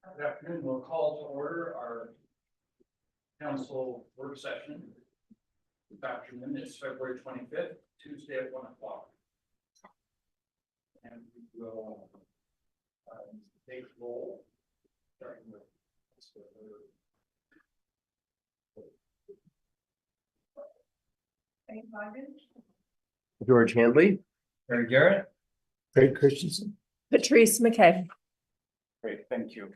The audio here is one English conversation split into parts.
Good afternoon. We'll call to order our council work session. This afternoon is February 25th, Tuesday at 1 o'clock. And we will take roll, starting with George Handley. Mary Garrett. Craig Christensen. Patrice McKay. Great, thank you.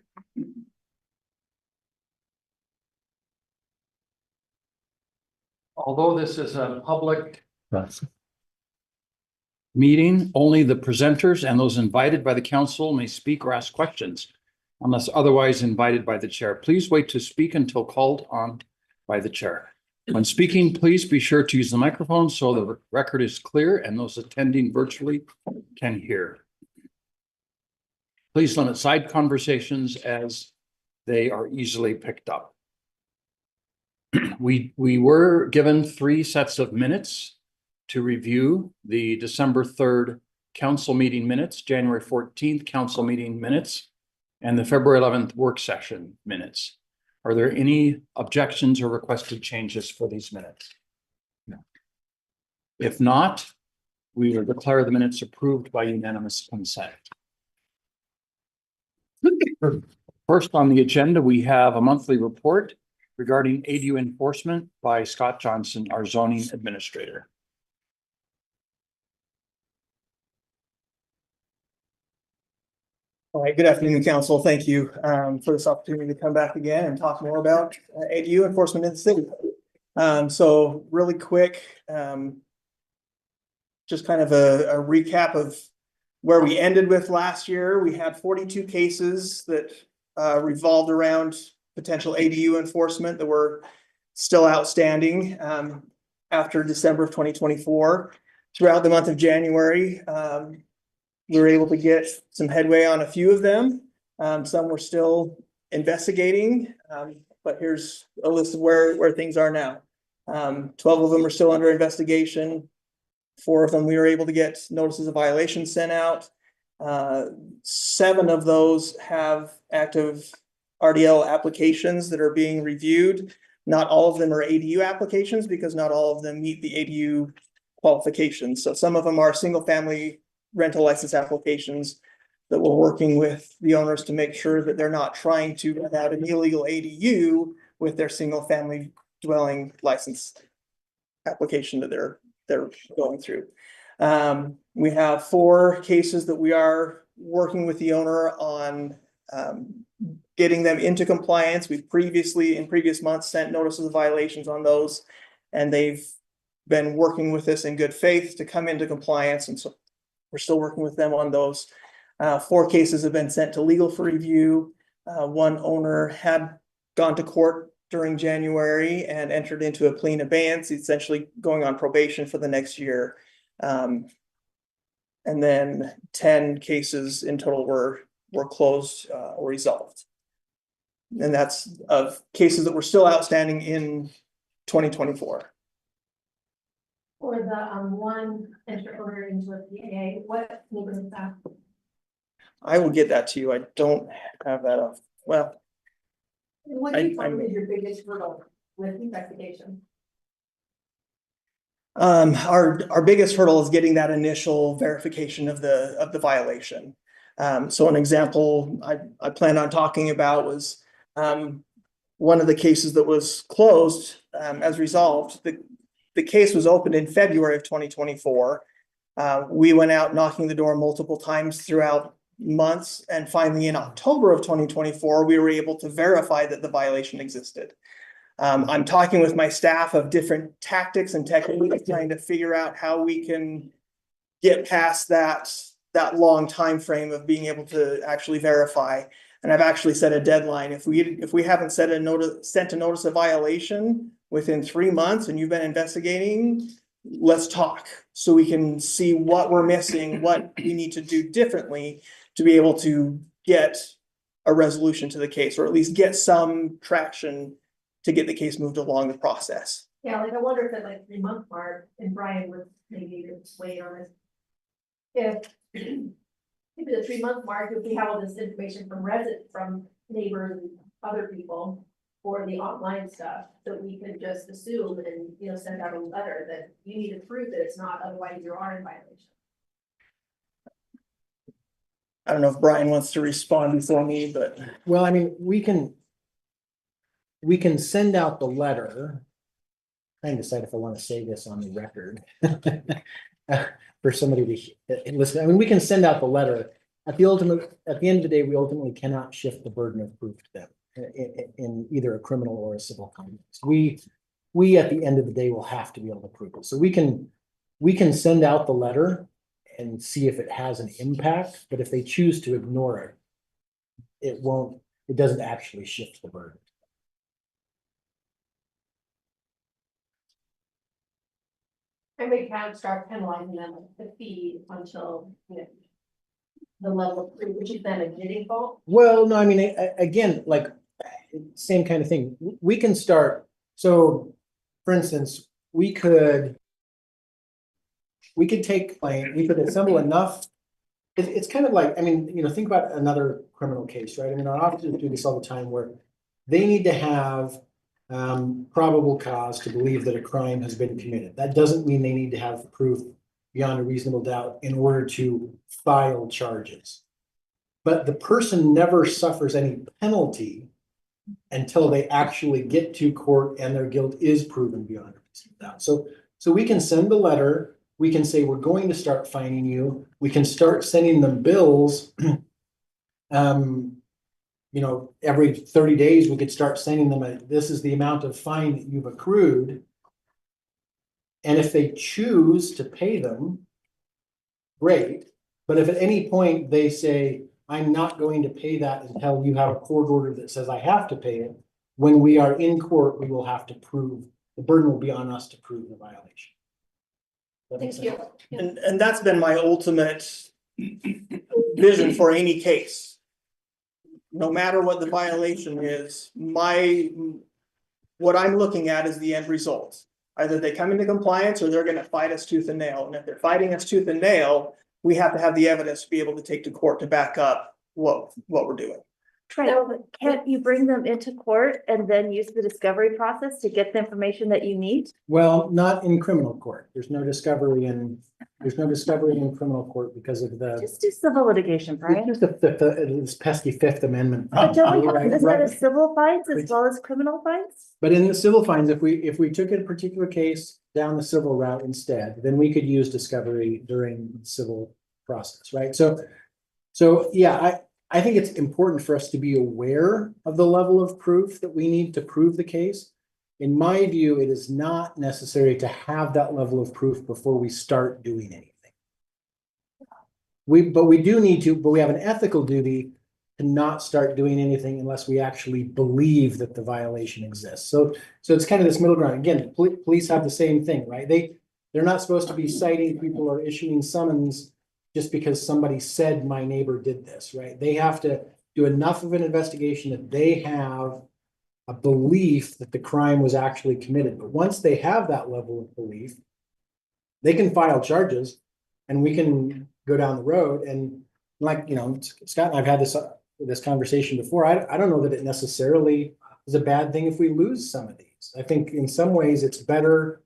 Although this is a public meeting, only the presenters and those invited by the council may speak or ask questions unless otherwise invited by the chair. Please wait to speak until called on by the chair. When speaking, please be sure to use the microphone so the record is clear and those attending virtually can hear. Please limit side conversations as they are easily picked up. We were given 3 sets of minutes to review: the December 3rd council meeting minutes, January 14th council meeting minutes, and the February 11th work session minutes. Are there any objections or requested changes for these minutes? No. If not, we will declare the minutes approved by unanimous consent. First on the agenda, we have a monthly report regarding ADU enforcement by Scott Johnson, our zoning administrator. All right, good afternoon, council. Thank you for this opportunity to come back again and talk more about ADU enforcement in the city. So really quick, just kind of a recap of where we ended with last year. We had 42 cases that revolved around potential ADU enforcement that were still outstanding after December of 2024. Throughout the month of January, we were able to get some headway on a few of them. Some were still investigating, but here's a list of where things are now. 12 of them are still under investigation. 4 of them we were able to get notices of violation sent out. 7 of those have active RDL applications that are being reviewed. Not all of them are ADU applications because not all of them meet the ADU qualifications. So some of them are single family rental license applications that we're working with the owners to make sure that they're not trying to rent out an illegal ADU with their single family dwelling license application that they're going through. We have 4 cases that we are working with the owner on getting them into compliance. We've previously, in previous months, sent notices of violations on those, and they've been working with us in good faith to come into compliance, and so we're still working with them on those. 4 cases have been sent to legal for review. 1 owner had gone to court during January and entered into a plea in abeyance, essentially going on probation for the next year. And then 10 cases in total were closed or resolved. And that's of cases that were still outstanding in 2024. For the one enter order into a PA, what neighborhood is that? I will get that to you. I don't have that off. Well, What do you find is your biggest hurdle with investigation? Our biggest hurdle is getting that initial verification of the violation. So an example I planned on talking about was one of the cases that was closed as resolved. The case was opened in February of 2024. We went out knocking the door multiple times throughout months, and finally in October of 2024, we were able to verify that the violation existed. I'm talking with my staff of different tactics and techniques, trying to figure out how we can get past that long time frame of being able to actually verify. And I've actually set a deadline. If we haven't sent a notice of violation within 3 months and you've been investigating, let's talk so we can see what we're missing, what we need to do differently to be able to get a resolution to the case, or at least get some traction to get the case moved along the process. Yeah, like I wonder if at like 3-month mark, and Brian would maybe weigh on this. If maybe the 3-month mark, if we have all this information from neighbors and other people for the online stuff, that we could just assume and, you know, send out a letter that you need to prove that it's not, otherwise you are in violation. I don't know if Brian wants to respond before me, but Well, I mean, we can send out the letter. Trying to decide if I want to say this on the record. For somebody to listen, I mean, we can send out the letter. At the end of the day, we ultimately cannot shift the burden of proof to them in either a criminal or a civil context. We at the end of the day will have to be able to prove it. So we can send out the letter and see if it has an impact, but if they choose to ignore it, it doesn't actually shift the burden. And we can start penalizing them with the fee until, you know, the level of proof, which is then admitting fault. Well, no, I mean, again, like, same kind of thing. We can start, so, for instance, we could assemble enough. It's kind of like, I mean, you know, think about another criminal case, right? I mean, our officers do this all the time where they need to have probable cause to believe that a crime has been committed. That doesn't mean they need to have proof beyond a reasonable doubt in order to file charges. But the person never suffers any penalty until they actually get to court and their guilt is proven beyond a reasonable doubt. So we can send a letter, we can say, we're going to start fining you, we can start sending them bills. You know, every 30 days, we could start sending them this is the amount of fine that you've accrued. And if they choose to pay them, great. But if at any point they say, I'm not going to pay that until you have a court order that says I have to pay it, when we are in court, we will have to prove, the burden will be on us to prove the violation. Thank you. and that's been my ultimate vision for any case. No matter what the violation is, what I'm looking at is the end result. Either they come into compliance or they're gonna fight us tooth and nail. And if they're fighting us tooth and nail, we have to have the evidence to be able to take to court to back up what we're doing. Right, but can't you bring them into court and then use the discovery process to get the information that you need? Well, not in criminal court. There's no discovery in criminal court because of the. Just do civil litigation, Brian. It's just this pesky Fifth Amendment. But don't we have, Right, isn't that a right. civil fines as well as criminal fines? But in the civil fines, if we took a particular case down the civil route instead, then we could use discovery during the civil process, right? So yeah, I think it's important for us to be aware of the level of proof that we need to prove the case. In my view, it is not necessary to have that level of proof before we start doing anything. But we have an ethical duty to not start doing anything unless we actually believe that the violation exists. So it's kind of this middle ground. Again, police have the same thing, right? They're not supposed to be citing people or issuing summons just because somebody said my neighbor did this, right? They have to do enough of an investigation that they have a belief that the crime was actually committed. But once they have that level of belief, they can file charges and we can go down the road. And like, you know, Scott and I've had this conversation before. I don't know that it necessarily is a bad thing if we lose some of these. I think in some ways it's better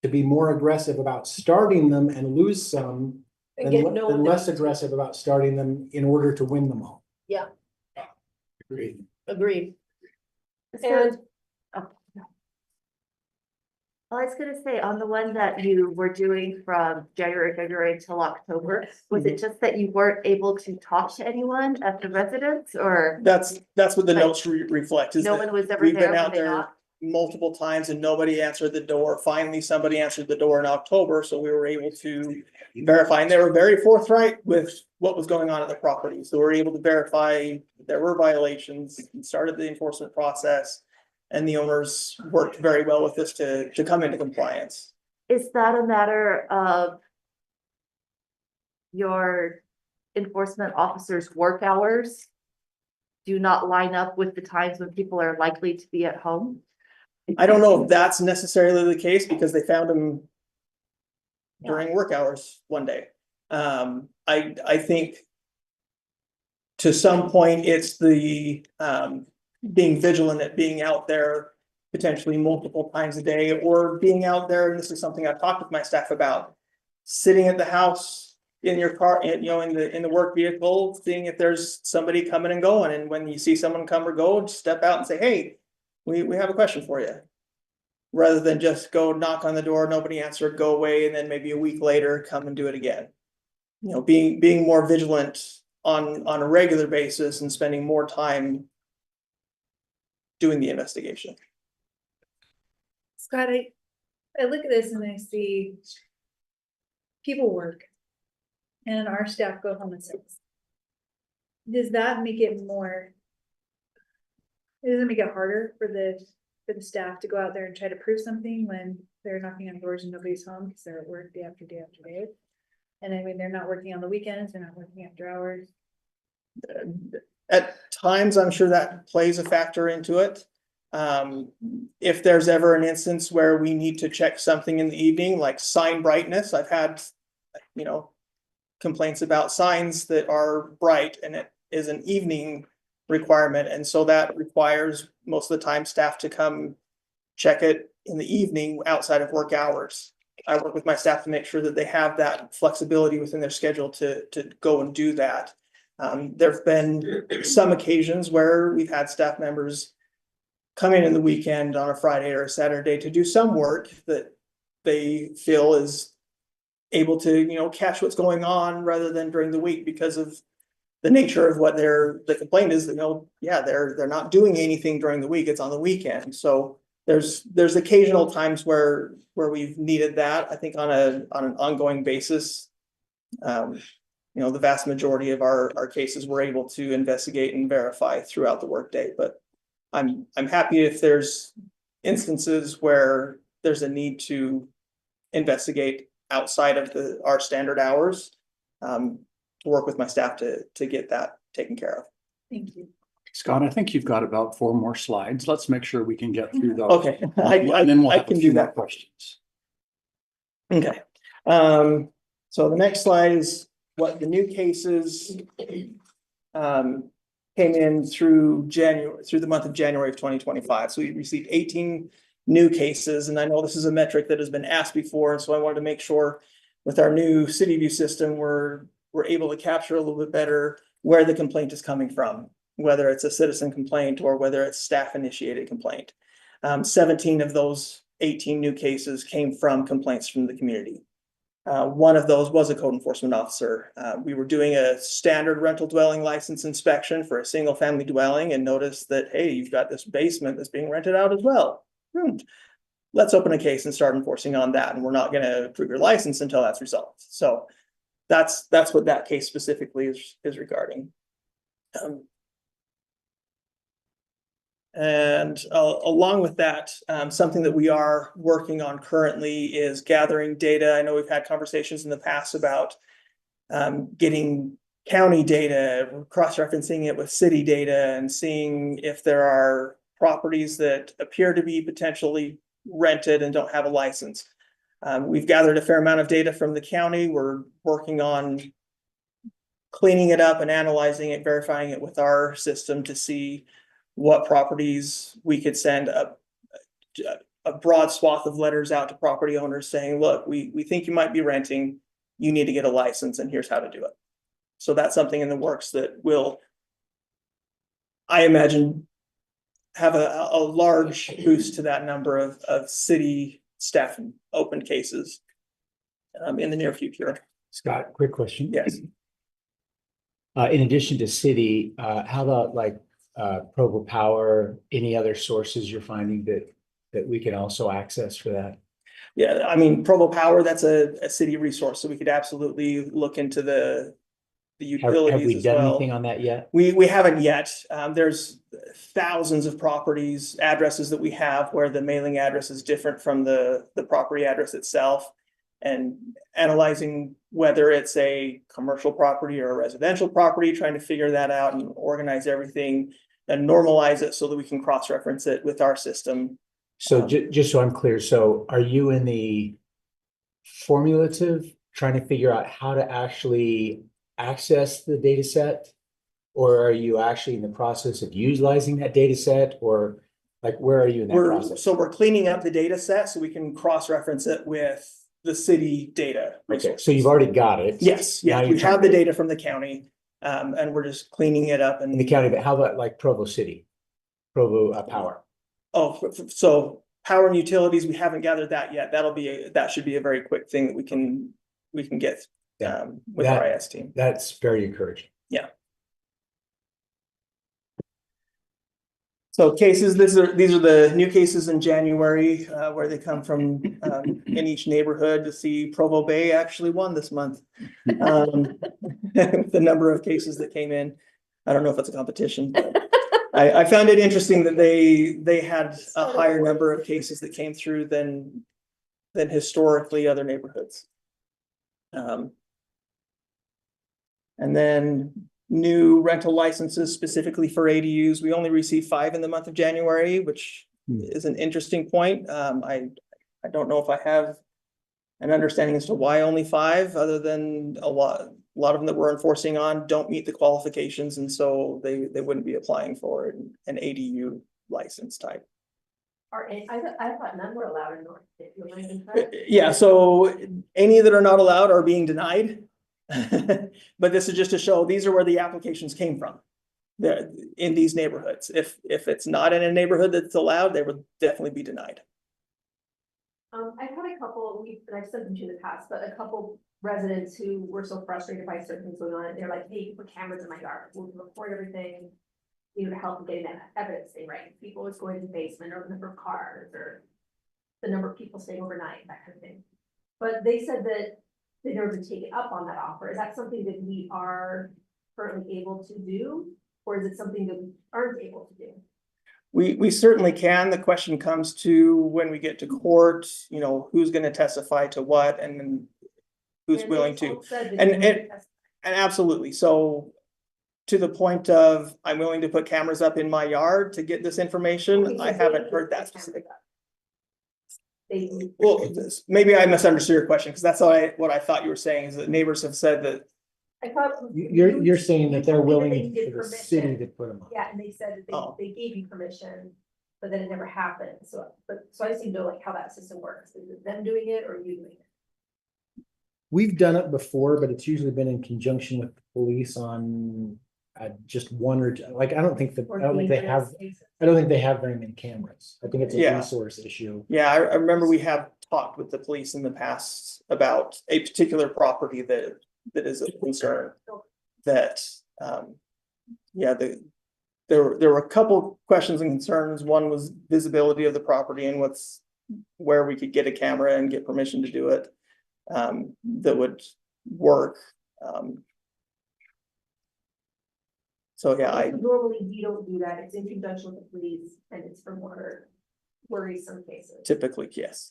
to be more aggressive about starting them and lose some than less aggressive about starting them in order to win them all. Yeah. Agreed. Agreed. And I was gonna say, on the one that you were doing from January, February till October, was it just that you weren't able to talk to anyone at the residence, or That's what the notes reflect, is no that one was ever we've been there out when they there knocked? multiple times and nobody answered the door. Finally, somebody answered the door in October, so we were able to verify, and they were very forthright with what was going on at the property. So we were able to verify there were violations, and started the enforcement process, and the owners worked very well with this to come into compliance. Is that a matter of your enforcement officers' work hours do not line up with the times when people are likely to be at home? I don't know if that's necessarily the case because they found him during work hours one day. I think to some point, it's the being vigilant at being out there potentially multiple times a day, or being out there, and this is something I've talked with my staff about, sitting at the house in your car, in the work vehicle, seeing if there's somebody coming and going, and when you see someone come or go, just step out and say, hey, we have a question for you. Rather than just go knock on the door, nobody answered, go away, and then maybe a week later, come and do it again. Being more vigilant on a regular basis and spending more time doing the investigation. Scott, I look at this and I see people work and our staff go home at 6. Does that make it more? Does it make it harder for the staff to go out there and try to prove something when they're knocking on doors and nobody's home because they're at work day after day after day? And I mean, they're not working on the weekends, they're not working after hours. At times, I'm sure that plays a factor into it. If there's ever an instance where we need to check something in the evening, like sign brightness, I've had, complaints about signs that are bright, and it is an evening requirement. And so that requires most of the time staff to come check it in the evening outside of work hours. I work with my staff to make sure that they have that flexibility within their schedule to go and do that. There've been some occasions where we've had staff members come in the weekend on a Friday or a Saturday to do some work that they feel is able to, catch what's going on rather than during the week, because of the nature of what the complaint is that, they're not doing anything during the week, it's on the weekend. So there's occasional times where we've needed that. I think on an ongoing basis, the vast majority of our cases we're able to investigate and verify throughout the workday. But I'm happy if there's instances where there's a need to investigate outside of our standard hours, to work with my staff to get that taken care of. Thank you. Scott, I think you've got about 4 more slides. Let's make sure we can get through those. Okay, And then we'll I have a can few do more that. questions. Okay, so the next slide is what the new cases came in through the month of January of 2025. So we received 18 new cases, and I know this is a metric that has been asked before, and so I wanted to make sure with our new City View system we're able to capture a little bit better where the complaint is coming from, whether it's a citizen complaint or whether it's staff initiated complaint. 17 of those 18 new cases came from complaints from the community. One of those was a code enforcement officer. We were doing a standard rental dwelling license inspection for a single family dwelling and noticed that, hey, you've got this basement that's being rented out as well. Let's open a case and start enforcing on that. And we're not going to approve your license until that's resolved. So that's what that case specifically is regarding. And along with that, something that we are working on currently is gathering data. I know we've had conversations in the past about getting county data, cross-referencing it with city data, and seeing if there are properties that appear to be potentially rented and don't have a license. We've gathered a fair amount of data from the county. We're working on cleaning it up and analyzing it, verifying it with our system to see what properties we could send a broad swath of letters out to property owners saying, look, we think you might be renting, you need to get a license, and here's how to do it. So that's something in the works that will, I imagine, have a large boost to that number of city staff open cases in the near future. Scott, quick question. Yes. In addition to city, how about Provo Power, any other sources you're finding that we can also access for that? Yeah, I mean, Provo Power, that's a city resource, so we could absolutely look into the utilities Have we as done well. anything on that yet? We haven't yet. There's thousands of properties, addresses that we have where the mailing address is different from the property address itself, and analyzing whether it's a commercial property or a residential property, trying to figure that out and organize everything and normalize it so that we can cross-reference it with our system. So just so I'm clear, so are you in the formulative trying to figure out how to actually access the data set? Or are you actually in the process of utilizing that data set, or like, where are you in that process? We're cleaning up the data set so we can cross-reference it with the city data. Okay, so you've already got it. Yes, Now yeah, you're we trying have the to- data from the county, and we're just cleaning it up In and. the county, but how about like Provo City? Provo Power. Oh, so power and utilities, we haven't gathered that yet. That should be a very quick thing that we can get, Yeah. with our IS team. That's very encouraging. So cases, these are the new cases in January, where they come from, in each neighborhood. To see Provo Bay actually won this month. The number of cases that came in. I don't know if it's a competition, but I found it interesting that they had a higher number of cases that came through than historically other neighborhoods. And then new rental licenses specifically for ADUs. We only received 5 in the month of January, which is an interesting point. I don't know if I have an understanding as to why only 5, other than a lot of them that we're enforcing on don't meet the qualifications, and so they wouldn't be applying for an ADU license type. I thought none were allowed in North. Yeah, so any that are not allowed are being denied. But this is just to show these are where the applications came from. They're in these neighborhoods. If it's not in a neighborhood that's allowed, they would definitely be denied. I've had a couple, and I've sent them to you in the past, but a couple residents who were so frustrated by certain things going on, and they're like, hey, you put cameras in my yard, we'll record everything. You know, to help getting that evidence thing, right? People always going to the basement, or the number of cars, or the number of people staying overnight, that kind of thing. But they said that they never been taken up on that offer. Is that something that we are currently able to do? Or is it something that we aren't able to do? We certainly can. The question comes to when we get to court, you know, who's going to testify to what, and then who's And willing they to. all said that And they wouldn't test- And absolutely. So to the point of, I'm willing to put cameras up in my yard to get this information. Okay, so I they haven't need heard to that put cameras specific. up. They. Well, maybe I misunderstood your question, because that's what I thought you were saying, is that neighbors have said that. I thought. You're saying that they're you told me willing they did for the city permission. to put them on. Yeah, and they said that Oh. they gave you permission, but then it never happened. So I just need to know like how that system works. Is it them doing it or you doing it? We've done it before, but it's usually been in conjunction with the police on just one or two, like, I don't think they have, I don't think they have very many cameras. I think it's a Yeah. resource issue. Yeah, I remember we have talked with the police in the past about a particular property that is of concern. That, yeah, there were a couple questions and concerns. One was visibility of the property and where we could get a camera and get permission to do it. That would work. So yeah, Normally you don't do that. It's in conjunction with the police and it's for more worrisome cases. typically, yes.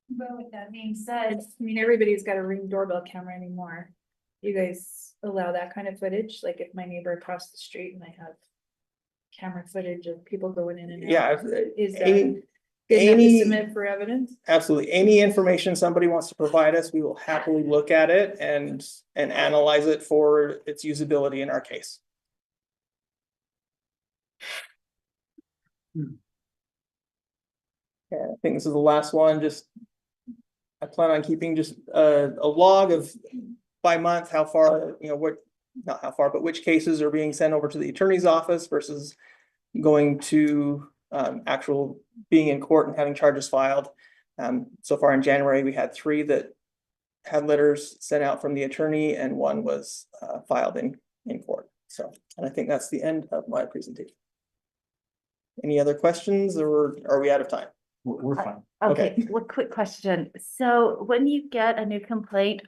But with that being said, I mean, everybody's got a Ring doorbell camera anymore. You guys allow that kind of footage? Like if my neighbor across the street and I have camera footage of people going in and out? Yeah. Is that Any, good enough to any, submit for evidence? absolutely. Any information somebody wants to provide us, we will happily look at it and analyze it for its usability in our case. Yeah, I think this is the last one. I plan on keeping just a log of by month, how far, you know, not how far, but which cases are being sent over to the attorney's office versus going to actual being in court and having charges filed. So far in January, we had 3 that had letters sent out from the attorney, and 1 was filed in court. So, and I think that's the end of my presentation. Any other questions, or are we out of time? We're fine. Okay, Okay. one quick question. So when you get a new complaint,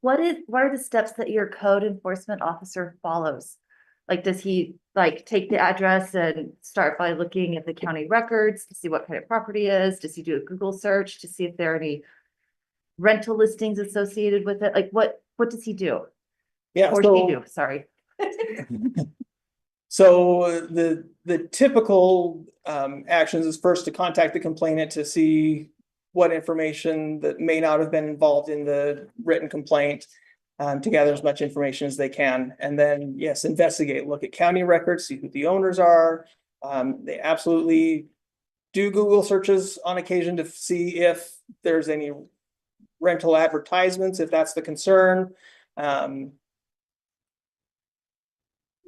what are the steps that your code enforcement officer follows? Like, does he like take the address and start by looking at the county records to see what kind of property it is? Does he do a Google search to see if there are any rental listings associated with it? Like, what does he do? Yeah, Or she do, sorry. So the typical actions is first to contact the complainant to see what information that may not have been involved in the written complaint. to gather as much information as they can. And then, yes, investigate, look at county records, see who the owners are. They absolutely do Google searches on occasion to see if there's any rental advertisements, if that's the concern.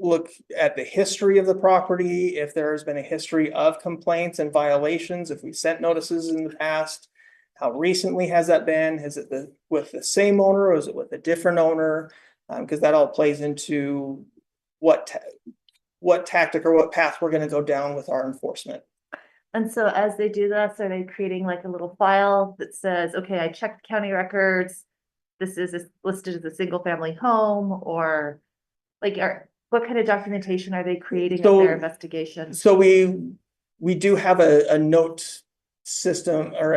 Look at the history of the property, if there's been a history of complaints and violations, if we sent notices in the past. How recently has that been? Is it with the same owner or is it with a different owner? Because that all plays into what tactic or what path we're going to go down with our enforcement. And so as they do this, are they creating like a little file that says, okay, I checked county records. This is listed as a single family home, or like, what kind of documentation are they creating of their investigation? So we do have a note system or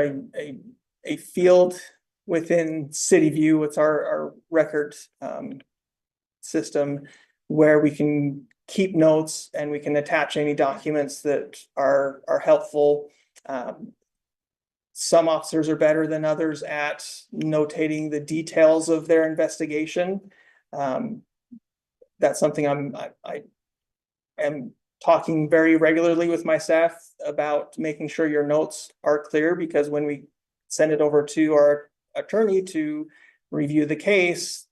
a field within CityView. It's our record system where we can keep notes and we can attach any documents that are helpful. Some officers are better than others at notating the details of their investigation. That's something I am talking very regularly with my staff about, making sure your notes are clear, because when we send it over to our attorney to review the case,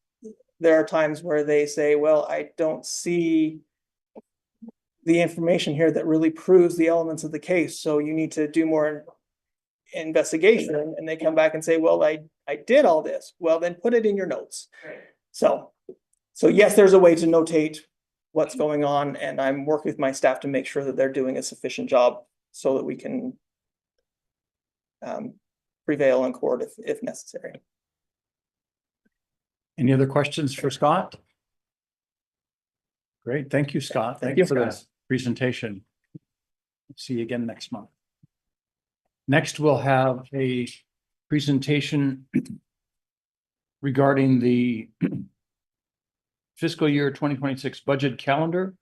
there are times where they say, well, I don't see the information here that really proves the elements of the case, so you need to do more investigation. And they come back and say, well, I did all this. Well, then put it in your notes. Right. So yes, there's a way to notate what's going on, and I'm working with my staff to make sure that they're doing a sufficient job so that we can prevail in court if necessary. Any other questions for Scott? Great. Thank you, Scott. Thank you, for Scott. this presentation. See you again next month. Next, we'll have a presentation regarding the fiscal year 2026 budget calendar,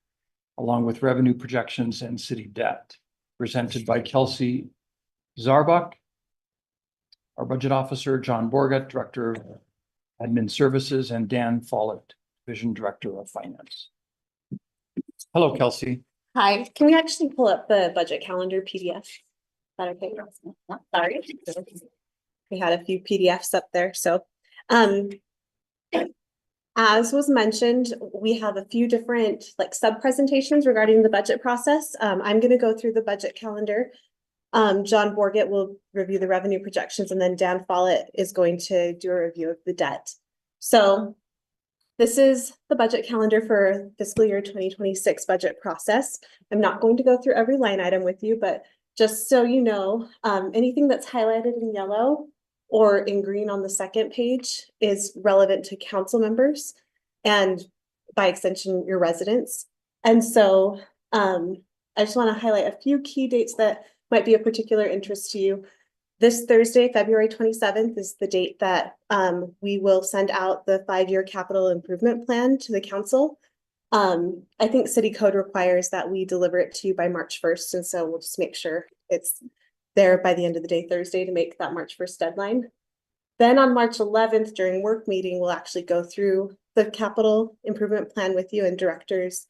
along with revenue projections and city debt, presented by Kelsey Zarbuck, our budget officer, John Borgat, Director of Admin Services, and Dan Follett, Division Director of Finance. Hello, Kelsey. Hi, can we actually pull up the budget calendar PDF? Is that okay? Sorry. We had a few PDFs up there, so. As was mentioned, we have a few different like sub-presentations regarding the budget process. I'm gonna go through the budget calendar. John Borgat will review the revenue projections, and then Dan Follett is going to do a review of the debt. So this is the budget calendar for fiscal year 2026 budget process. I'm not going to go through every line item with you, but just so you know, anything that's highlighted in yellow or in green on the second page is relevant to council members and by extension, your residents. And so I just want to highlight a few key dates that might be of particular interest to you. This Thursday, February 27th is the date that we will send out the 5-year capital improvement plan to the council. I think city code requires that we deliver it to you by March 1st. And so we'll just make sure it's there by the end of the day, Thursday, to make that March 1st deadline. Then on March 11th, during work meeting, we'll actually go through the capital improvement plan with you, and directors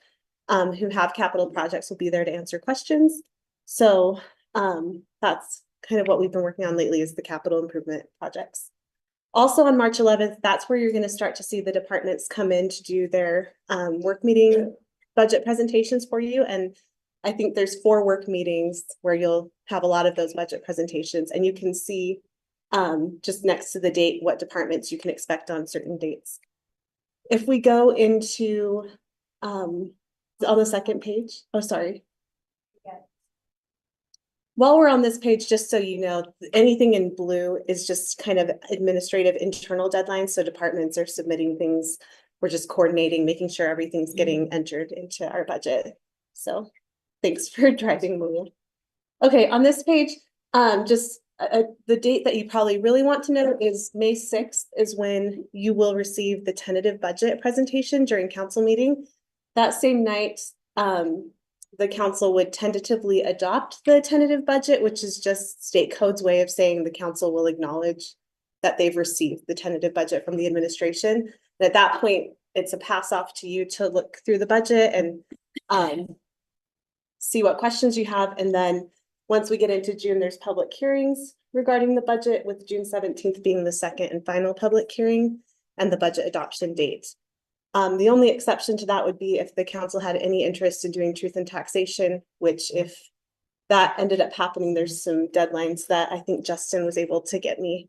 who have capital projects will be there to answer questions. So that's kind of what we've been working on lately, is the capital improvement projects. Also on March 11th, that's where you're going to start to see the departments come in to do their work meeting budget presentations for you. And I think there's 4 work meetings where you'll have a lot of those budget presentations, and you can see just next to the date what departments you can expect on certain dates. If we go into on the second page, oh, sorry. While we're on this page, just so you know, anything in blue is just kind of administrative internal deadlines. So departments are submitting things. We're just coordinating, making sure everything's getting entered into our budget. So thanks for driving me. Okay, on this page, just the date that you probably really want to know is May 6th is when you will receive the tentative budget presentation during council meeting. That same night, the council would tentatively adopt the tentative budget, which is just state code's way of saying the council will acknowledge that they've received the tentative budget from the administration. And at that point, it's a pass off to you to look through the budget and see what questions you have. And then once we get into June, there's public hearings regarding the budget, with June 17th being the second and final public hearing and the budget adoption date. The only exception to that would be if the council had any interest in doing truth and taxation, which if that ended up happening, there's some deadlines that I think Justin was able to get me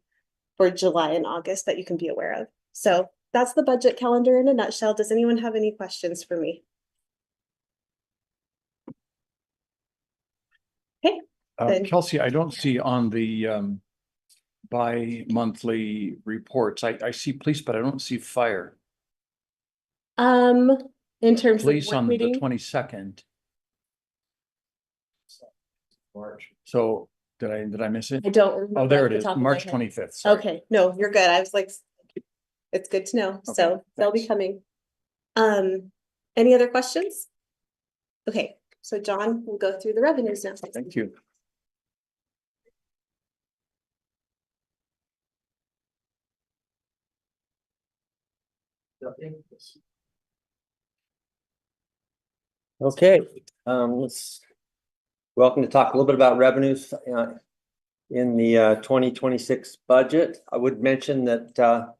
for July and August that you can be aware of. So that's the budget calendar in a nutshell. Does anyone have any questions for me? Okay. Then- Kelsey, I don't see on the bi-monthly reports. I see police, but I don't see fire. In terms of Police work on the meeting, 22nd. March. So did I miss it? I don't remember. Oh, there off it the is, top of my March head. 25th. Sorry. Okay, no, you're good. I was like, it's good to know. So Okay, they'll be thanks. coming. Any other questions? Okay, so John, we'll go through the revenues now. Thank you. Okay, welcome to talk a little bit about revenues in the 2026 budget. I would mention that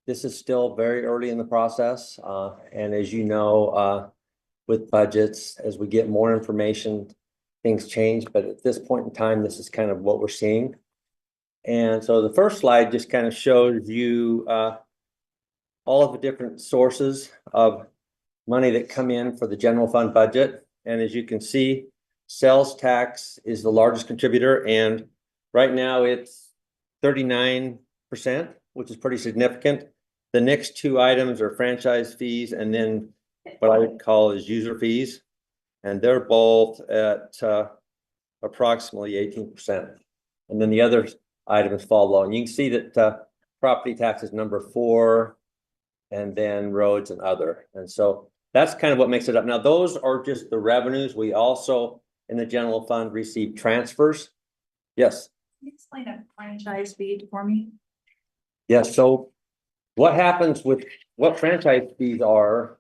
this is still very early in the process. And as you know, with budgets, as we get more information, things change. But at this point in time, this is kind of what we're seeing. And so the first slide just kind of shows you all of the different sources of money that come in for the general fund budget. And as you can see, sales tax is the largest contributor. And right now it's 39%, which is pretty significant. The next two items are franchise fees and then what I would call is user fees. And they're both at approximately 18%. And then the other items fall below. And you can see that property tax is number 4, and then roads and other. And so that's kind of what makes it up. Now, those are just the revenues. We also, in the general fund, receive transfers. Yes. Can you explain a franchise fee for me? Yes. So what happens with what franchise fees are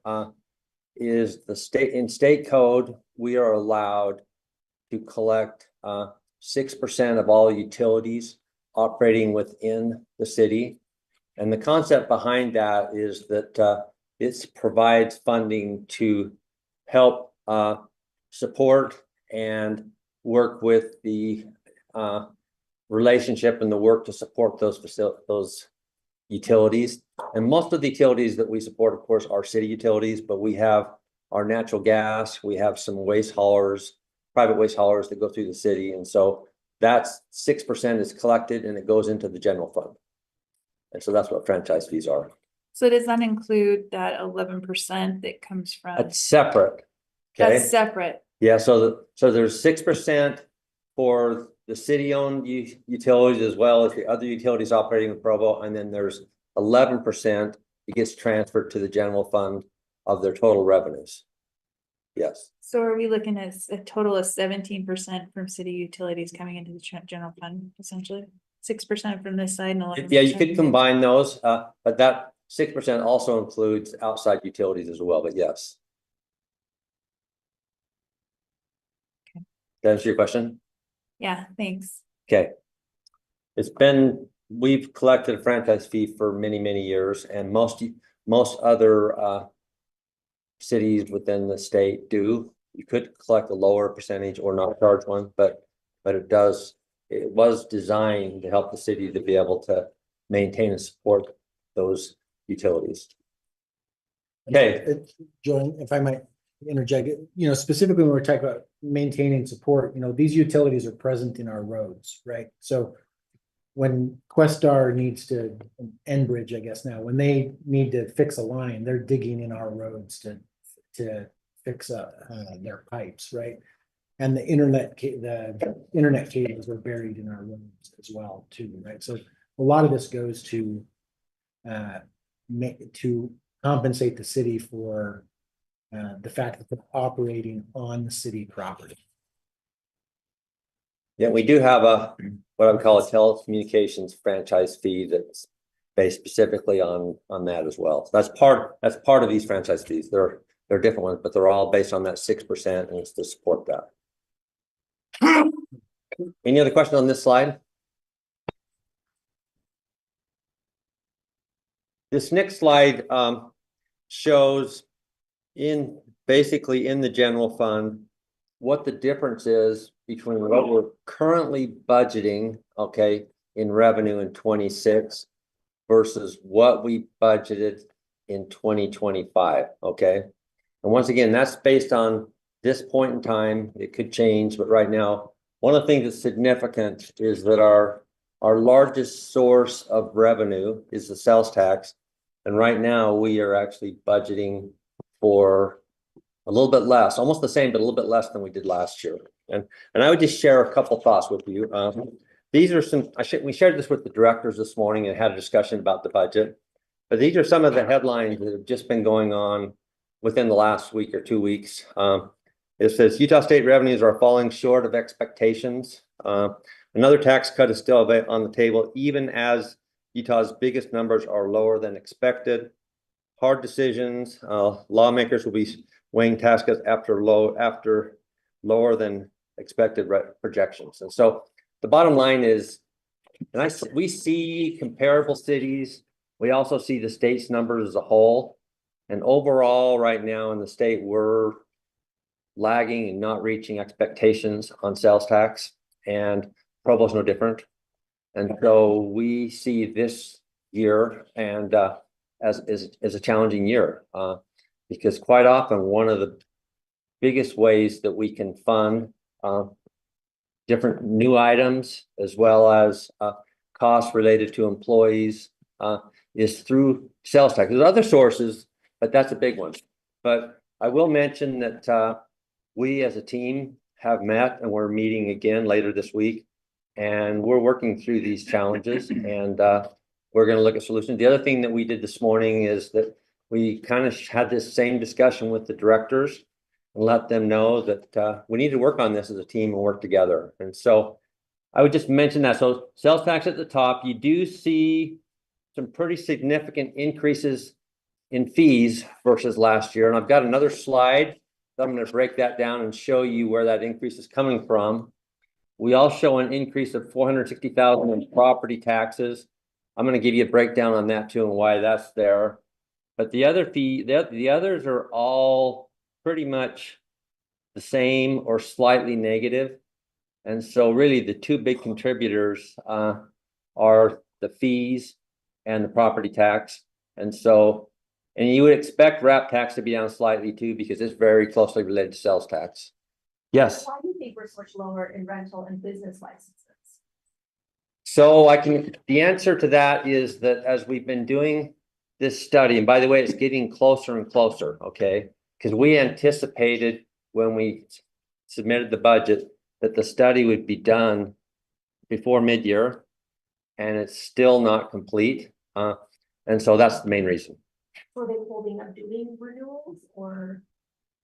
is the state code, we are allowed to collect 6% of all utilities operating within the city. And the concept behind that is that it provides funding to help support and work with the relationship and the work to support those utilities. And most of the utilities that we support, of course, are city utilities, but we have our natural gas, we have some waste haulers, private waste haulers that go through the city. And so that's 6% is collected and it goes into the general fund. And so that's what franchise fees are. So does that include that 11% that comes from? That's separate. Okay. That's separate. Yeah, so there's 6% for the city-owned utilities as well as the other utilities operating in Provo, and then there's 11% that gets transferred to the general fund of their total revenues. Yes. So are we looking at a total of 17% from city utilities coming into the general fund, essentially? 6% from this side and 11%? Yeah, you could combine those, but that 6% also includes outside utilities as well, but yes. Okay. That answer your question? Yeah, thanks. Okay. We've collected a franchise fee for many, many years, and most other cities within the state do. You could collect a lower percentage or not charge one, but it was designed to help the city to be able to maintain and support those utilities. Okay. Joan, if I might interject, specifically when we're talking about maintaining support, these utilities are present in our roads, right? So when Questar needs to, Enbridge, I guess now, when they need to fix a line, they're digging in our roads to fix their pipes, right? And the internet cables are buried in our roads as well, too, right? So a lot of this goes to compensate the city for the fact that they're operating on the city property. Yeah, we do have what I would call a telecommunications franchise fee that's based specifically on that as well. So that's part of these franchise fees. They're different ones, but they're all based on that 6%, and it's to support that. Any other questions on this slide? This next slide shows basically in the general fund what the difference is between what we're currently budgeting, okay, in revenue in 26 versus what we budgeted in 2025, okay? And once again, that's based on this point in time. It could change, but right now, one of the things that's significant is that our largest source of revenue is the sales tax. And right now we are actually budgeting for a little bit less, almost the same, but a little bit less than we did last year. And I would just share a couple thoughts with you. These are some, we shared this with the directors this morning and had a discussion about the budget. But these are some of the headlines that have just been going on within the last week or 2 weeks. It says Utah state revenues are falling short of expectations. Another tax cut is still on the table, even as Utah's biggest numbers are lower than expected. Hard decisions. Lawmakers will be weighing tax cuts after lower than expected projections. And so the bottom line is, we see comparable cities. We also see the state's numbers as a whole. And overall, right now in the state, we're lagging and not reaching expectations on sales tax. And Provo's no different. And so we see this year and as a challenging year, because quite often one of the biggest ways that we can fund different new items as well as costs related to employees is through sales tax. There's other sources, but that's a big one. But I will mention that we as a team have met and we're meeting again later this week. And we're working through these challenges and we're going to look at solutions. The other thing that we did this morning is that we kind of had this same discussion with the directors and let them know that we need to work on this as a team and work together. And so I would just mention that. So sales tax at the top, you do see some pretty significant increases in fees versus last year. And I've got another slide that I'm going to break that down and show you where that increase is coming from. We all show an increase of $460,000 in property taxes. I'm going to give you a breakdown on that too and why that's there. But the others are all pretty much the same or slightly negative. And so really the two big contributors are the fees and the property tax. And so, and you would expect wrap tax to be down slightly too, because it's very closely related to sales tax. Yes. Why do you think we're so much lower in rental and business licenses? So the answer to that is that as we've been doing this study, and by the way, it's getting closer and closer, okay? Because we anticipated when we submitted the budget that the study would be done before mid-year, and it's still not complete. And so that's the main reason. Were they holding up doing renewals or?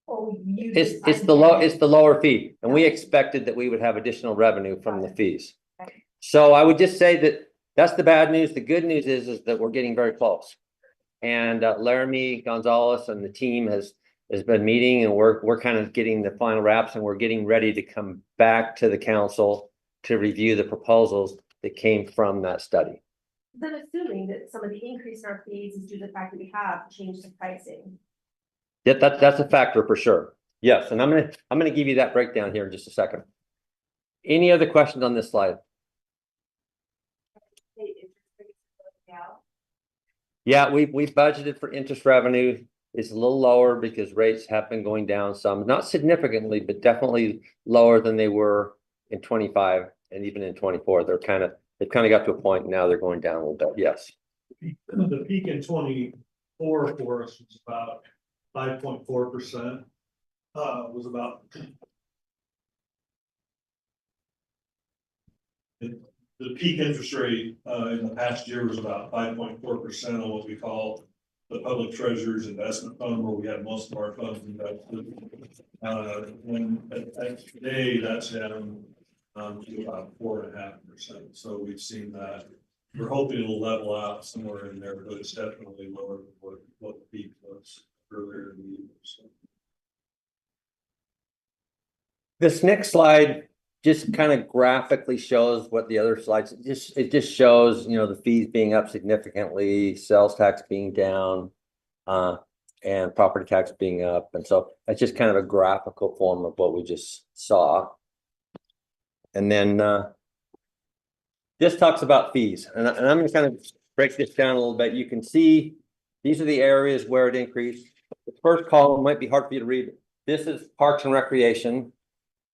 It's the lower fee, and we expected that we would have additional revenue from the fees. So I would just say that that's the bad news. The good news is that we're getting very close. And Laramie Gonzalez and the team has been meeting, and we're kind of getting the final wraps, and we're getting ready to come back to the council to review the proposals that came from that study. Then assuming that some of the increase in our fees is due to the fact that we have changed the pricing. Yeah, that's a factor for sure. Yes, and I'm gonna give you that breakdown here in just a second. Any other questions on this slide? Yeah, we budgeted for interest revenue. It's a little lower because rates have been going down some, not significantly, but definitely lower than they were in 25 and even in 24. They've kind of got to a point now they're going down a little bit. Yes. The peak in 24 for us was about 5.4%. Was about the peak interest rate in the past year was about 5.4% on what we call the public treasurer's investment fund, where we had most of our funds invested. And today that's down to about 4.5%. So we've seen that we're hoping it'll level out somewhere in there, but it's definitely lower than what the peak was earlier in the year. So. This next slide just kind of graphically shows what the other slides, it just shows, you know, the fees being up significantly, sales tax being down, and property tax being up. And so that's just kind of a graphical form of what we just saw. And then this talks about fees, and I'm going to kind of break this down a little bit. You can see these are the areas where it increased. The first column might be hard for you to read. This is Parks and Recreation.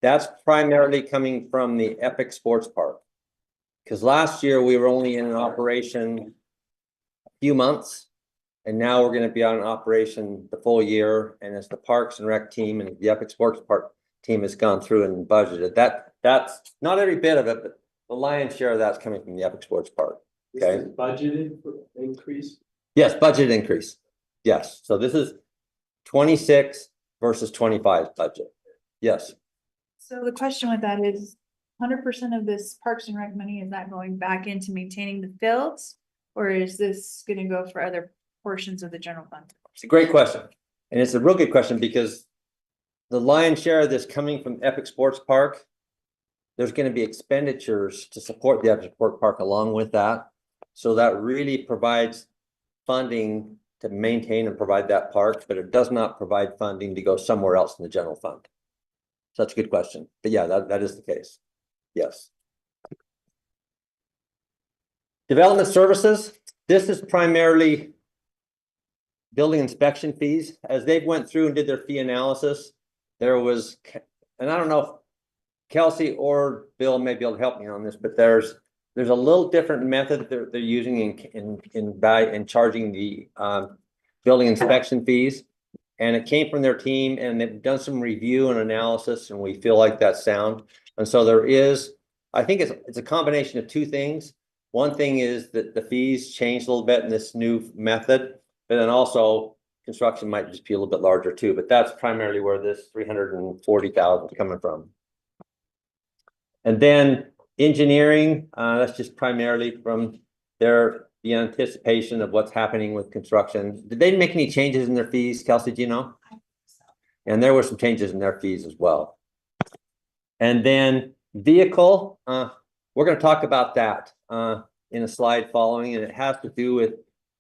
That's primarily coming from the Epic Sports Park. Because last year we were only in an operation a few months, and now we're going to be on an operation the full year. And as the Parks and Rec team and the Epic Sports Park team has gone through and budgeted, that's not every bit of it, but the lion's share of that's coming from the Epic Sports Park. Okay. Budgeted increase? Yes, budget increase. Yes. So this is 26 versus 25 budget. Yes. So the question with that is, 100% of this Parks and Rec money, is that going back into maintaining the fields? Or is this gonna go for other portions of the general fund? It's a great question. And it's a real good question because the lion's share of this coming from Epic Sports Park, there's going to be expenditures to support the Epic Sports Park along with that. So that really provides funding to maintain and provide that park, but it does not provide funding to go somewhere else in the general fund. So that's a good question. But yeah, that is the case. Yes. Development services. This is primarily building inspection fees. As they went through and did their fee analysis, there was, and I don't know if Kelsey or Bill may be able to help me on this, but there's a little different method they're using in charging the building inspection fees. And it came from their team, and they've done some review and analysis, and we feel like that's sound. And so there is, I think it's a combination of two things. One thing is that the fees changed a little bit in this new method, but then also construction might just be a little bit larger too. But that's primarily where this 340,000 is coming from. And then engineering, that's just primarily from the anticipation of what's happening with construction. Did they make any changes in their fees, Kelsey, do you know? And there were some changes in their fees as well. And then vehicle, we're going to talk about that in a slide following, and it has to do with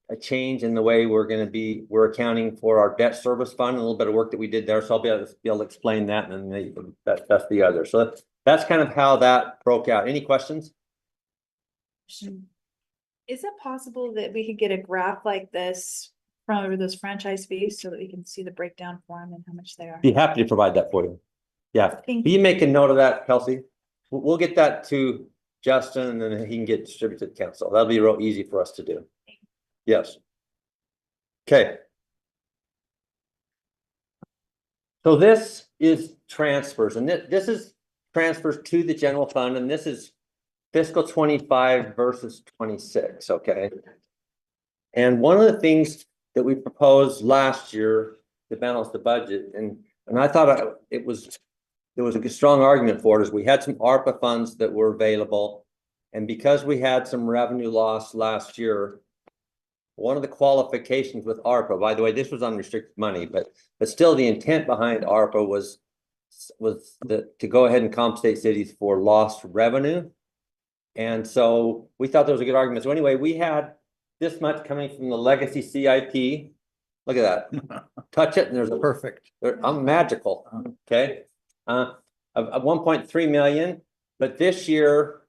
a change in the way we're accounting for our debt service fund, a little bit of work that we did there. So I'll be able to explain that, and then that's the other. So that's kind of how that broke out. Any questions? Is it possible that we could get a graph like this from those franchise fees so that we can see the breakdown for them and how much they are? Be happy to provide that for you. Yeah. Thank Will you make a note of that, Kelsey? We'll get that to Justin, and then he can get distributed to council. That'll be real easy for us to do. Yes. Okay. So this is transfers, and this is transfers to the general fund, and this is fiscal 25 versus 26. Okay. And one of the things that we proposed last year to balance the budget, and I thought there was a strong argument for it, is we had some ARPA funds that were available, and because we had some revenue loss last year, one of the qualifications with ARPA, by the way, this was unrestricted money, but still the intent behind ARPA was to go ahead and compensate cities for lost revenue. And so we thought there was a good argument. So anyway, we had this much coming from the legacy CIP. Look at that. Touch it and there's a Perfect. I'm magical. Okay. Of 1.3 million, but this year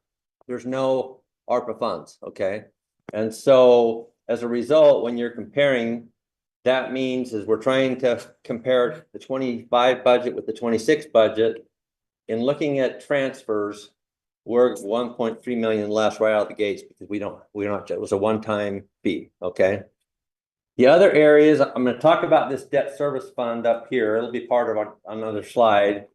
there's no ARPA funds. Okay. And so as a result, when you're comparing, that means is we're trying to compare the 25 budget with the 26 budget. In looking at transfers, we're 1.3 million less right out of the gates because it was a one-time fee. Okay. The other areas, I'm going to talk about this debt service fund up here. It'll be part of another slide.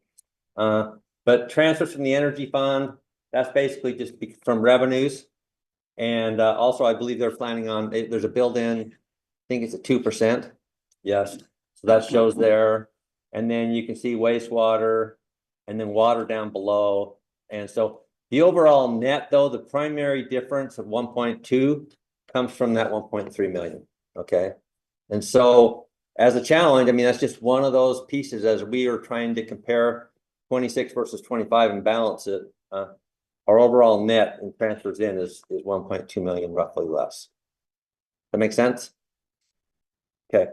But transfers from the energy fund, that's basically just from revenues. And also, I believe they're planning on, there's a build-in, I think it's a 2%. Yes. So that shows there. And then you can see wastewater and then water down below. And so The overall net, though, the primary difference of 1.2 comes from that 1.3 million, okay? And so as a challenge, I mean, that's just one of those pieces as we are trying to compare 26 versus 25 and balance it. Our overall net and transfers in is 1.2 million, roughly less. That make sense? Okay.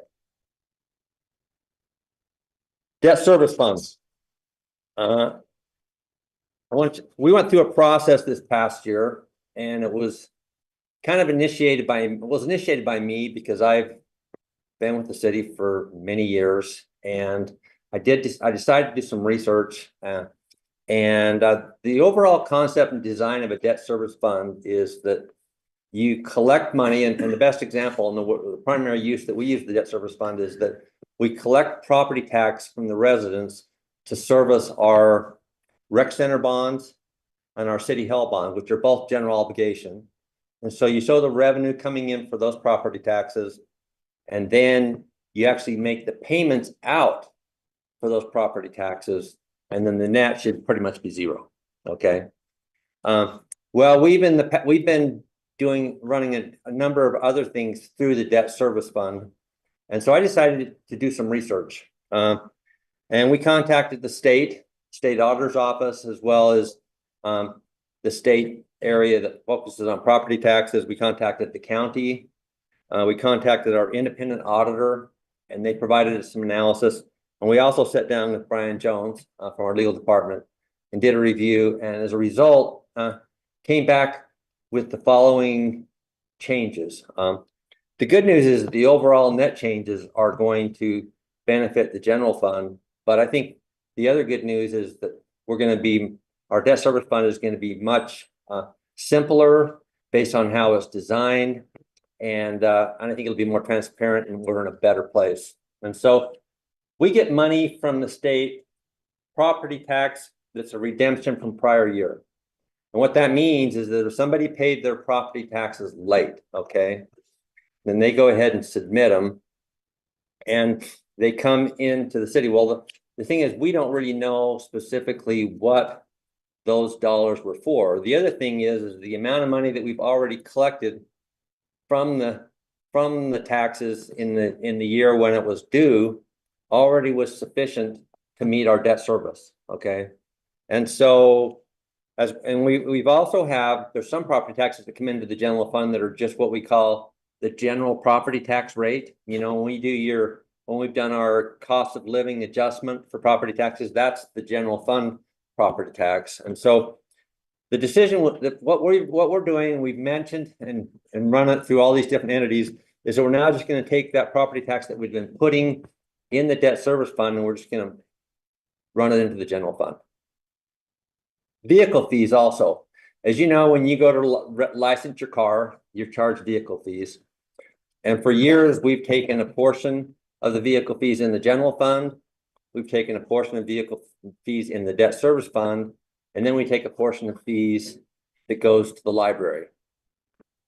Debt service funds. We went through a process this past year, and it was kind of initiated by me because I've been with the city for many years, and I decided to do some research, and the overall concept and design of a debt service fund is that you collect money, and the best example and the primary use that we use the debt service fund is that we collect property tax from the residents to service our rec center bonds and our city hall bonds, which are both general obligation. And so you show the revenue coming in for those property taxes, and then you actually make the payments out for those property taxes, and then the net should pretty much be zero. Okay. Well, we've been running a number of other things through the debt service fund, and so I decided to do some research. And we contacted the state auditor's office, as well as the state area that focuses on property taxes. We contacted the county. We contacted our independent auditor, and they provided us some analysis. And we also sat down with Brian Jones from our legal department and did a review. And as a result, came back with the following changes. The good news is that the overall net changes are going to benefit the general fund. But I think the other good news is that our debt service fund is going to be much simpler based on how it's designed. And I think it'll be more transparent, and we're in a better place. And so we get money from the state property tax that's a redemption from prior year. And what that means is that if somebody paid their property taxes late, okay, then they go ahead and submit them, and they come into the city. Well, the thing is, we don't really know specifically what those dollars were for. The other thing is the amount of money that we've already collected from the taxes in the year when it was due already was sufficient to meet our debt service. Okay. And so we've also there's some property taxes that come into the general fund that are just what we call the general property tax rate. You know, when we've done our cost of living adjustment for property taxes, that's the general fund property tax. And so the decision, what we're doing, we've mentioned and run it through all these different entities, is that we're now just going to take that property tax that we've been putting in the debt service fund, and we're just going to run it into the general fund. Vehicle fees also. As you know, when you go to license your car, you're charged vehicle fees. And for years, we've taken a portion of the vehicle fees in the general fund. We've taken a portion of vehicle fees in the debt service fund. And then we take a portion of fees that goes to the library.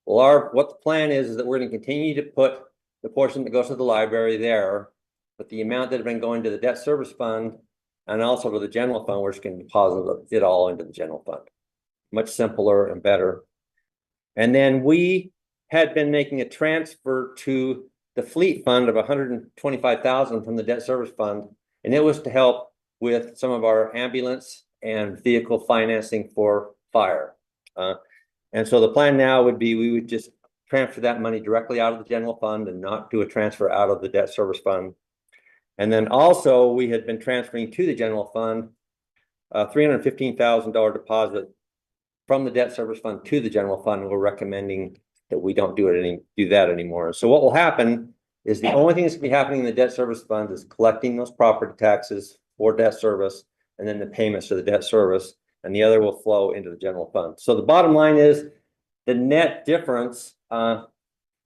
Well, what the plan is that we're going to continue to put the portion that goes to the library there, but the amount that has been going to the debt service fund and also to the general fund, we're just going to deposit it all into the general fund. Much simpler and better. And then we had been making a transfer to the fleet fund of $125,000 from the debt service fund, and it was to help with some of our ambulance and vehicle financing for fire. And so the plan now would be we would just transfer that money directly out of the general fund and not do a transfer out of the debt service fund. And then also we had been transferring to the general fund $315,000 deposit from the debt service fund to the general fund. And we're recommending that we don't do that anymore. So what will happen is the only thing that's going to be happening in the debt service fund is collecting those property taxes for debt service, and then the payments to the debt service, and the other will flow into the general fund. So the bottom line is the net difference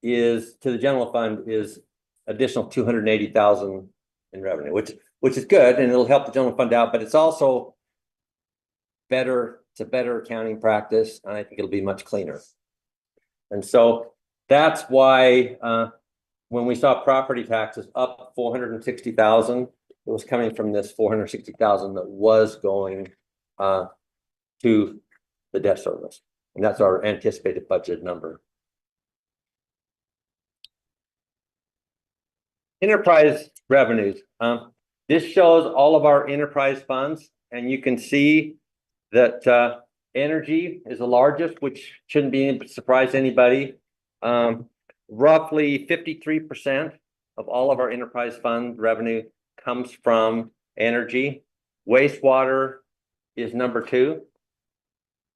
is to the general fund is additional $280,000 in revenue, which is good, and it'll help the general fund out, but it's also better. It's a better accounting practice, and I think it'll be much cleaner. And so that's why when we saw property taxes up $460,000, it was coming from this $460,000 that was going to the debt service. And that's our anticipated budget number. Enterprise revenues. This shows all of our enterprise funds, and you can see that energy is the largest, which shouldn't be a surprise to anybody. Roughly 53% of all of our enterprise fund revenue comes from energy. Wastewater is number 2.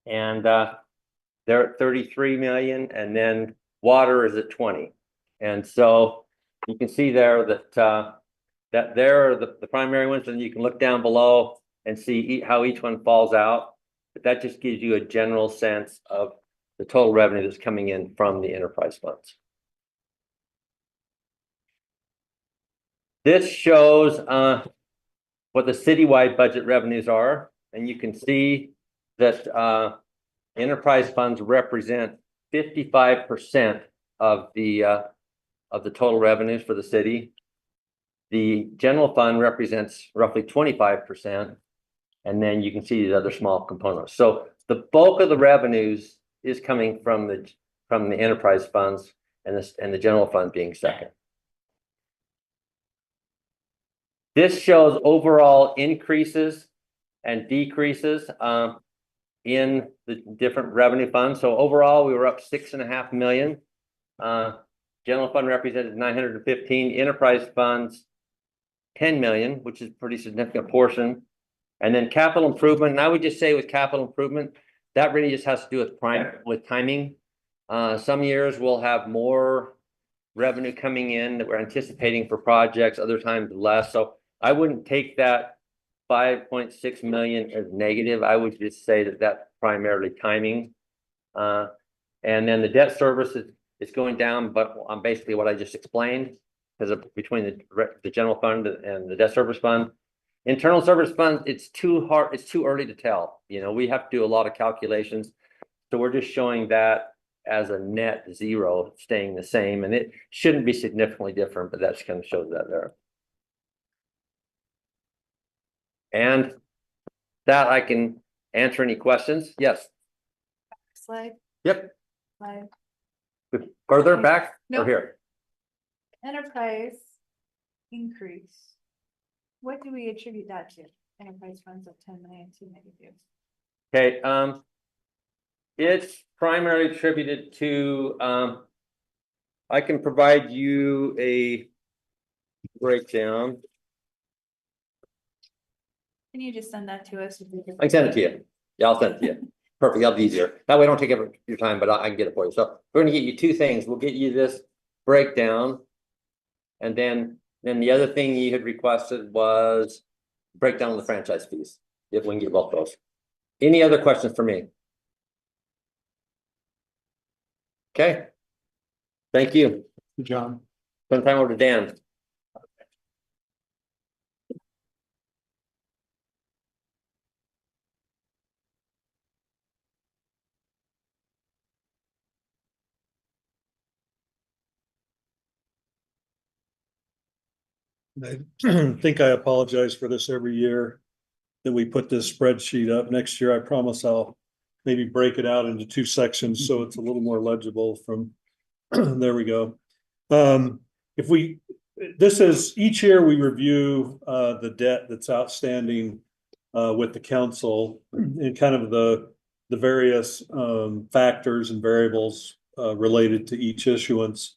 And they're at 33 million, and then water is at 20. And so you can see there that that there are the primary ones, and you can look down below and see how each one falls out. But that just gives you a general sense of the total revenue that's coming in from the enterprise funds. This shows what the citywide budget revenues are, and you can see that enterprise funds represent 55% of the total revenues for the city. The general fund represents roughly 25%, and then you can see the other small components. So the bulk of the revenues is coming from the enterprise funds, and the general fund being second. This shows overall increases and decreases in the different revenue funds. So overall, we were up 6.5 million. General fund represented 915, enterprise funds 10 million, which is a pretty significant portion. And then capital improvement, and I would just say with capital improvement, that really just has to do with timing. Some years we'll have more revenue coming in that we're anticipating for projects, other times less. So I wouldn't take that 5.6 million as negative. I would just say that that's primarily timing. And then the debt service is going down, but on basically what I just explained, because of between the general fund and the debt service fund. Internal service fund, it's too early to tell. You know, we have to do a lot of calculations. So we're just showing that as a net zero, staying the same, and it shouldn't be significantly different, but that's kind of shows that there. And that I can answer any questions. Yes. Slide. Yep. Slide. Further Okay. back or Nope. here? Enterprise increase. What do we attribute that to? Enterprise funds of 10 million to negative. Okay, it's primarily attributed to, I can provide you a breakdown. Can you just send that to us? I can send it to you. Yeah, I'll send it to you. Perfect, that'll be easier. That way I don't take up your time, but I can get it for you. So we're gonna get you 2 things. We'll get you this breakdown. And then the other thing you had requested was breakdown of the franchise fees. If we can get both those. Any other questions for me? Okay. Thank you. John. Spend time over to Dan. I think I apologize for this every year that we put this spreadsheet up. Next year, I promise I'll maybe break it out into 2 sections so it's a little more legible from, there we go. This is, each year we review the debt that's outstanding with the council and kind of the various factors and variables related to each issuance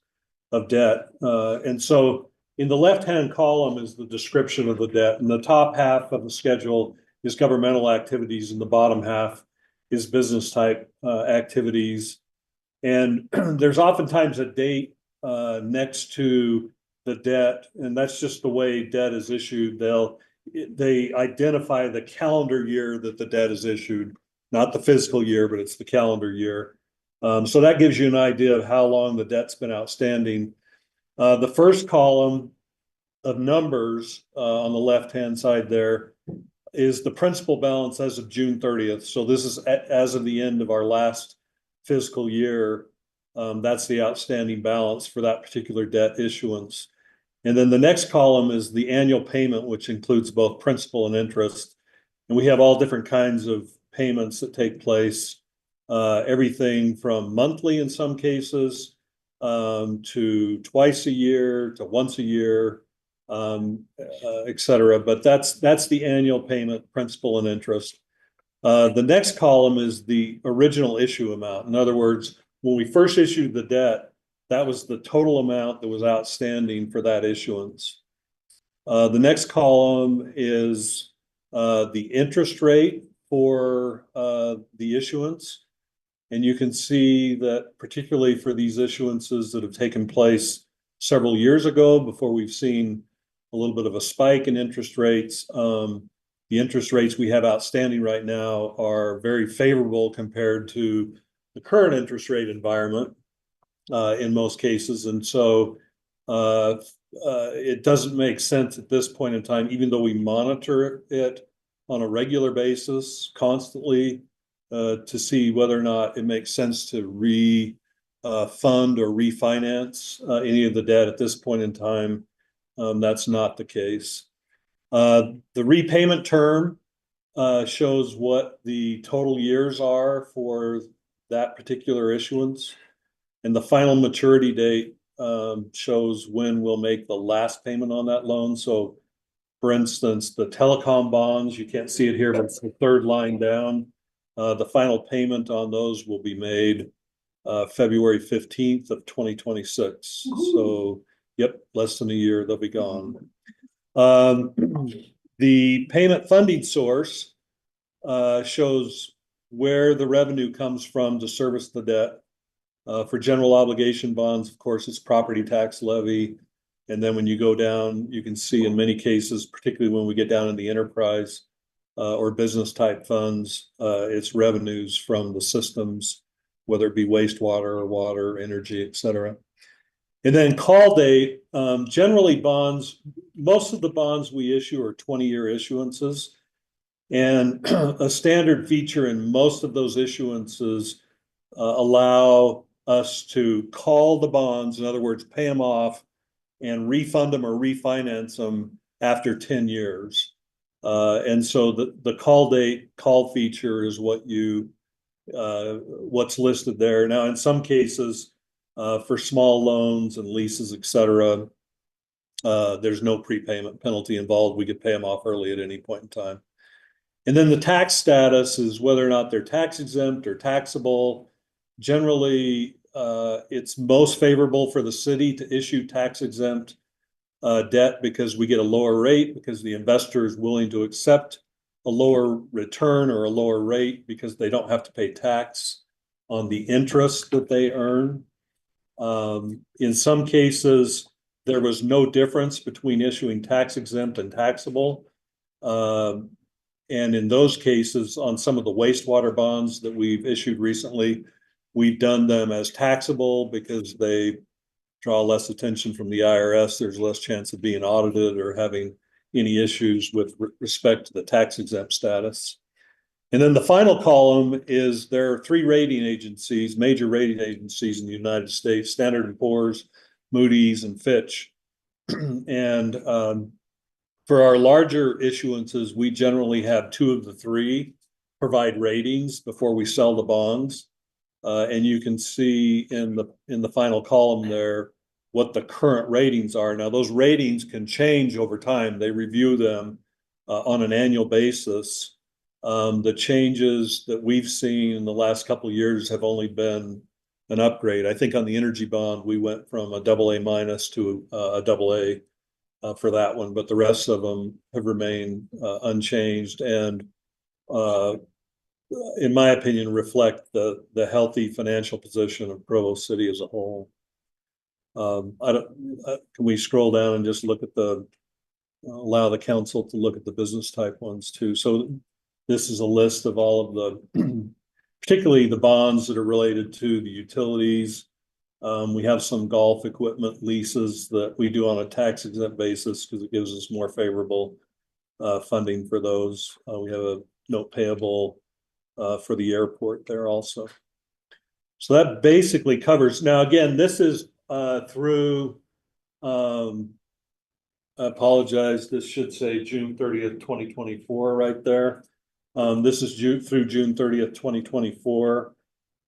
of debt. And so in the left-hand column is the description of the debt, and the top half of the schedule is governmental activities, and the bottom half is business type activities. And there's oftentimes a date next to the debt, and that's just the way debt is issued. They identify the calendar year that the debt is issued, not the fiscal year, but it's the calendar year. So that gives you an idea of how long the debt's been outstanding. The first column of numbers on the left-hand side there is the principal balance as of June 30th. So this is as of the end of our last fiscal year. That's the outstanding balance for that particular debt issuance. And then the next column is the annual payment, which includes both principal and interest. And we have all different kinds of payments that take place everything from monthly in some cases, to twice a year, to once a year, et cetera. But that's the annual payment, principal and interest. The next column is the original issue amount. In other words, when we first issued the debt, that was the total amount that was outstanding for that issuance. The next column is the interest rate for the issuance. And you can see that particularly for these issuances that have taken place several years ago, before we've seen a little bit of a spike in interest rates, the interest rates we have outstanding right now are very favorable compared to the current interest rate environment in most cases. And so it doesn't make sense at this point in time, even though we monitor it on a regular basis, constantly, to see whether or not it makes sense to fund or refinance any of the debt at this point in time. That's not the case. The repayment term shows what the total years are for that particular issuance. And the final maturity date shows when we'll make the last payment on that loan. So, for instance, the telecom bonds, you can't see it here, but it's the third line down. The final payment on those will be made February 15th of 2026. So, yep, less than a year, they'll be gone. The payment funding source shows where the revenue comes from to service the debt. For general obligation bonds, of course, it's property tax levy. And then when you go down, you can see in many cases, particularly when we get down in the enterprise or business type funds, it's revenues from the systems, whether it be wastewater or water, energy, et cetera. And then call date, generally bonds, most of the bonds we issue are 20-year issuances. And a standard feature in most of those issuances allow us to call the bonds, in other words, pay them off and refund them or refinance them after 10 years. And so the call date, call feature is what's listed there. Now, in some cases, for small loans and leases, et cetera, there's no prepayment penalty involved. We could pay them off early at any point in time. And then the tax status is whether or not they're tax exempt or taxable. Generally, it's most favorable for the city to issue tax exempt debt because we get a lower rate, because the investor is willing to accept a lower return or a lower rate because they don't have to pay tax on the interest that they earn. In some cases, there was no difference between issuing tax exempt and taxable. And in those cases, on some of the wastewater bonds that we've issued recently, we've done them as taxable because they draw less attention from the IRS. There's less chance of being audited or having any issues with respect to the tax exempt status. And then the final column is there are three rating agencies, major rating agencies in the United States, Standard & Poor's, Moody's, and Fitch. And for our larger issuances, we generally have two of the three provide ratings before we sell the bonds. And you can see in the final column there what the current ratings are. Now, those ratings can change over time. They review them on an annual basis. The changes that we've seen in the last couple of years have only been an upgrade. I think on the energy bond, we went from a AA- to a AA for that one, but the rest of them have remained unchanged and, in my opinion, reflect the healthy financial position of Provo City as a whole. Can we scroll down and just look at allow the council to look at the business type ones too? So this is a list of all of the, particularly the bonds that are related to the utilities. We have some golf equipment leases that we do on a tax exempt basis because it gives us more favorable funding for those. We have a note payable for the airport there also. So that basically covers. Now, again, this is through, I apologize, this should say June 30th, 2024 right there. This is through June 30th, 2024.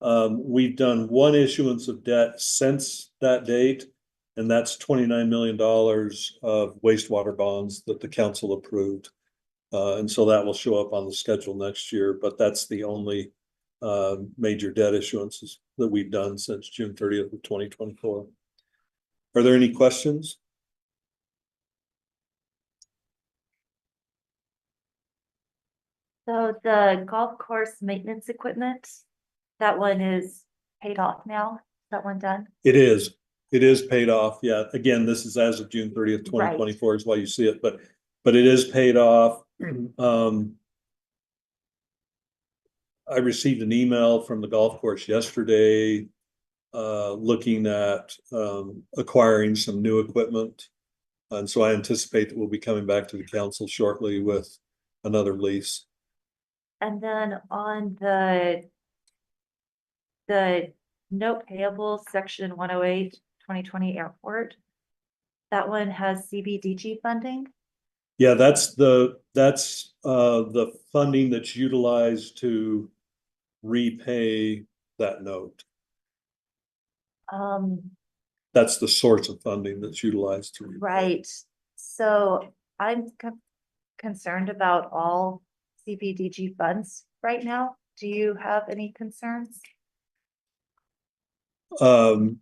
We've done one issuance of debt since that date, and that's $29 million of wastewater bonds that the council approved. And so that will show up on the schedule next year, but that's the only major debt issuances that we've done since June 30th of 2024. Are there any questions? So the golf course maintenance equipment, that one is paid off now? Is that one done? It is. It is paid off. Yeah. Again, this is as of June 30th, Right. 2024 is why you see it, but it is paid off. I received an email from the golf course yesterday, looking at, acquiring some new equipment. And so I anticipate that we'll be coming back to the council shortly with another lease. And then on the note payable, section 108, 2020 airport, that one has CBDG funding? Yeah, that's the funding that's utilized to repay that note. That's the source of funding that's utilized to repay. Right. So I'm concerned about all CBDG funds right now. Do you have any concerns? I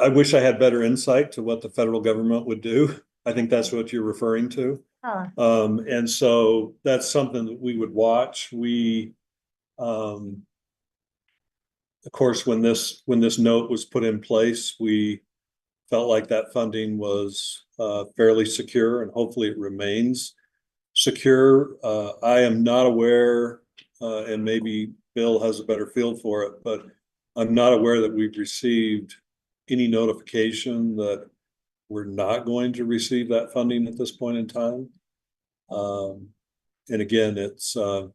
wish I had better insight to what the federal government would do. I think that's what you're referring to. Huh. And so that's something that we would watch. We, of course, when this note was put in place, we felt like that funding was fairly secure, and hopefully it remains secure. I am not aware, and maybe Bill has a better feel for it, but I'm not aware that we've received any notification that we're not going to receive that funding at this point in time. And again, it's the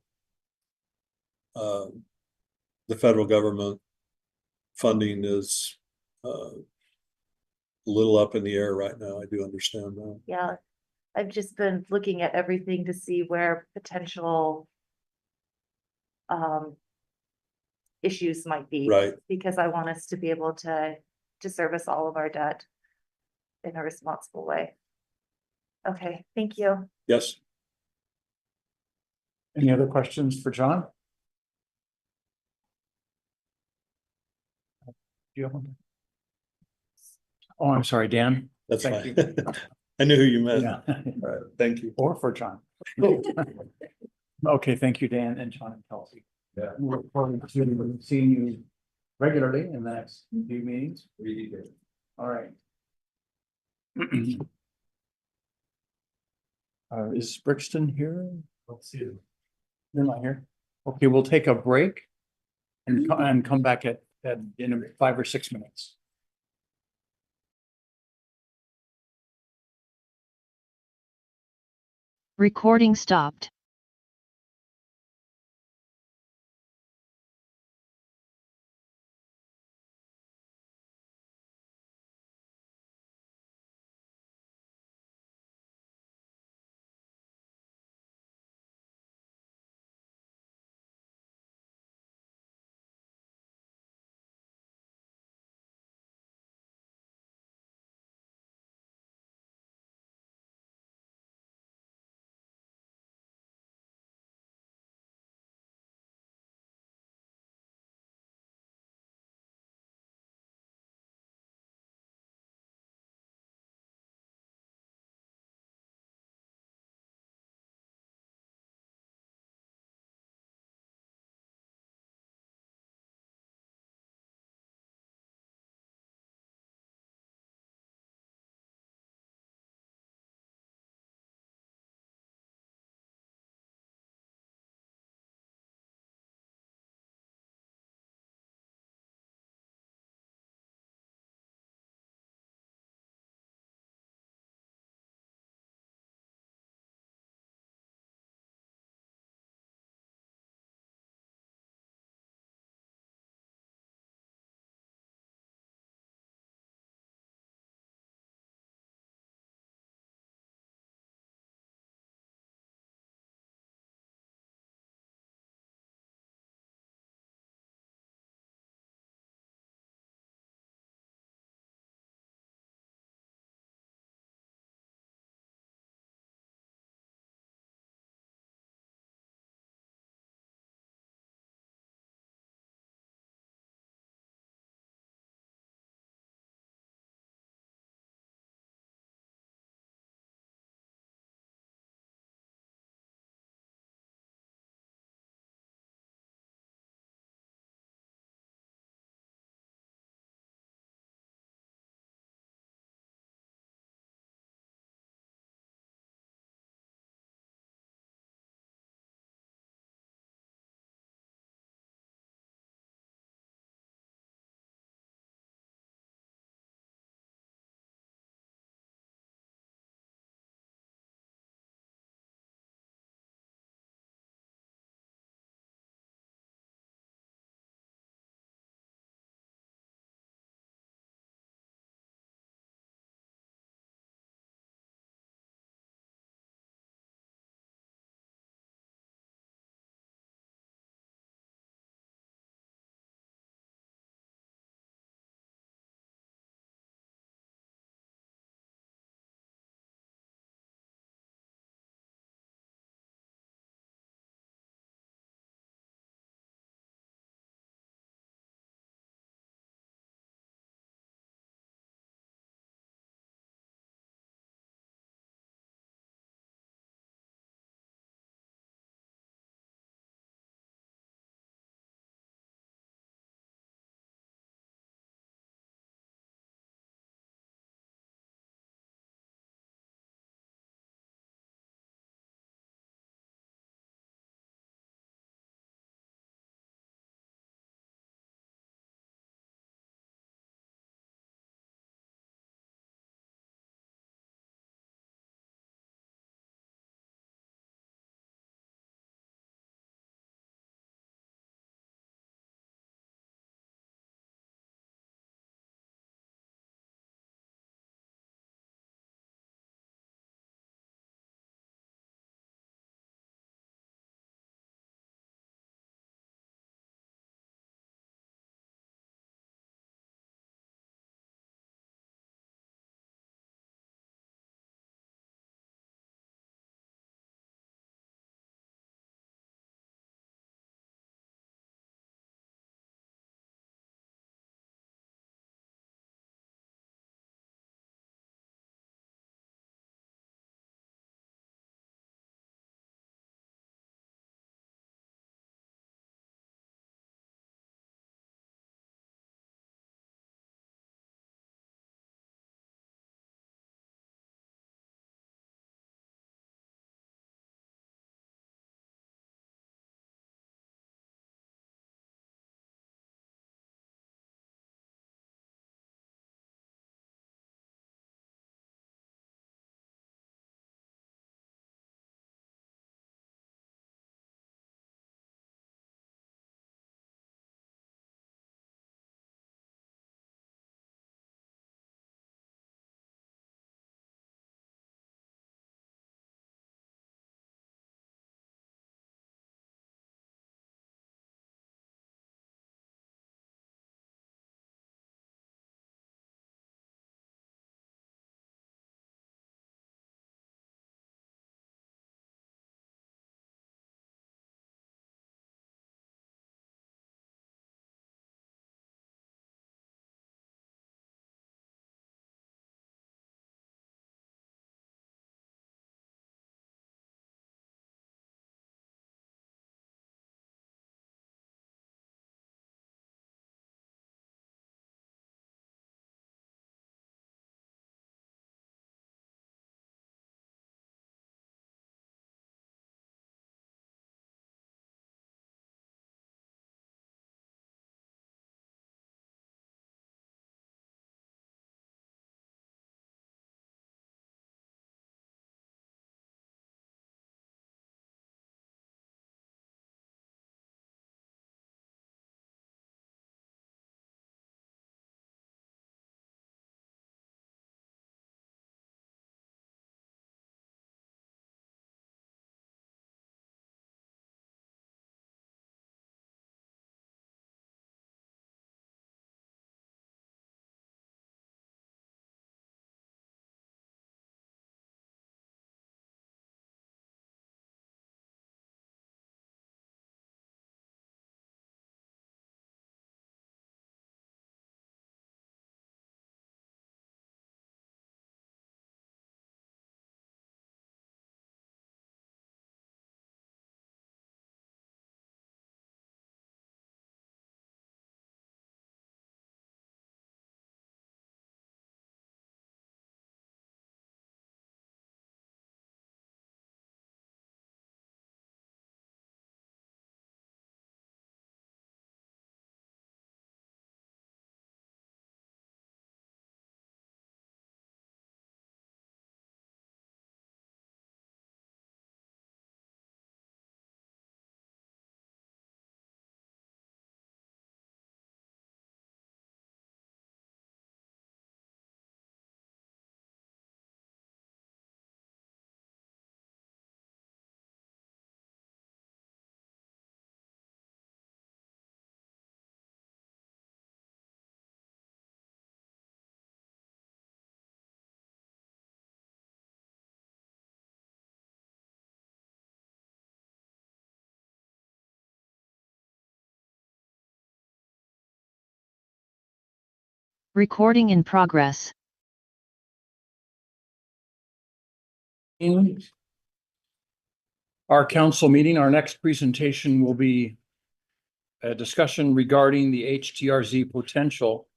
federal government funding is a little up in the air right now. I do understand that. Yeah, I've just been looking at everything to see where potential issues might be. Right. Because I want us to be able to service all of our debt in a responsible way. Okay, thank you. Yes. Any other questions for John? Do you have one? Oh, I'm sorry, Dan. That's Thank fine. I knew who you meant. Yeah. All right. Thank you. Or for John. Okay, thank you, Dan and John and Kelsey. Yeah. We look forward to seeing you regularly in the next few meetings. Really good. All right. Is Brixton here? Let's see. They're not here. Okay, we'll take a break and come back in 5 or 6 minutes. Recording stopped. Recording in progress. Our council meeting, our next presentation will be a discussion regarding the HTRZ potential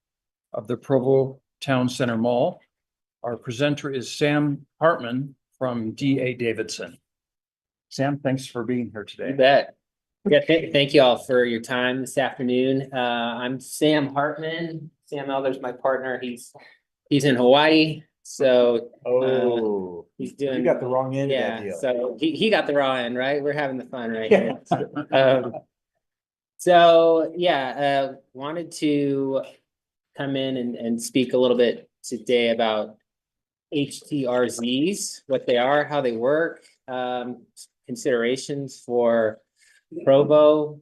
of the Provo Town Center Mall. Our presenter is Sam Hartman from D.A. Davidson. Sam, thanks for being here today. You bet. Yeah, thank you all for your time this afternoon. I'm Sam Hartman. Sam Elder's my partner. He's in Hawaii, so he's doing. You got the wrong end of that Yeah, deal. so he got the raw end, right? We're having the fun right here. So yeah, wanted to come in and speak a little bit today about HTRZs, what they are, how they work, considerations for Provo.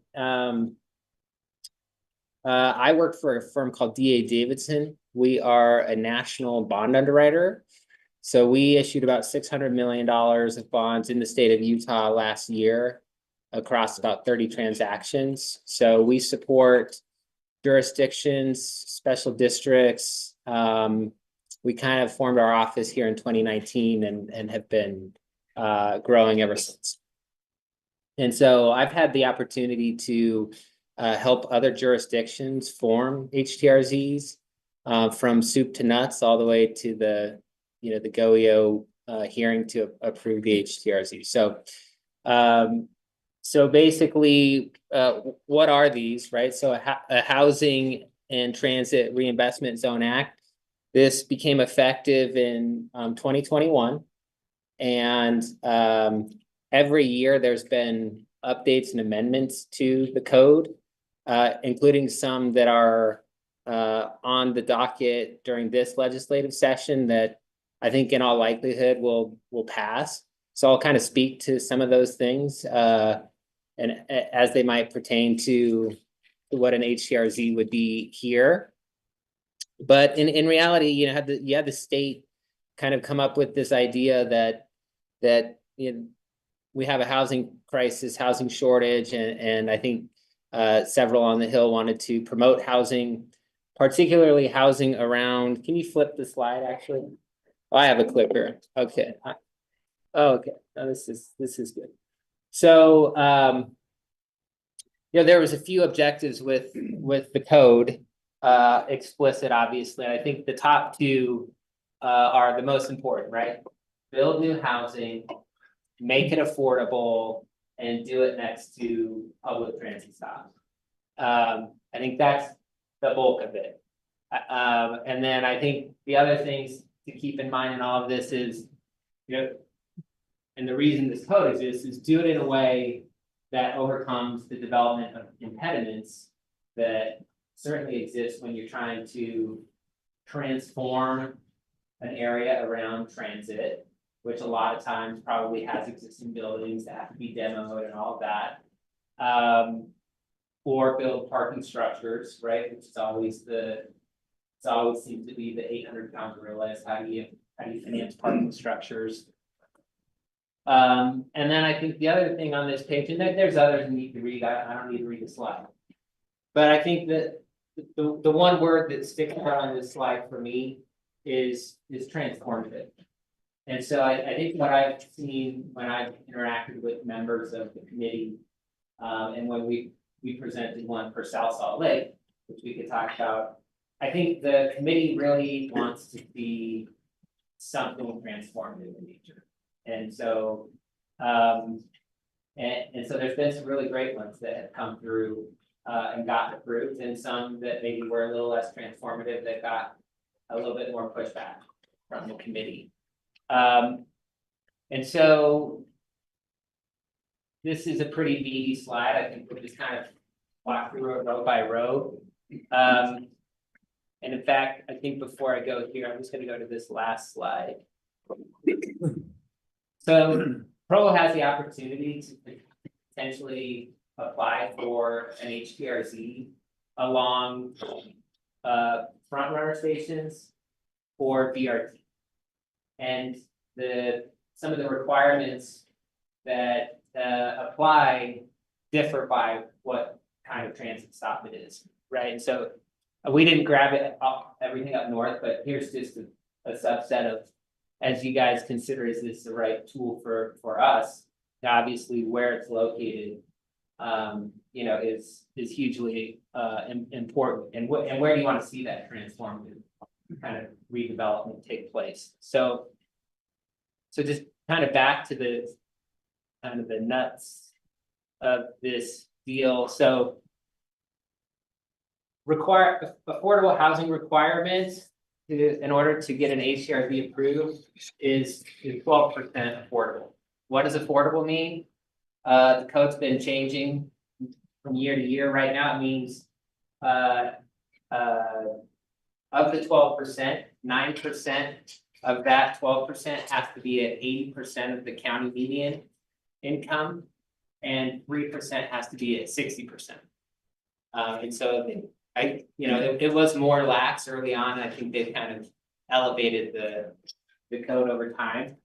I work for a firm called D.A. Davidson. We are a national bond underwriter. So we issued about $600 million of bonds in the state of Utah last year across about 30 transactions. So we support jurisdictions, special districts. We kind of formed our office here in 2019 and have been growing ever since. And so I've had the opportunity to help other jurisdictions form HTRZs from soup to nuts, all the way to the GOEO hearing to approve the HTRZ. So basically, what are these, right? So a Housing and Transit Reinvestment Zone Act. This became effective in 2021, and every year there's been updates and amendments to the code, including some that are on the docket during this legislative session that I think in all likelihood will pass. So I'll kind of speak to some of those things and as they might pertain to what an HTRZ would be here. But in reality, you had the state kind of come up with this idea that we have a housing crisis, housing shortage, and I think several on the Hill wanted to promote housing, particularly housing around. Can you flip the slide? Actually, oh, I have a clicker. Okay. Okay. Oh, this is good. So there was a few objectives with the code, explicit, obviously. I think the top two are the most important, right? Build new housing, make it affordable, and do it next to public transit stops. I think that's the bulk of it. And then I think the other things to keep in mind in all of this is, and the reason this code exists is do it in a way that overcomes the development of impediments that certainly exist when you're trying to transform an area around transit, which a lot of times probably has existing buildings that have to be demoed and all of that. Or build parking structures, right? Which is always seems to be the 800-pound gorilla is how do you finance parking structures? And then I think the other thing on this page, and there's others you need to read, I don't need to read the slide. But I think that the one word that sticks out on this slide for me is transformative. And so I think what I've seen when I've interacted with members of the committee, and when we presented one for South Salt Lake, which we could talk about, I think the committee really wants to be something transformative in nature. And so, and so there's been some really great ones that have come through and gotten approved, and some that maybe were a little less transformative that got a little bit more pushback from the committee. And so this is a pretty meaty slide. I think we'll just kind of walk through it row by row. And in fact, I think before I go here, I'm just going to go to this last slide. So Provo has the opportunity to potentially apply for an HTRZ along front runner stations or BRT. And some of the requirements that apply differ by what kind of transit stop it is, right? And so We didn't grab it up, everything up north, but here's just a subset of, as you guys consider, is this the right tool for us? Obviously, where it's located, you know, is hugely important, and where do you want to see that transformative kind of redevelopment take place? So just kind of back to the kind of the nuts of this deal. So require affordable housing requirements in order to get an HTRZ approved is 12% affordable. What does affordable mean? The code's been changing from year to year. Right now, it means of the 12%, 9% of that 12% has to be at 80% of the county median income, and 3% has to be at 60%. And so you know, it was more lax early on. I think they've kind of elevated the code over time.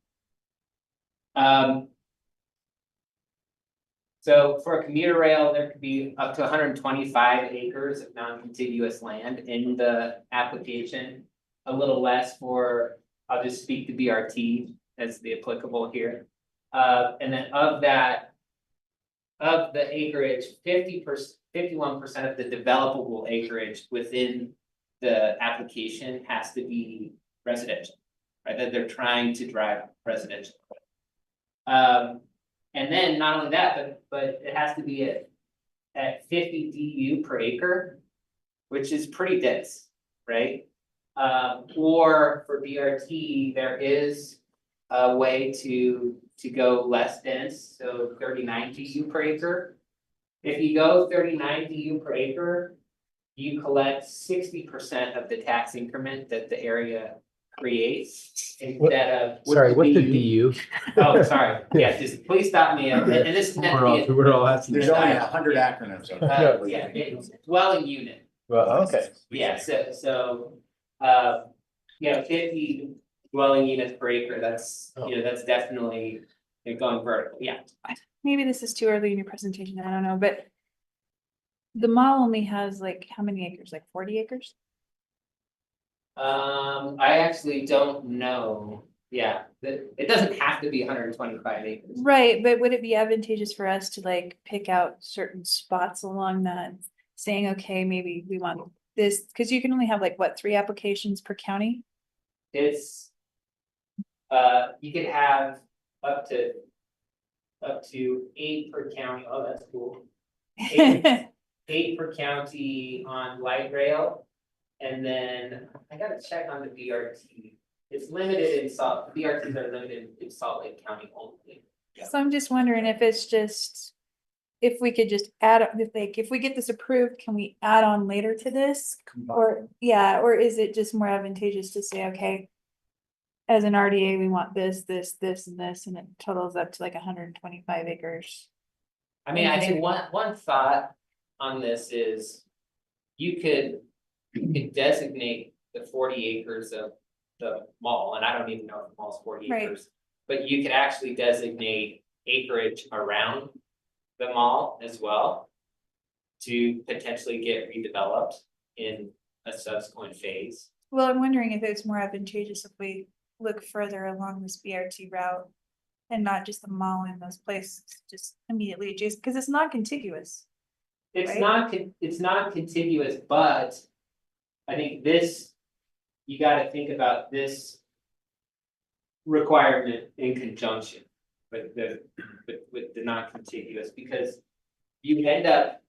So for a commuter rail, there could be up to 125 acres of non-contiguous land in the application. A little less for, I'll just speak to BRT as the applicable here. And then of that, of the acreage, 51% of the developable acreage within the application has to be residential, right? That they're trying to drive residential. And then not only that, but it has to be at 50 DU per acre, which is pretty dense, right? Or for BRT, there is a way to go less dense, so 39 DU per acre. If you go 39 DU per acre, you collect 60% of the tax increment that the area creates instead of. Sorry, what's the DU? Oh, sorry. Yeah, just please stop me. And this is meant to be. We're all asking. There's only 100 acronyms. Yeah, it's dwelling unit. Well, okay. Yeah, so, you know, 50 dwelling units per acre, that's, you know, that's definitely going vertical, yeah. Maybe this is too early in your presentation, I don't know, but the mall only has like, how many acres, like 40 acres? I actually don't know, yeah, it doesn't have to be 125 acres. Right, but would it be advantageous for us to like pick out certain spots along that, saying, okay, maybe we want this, because you can only have like, what, 3 applications per county? It's, you could have up to 8 per county, oh, that's cool. 8 per county on light rail, and then I gotta check on the BRT. It's limited in BRTs are limited in Salt Lake County only. So I'm just wondering if it's just, if we could just add, if we get this approved, can we add on later to this? Or, yeah, or is it just more advantageous to say, okay, as an RDA, we want this, this, this, and this, and it totals up to like 125 acres. I mean, I think one thought on this is you could designate the 40 acres of the mall, and I don't even know if the mall's 40 Right. acres, but you could actually designate acreage around the mall as well to potentially get redeveloped in a subsequent phase. Well, I'm wondering if it's more advantageous if we look further along this BRT route and not just the mall in those places, just immediately adjacent, because it's not contiguous. It's Right. it's not contiguous, but I think this, you gotta think about this requirement in conjunction with the non-contiguous, because you end up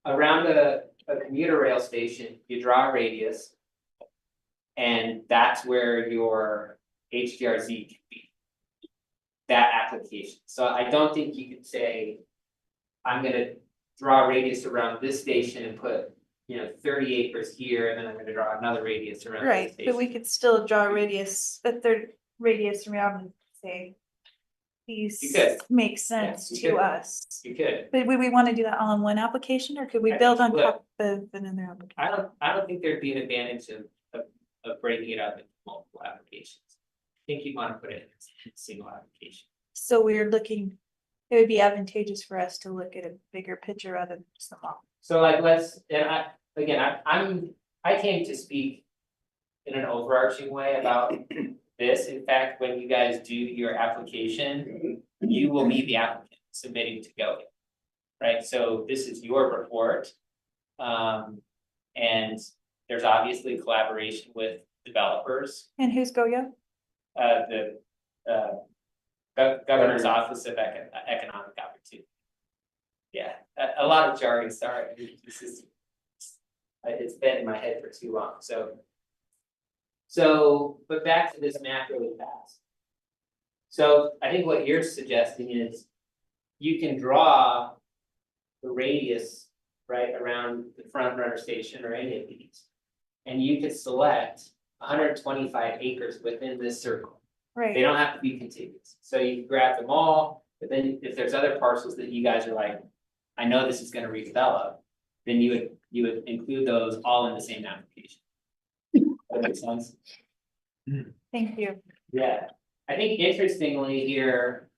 around a commuter rail station, you draw a radius, and that's where your HTRZ can be. That application. So I don't think you could say, I'm gonna draw a radius around this station and put, you know, 30 acres here, and then I'm gonna draw another radius around this Right, station. but we could still draw a radius, a third radius around and say, these You could. make sense you to could. us. You could. But would we want to do that all in one application, or could we I build think on you would. top of another application? I don't think there'd be an advantage of breaking it up into multiple applications. I think you wanna put it in a single application. So we're looking, it would be advantageous for us to look at a bigger picture other than just the mall. So like, let's, and again, I came to speak in an overarching way about this. In fact, when you guys do your application, you will be the applicant submitting to go. Right, so this is your report. And there's obviously collaboration with developers, And who's Goya? the Governor's Office of Economic Opportunity. Yeah, a lot of jargon, sorry, this is, it's been in my head for too long, so, but back to this map really fast. So I think what you're suggesting is you can draw the radius, right, around the front runner station or any of these. And you could select 125 acres within this circle. They Right, don't have to be contiguous. So you can grab them all, but then if there's other parcels that you guys are like, I know this is gonna redevelop, then you would include those all in the same application. That makes sense? thank you. Yeah, I think interestingly here,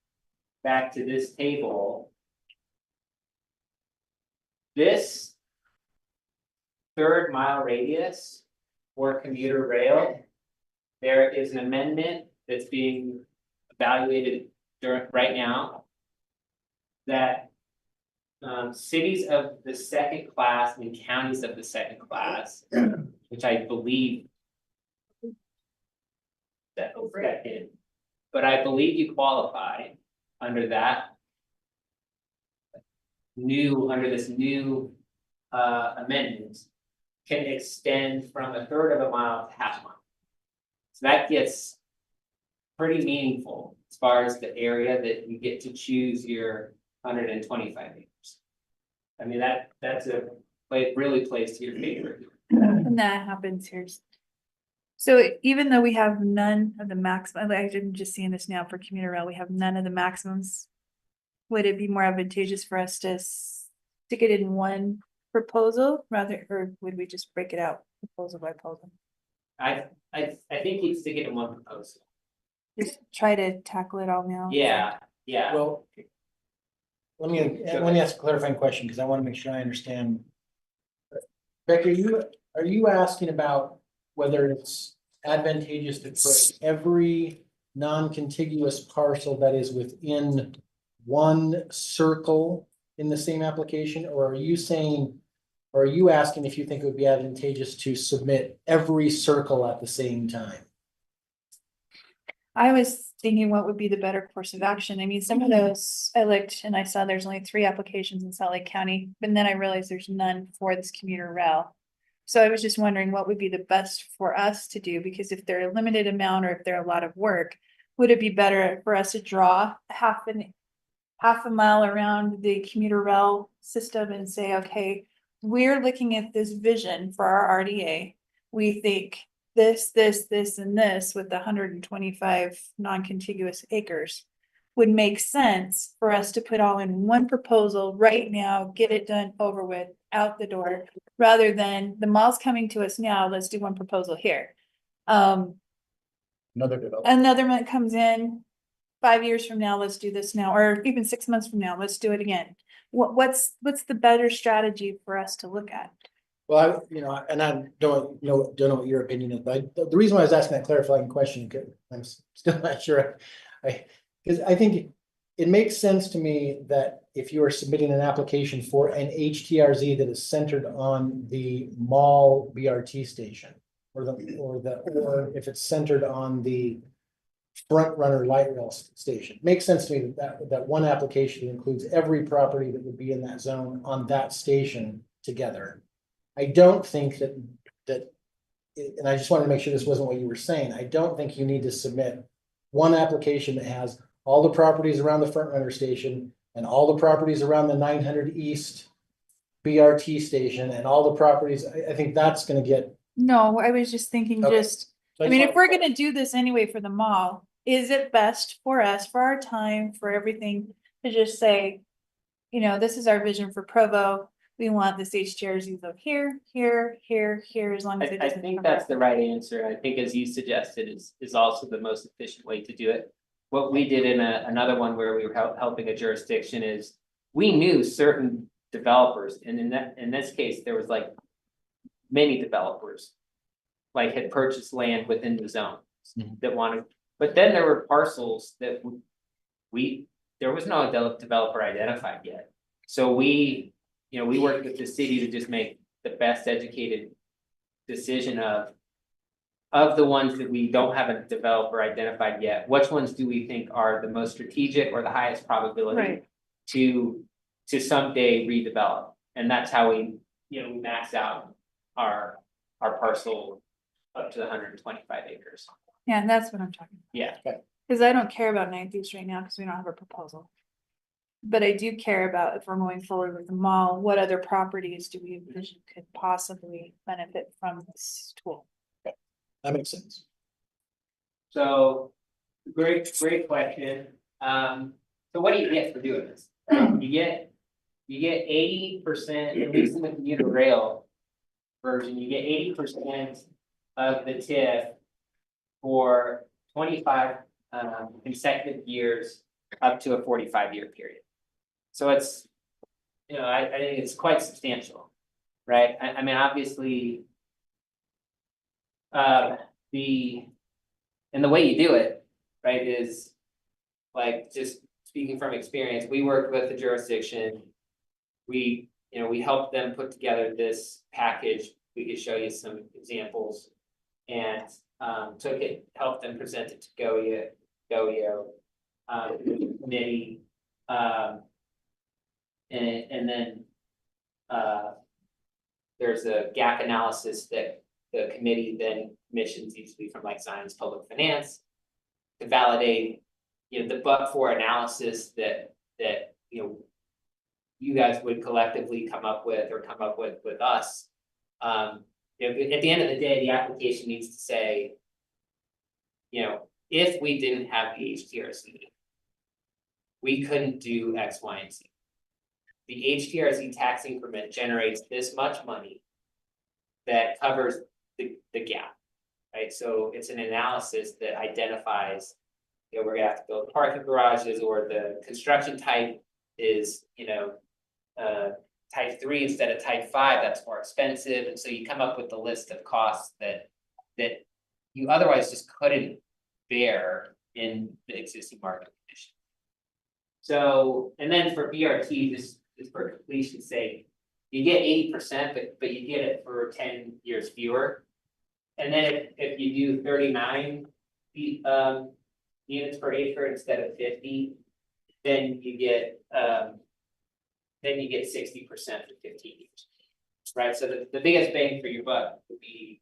back to this table. This third mile radius for commuter rail, there is an amendment that's being evaluated right now. That cities of the second class and counties of the second class, which I believe that in, but I believe you qualify under that. Under this new amendment, can extend from a third of a mile to half a mile. So that gets pretty meaningful as far as the area that you get to choose your 125 acres. I mean, really plays to your favor. And that happens here. So even though we have none of the maximum, I didn't just seeing this now for commuter rail, we have none of the maximums. Would it be more advantageous for us to stick it in one proposal rather, or would we just break it out proposal by proposal? I think you'd stick it in one proposal. Just try to tackle it all now. Yeah. Well, let me ask a clarifying question, because I want to make sure I understand. Becky, are you asking about whether it's advantageous to put every non-contiguous parcel that is within one circle in the same application, or are you saying, or are you asking if you think it would be advantageous to submit every circle at the same time? I was thinking what would be the better course of action. I mean, some of those I looked and I saw there's only 3 applications in Salt Lake County, but then I realized there's none for this commuter rail. So I was just wondering what would be the best for us to do, because if they're a limited amount or if they're a lot of work, would it be better for us to draw half a mile around the commuter rail system and say, okay, we're looking at this vision for our RDA. We think this, and this with the 125 non-contiguous acres would make sense for us to put all in one proposal right now, get it done over with, out the door, rather than the mall's coming to us now, let's do one proposal here. Another development. Another one comes in 5 years from now, let's do this now, or even 6 months from now, let's do it again. What's the better strategy for us to look at? Well, and I don't know what your opinion is, but the reason why I was asking that clarifying question, because I'm still not sure. Because I think it makes sense to me that if you are submitting an application for an HTRZ that is centered on the mall BRT station, or if it's centered on the front runner light rail station, makes sense to me that one application includes every property that would be in that zone on that station together. I don't think that, and I just wanted to make sure this wasn't what you were saying. I don't think you need to submit one application that has all the properties around the front runner station and all the properties around the 900 East BRT station and all the properties. I think that's going to get. No, I was just thinking Okay. I mean, if we're gonna do this anyway for the mall, is it best for us, for our time, for everything, to just say, this is our vision for Provo. We want this HTRZ of here, as long as it I doesn't. think that's the right answer. I think, as you suggested, is also the most efficient way to do it. What we did in another one where we were helping a jurisdiction is we knew certain developers, and in this case, there was like many developers. Like had purchased land within the zone Mhm. that wanted, but then there were parcels that there was no developer identified yet. So we worked with the city to just make the best educated decision of the ones that we don't have a developer identified yet, which ones do we think are the most strategic or the highest probability Right. to someday redevelop? And that's how we max out our parcel up to 125 acres. Yeah, and that's what I'm talking about. Yeah, Cause I don't care about 9th East right now, cause we don't have a proposal. But I do care about if we're moving forward with the mall, what other properties do we envision could possibly benefit from this tool? That makes sense. so great question. So what do you get for doing this? Right? You get 80%, at least in the commuter rail version, you get 80% of the TIF for 25 consecutive years up to a 45-year period. So it's, I think it's quite substantial, right? I mean, obviously, and the way you do it, right, is like just speaking from experience, we worked with the jurisdiction. We helped them put together this package. We could show you some examples and helped them present it to GOEO committee. And then there's a gap analysis that the committee then commissions usually from like science, public finance to validate, the but-for analysis that you guys would collectively come up with with us. At the end of the day, the application needs to say, if we didn't have the HTRZ, we couldn't do X, Y, and Z. The HTRZ tax increment generates this much money that covers the gap, right? So it's an analysis that identifies, we're gonna have to build parking garages, or the construction type is, type 3 instead of type 5, that's more expensive. And so you come up with the list of costs that you otherwise just couldn't bear in the existing market condition. So, and then for BRT, just for completion's sake, you get 80%, but you get it for 10 years fewer. And then if you do 39 units per acre instead of 50, then you get 60% for 15 years. Right, so the biggest bang for your buck would be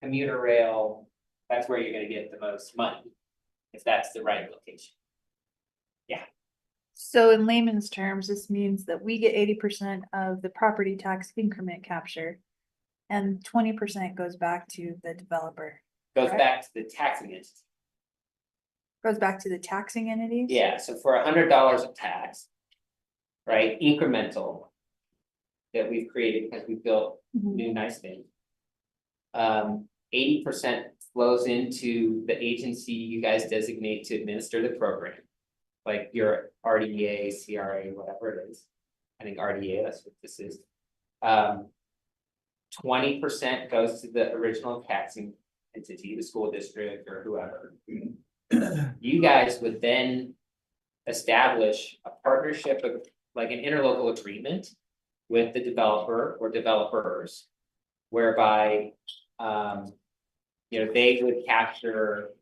commuter rail. That's where you're gonna get the most money, if that's the right location. So in layman's terms, this means that we get 80% of the property tax increment capture. And 20% goes back to the developer, Goes Right. back to the taxing entity. goes back to the taxing entities? Yeah, so for $100 of tax, right, incremental, that we've created because we built Mhm. new nice things. 80% flows into the agency you guys designate to administer the program. Like your RDA, CRA, whatever it is. I think RDA, that's what this is. 20% goes to the original taxing entity, the school district or whoever. You guys would then establish a partnership of like an interlocal agreement with the developer or developers, whereby they would capture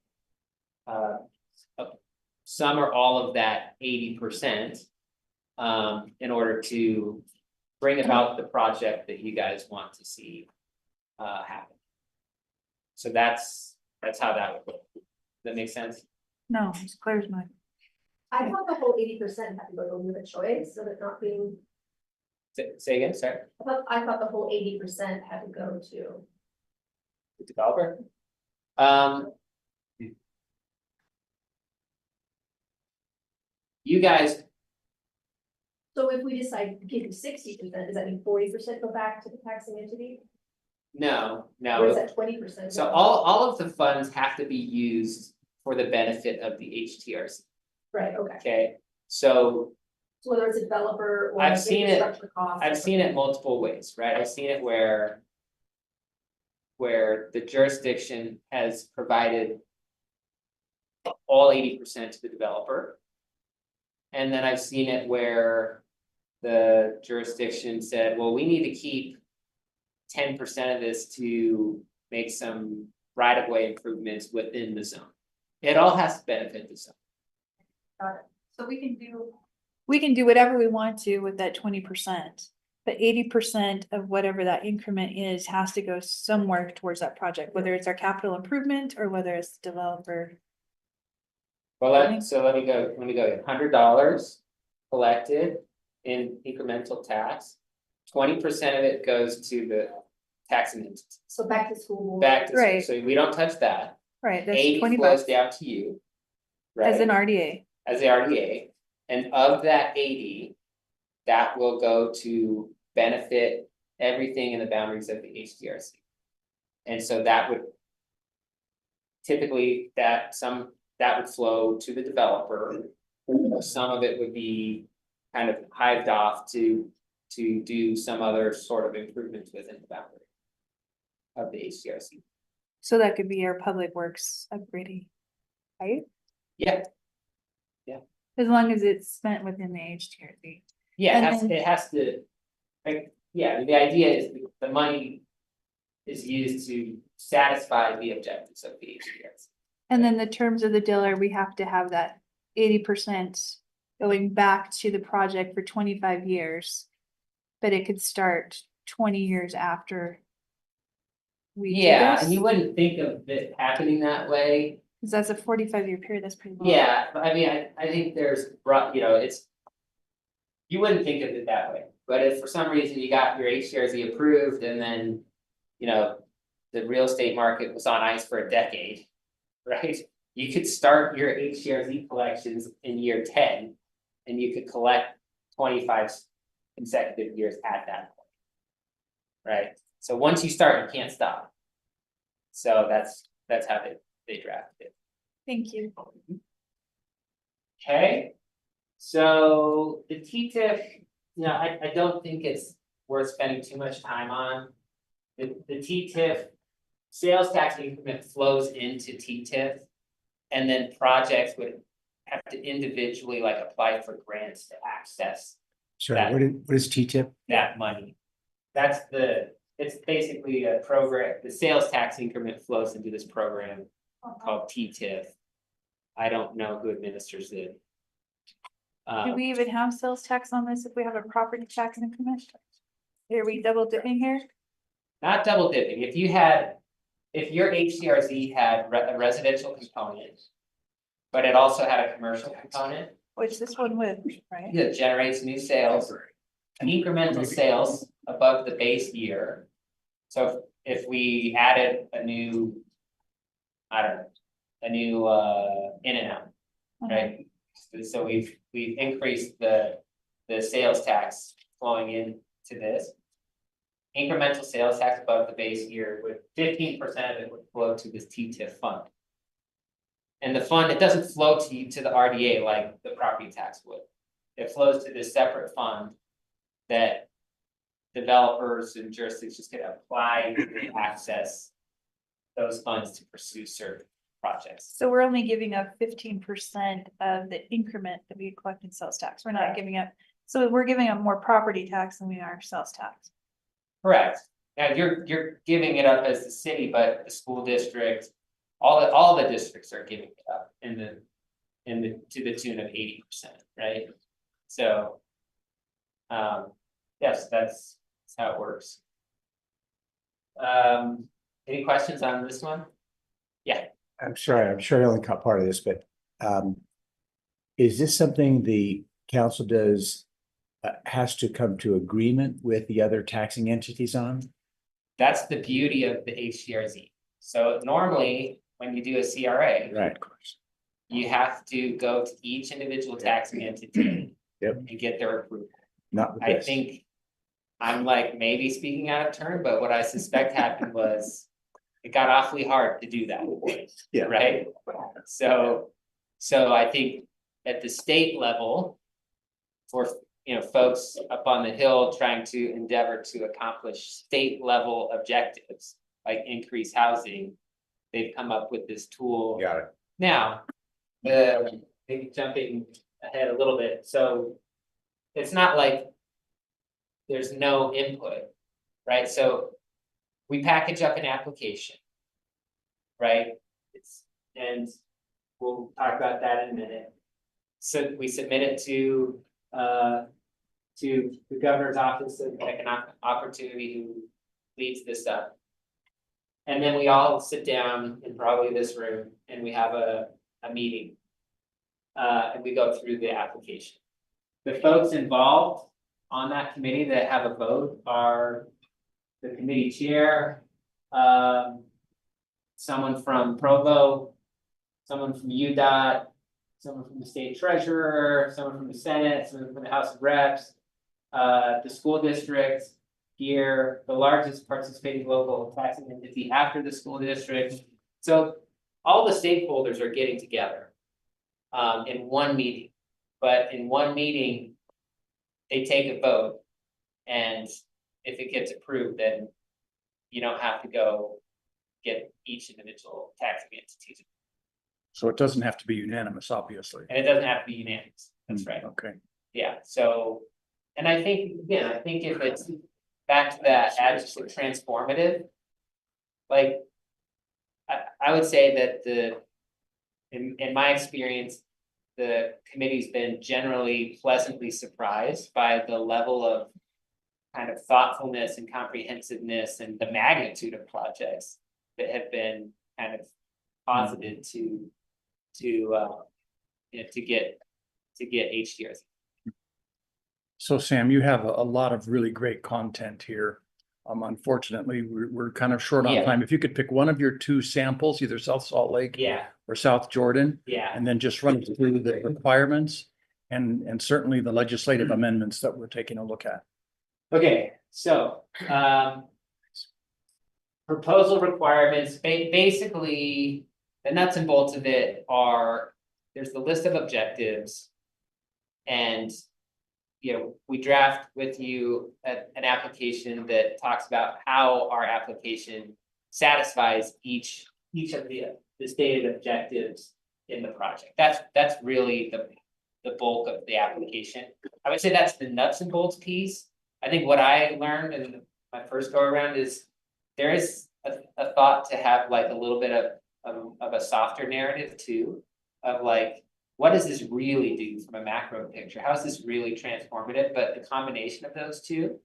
some or all of that 80% in order to bring about the project that you guys want to see happen. So that's how that would work. Does that make sense? No, it's clear as mud. I thought the whole 80% had to go to Live Choice, so that not being, Say again, sorry, I thought the whole 80% had to go to. the developer. You guys, So if we decide to give you 60%, does that mean 40% go back to the taxing entity? no. Or is that 20%? So all of the funds have to be used for the benefit of the HTRZ, Right, okay. okay? So So whether it's a developer or. I've seen it- infrastructure costs. I've seen it multiple ways, right? I've seen it where where the jurisdiction has provided all 80% to the developer. And then I've seen it where the jurisdiction said, well, we need to keep 10% of this to make some right-of-way improvements within the zone. It all has to benefit the zone. So we can do whatever we want to with that 20%. But 80% of whatever that increment is has to go somewhere towards that project, whether it's our capital improvement or whether it's developer. Well, let me go, $100 collected in incremental tax. 20% of it goes to the taxing entity, So back to school. back to, Right. so we don't touch that. Right, that's 80 20 flows bucks down to you. as an Right, RDA. as the RDA, and of that 80, that will go to benefit everything in the boundaries of the HTRZ. And so that would typically, that would flow to the developer. Some of it would be kind of hived off to do some other sort of improvements within the boundary of the HTRC. So that could be our public works upgrading, right? Yeah, As long as it's spent within the HTRZ. yeah, And it has to, like, yeah, the idea is the money is used to satisfy the objectives of the HTRC. And then the terms of the dealer, we have to have that 80% going back to the project for 25 years. But it could start 20 years after. We do Yeah, this, and you wouldn't think of it happening that way. 'cause that's a 45-year period, that's pretty long. Yeah, I mean, I think there's, it's. You wouldn't think of it that way, but if for some reason you got your HTRZ approved and then, the real estate market was on ice for a decade. Right, you could start your HTRZ collections in year 10, and you could collect 25 consecutive years at that point. Right, so once you start, you can't stop. So that's how they drafted it. Thank you. Okay, so the TTIF, I don't think it's worth spending too much time on. The TTIF, sales tax increment flows into TTIF. And then projects would have to individually apply for grants to access Sorry, what is T-tip? that money. It's basically a program, the sales tax increment flows into this program called TTIF. I don't know who administers it. Do we even have sales tax on this if we have a property tax increment? Are we double dipping here? Not double dipping, if your HTRZ had a residential component, but it also had a commercial component, Which this one would, right? it generates new sales. Incremental sales above the base year. So if we added a new, in and out, right? So we've increased the sales tax flowing into this. Incremental sales tax above the base year with 15% of it would flow to this TTIF fund. And the fund, it doesn't flow to the RDA like the property tax would. It flows to this separate fund that developers and jurisdictions can apply to access those funds to pursue certain projects. So we're only giving up 15% of the increment that we collect in sales tax. We're not giving up, so we're giving up more property tax than we are sales tax. Correct. Now you're giving it up as the city, but the school district, all the districts are giving it up to the tune of 80%, right? So. Yes, that's how it works. Any questions on this one? Yeah. I'm sorry, I'm sure I only caught part of this, but is this something the council has to come to agreement with the other taxing entities on? That's the beauty of the HTRZ. So normally, when you do a CRA. Right, of course. You have to go to each individual taxing entity. Yep. And get their approval. Not with I this. think. I'm maybe speaking out of turn, but what I suspect happened was. It got awfully hard to do that. Yeah. Right? So I think at the state level. For folks up on the hill trying to endeavor to accomplish state level objectives. like increase housing, they've come up with this tool. Got it. Now, maybe jumping ahead a little bit, so it's not like there's no input, right? So we package up an application, right? And we'll talk about that in a minute. So we submit it to the governor's office of economic opportunity, who leads this up. And then we all sit down in probably this room and we have a meeting. And we go through the application. The folks involved on that committee that have a vote are the committee chair, someone from Provo, someone from UDOT, someone from the state treasurer, someone from the Senate, someone from the House of Reps, the school district here, the largest participating local taxing entity after the school district. So all the stakeholders are getting together in one meeting, but in one meeting, they take a vote, and if it gets approved, then you don't have to go get each individual taxing entity. So it doesn't have to be unanimous, obviously. And it doesn't have to be unanimous. That's right. Okay. Yeah, so, and I think, again, I think if it's back to that adjective transformative, like, I would say that in my experience, the committee's been generally pleasantly surprised by the level of kind of thoughtfulness and comprehensiveness and the magnitude of projects that have been kind of posited to get HTRZ. So Sam, you have a lot of really great content here. Unfortunately, we're kind of short on Yeah. time. If you could pick one of your two samples, either South Salt Lake Yeah, or South Jordan, yeah. and then just run through the requirements and certainly the legislative amendments that we're taking a look at. Okay, so, proposal requirements, basically, the nuts and bolts of it are, there's the list of objectives. And, you know, we draft with you an application that talks about how our application satisfies each of the stated objectives in the project. That's really the bulk of the application. I would say that's the nuts and bolts piece. I think what I learned in my first go around is there is a thought to have like a little bit of a softer narrative too, of like, what does this really do from a macro picture? How is this really transformative? But the combination of those two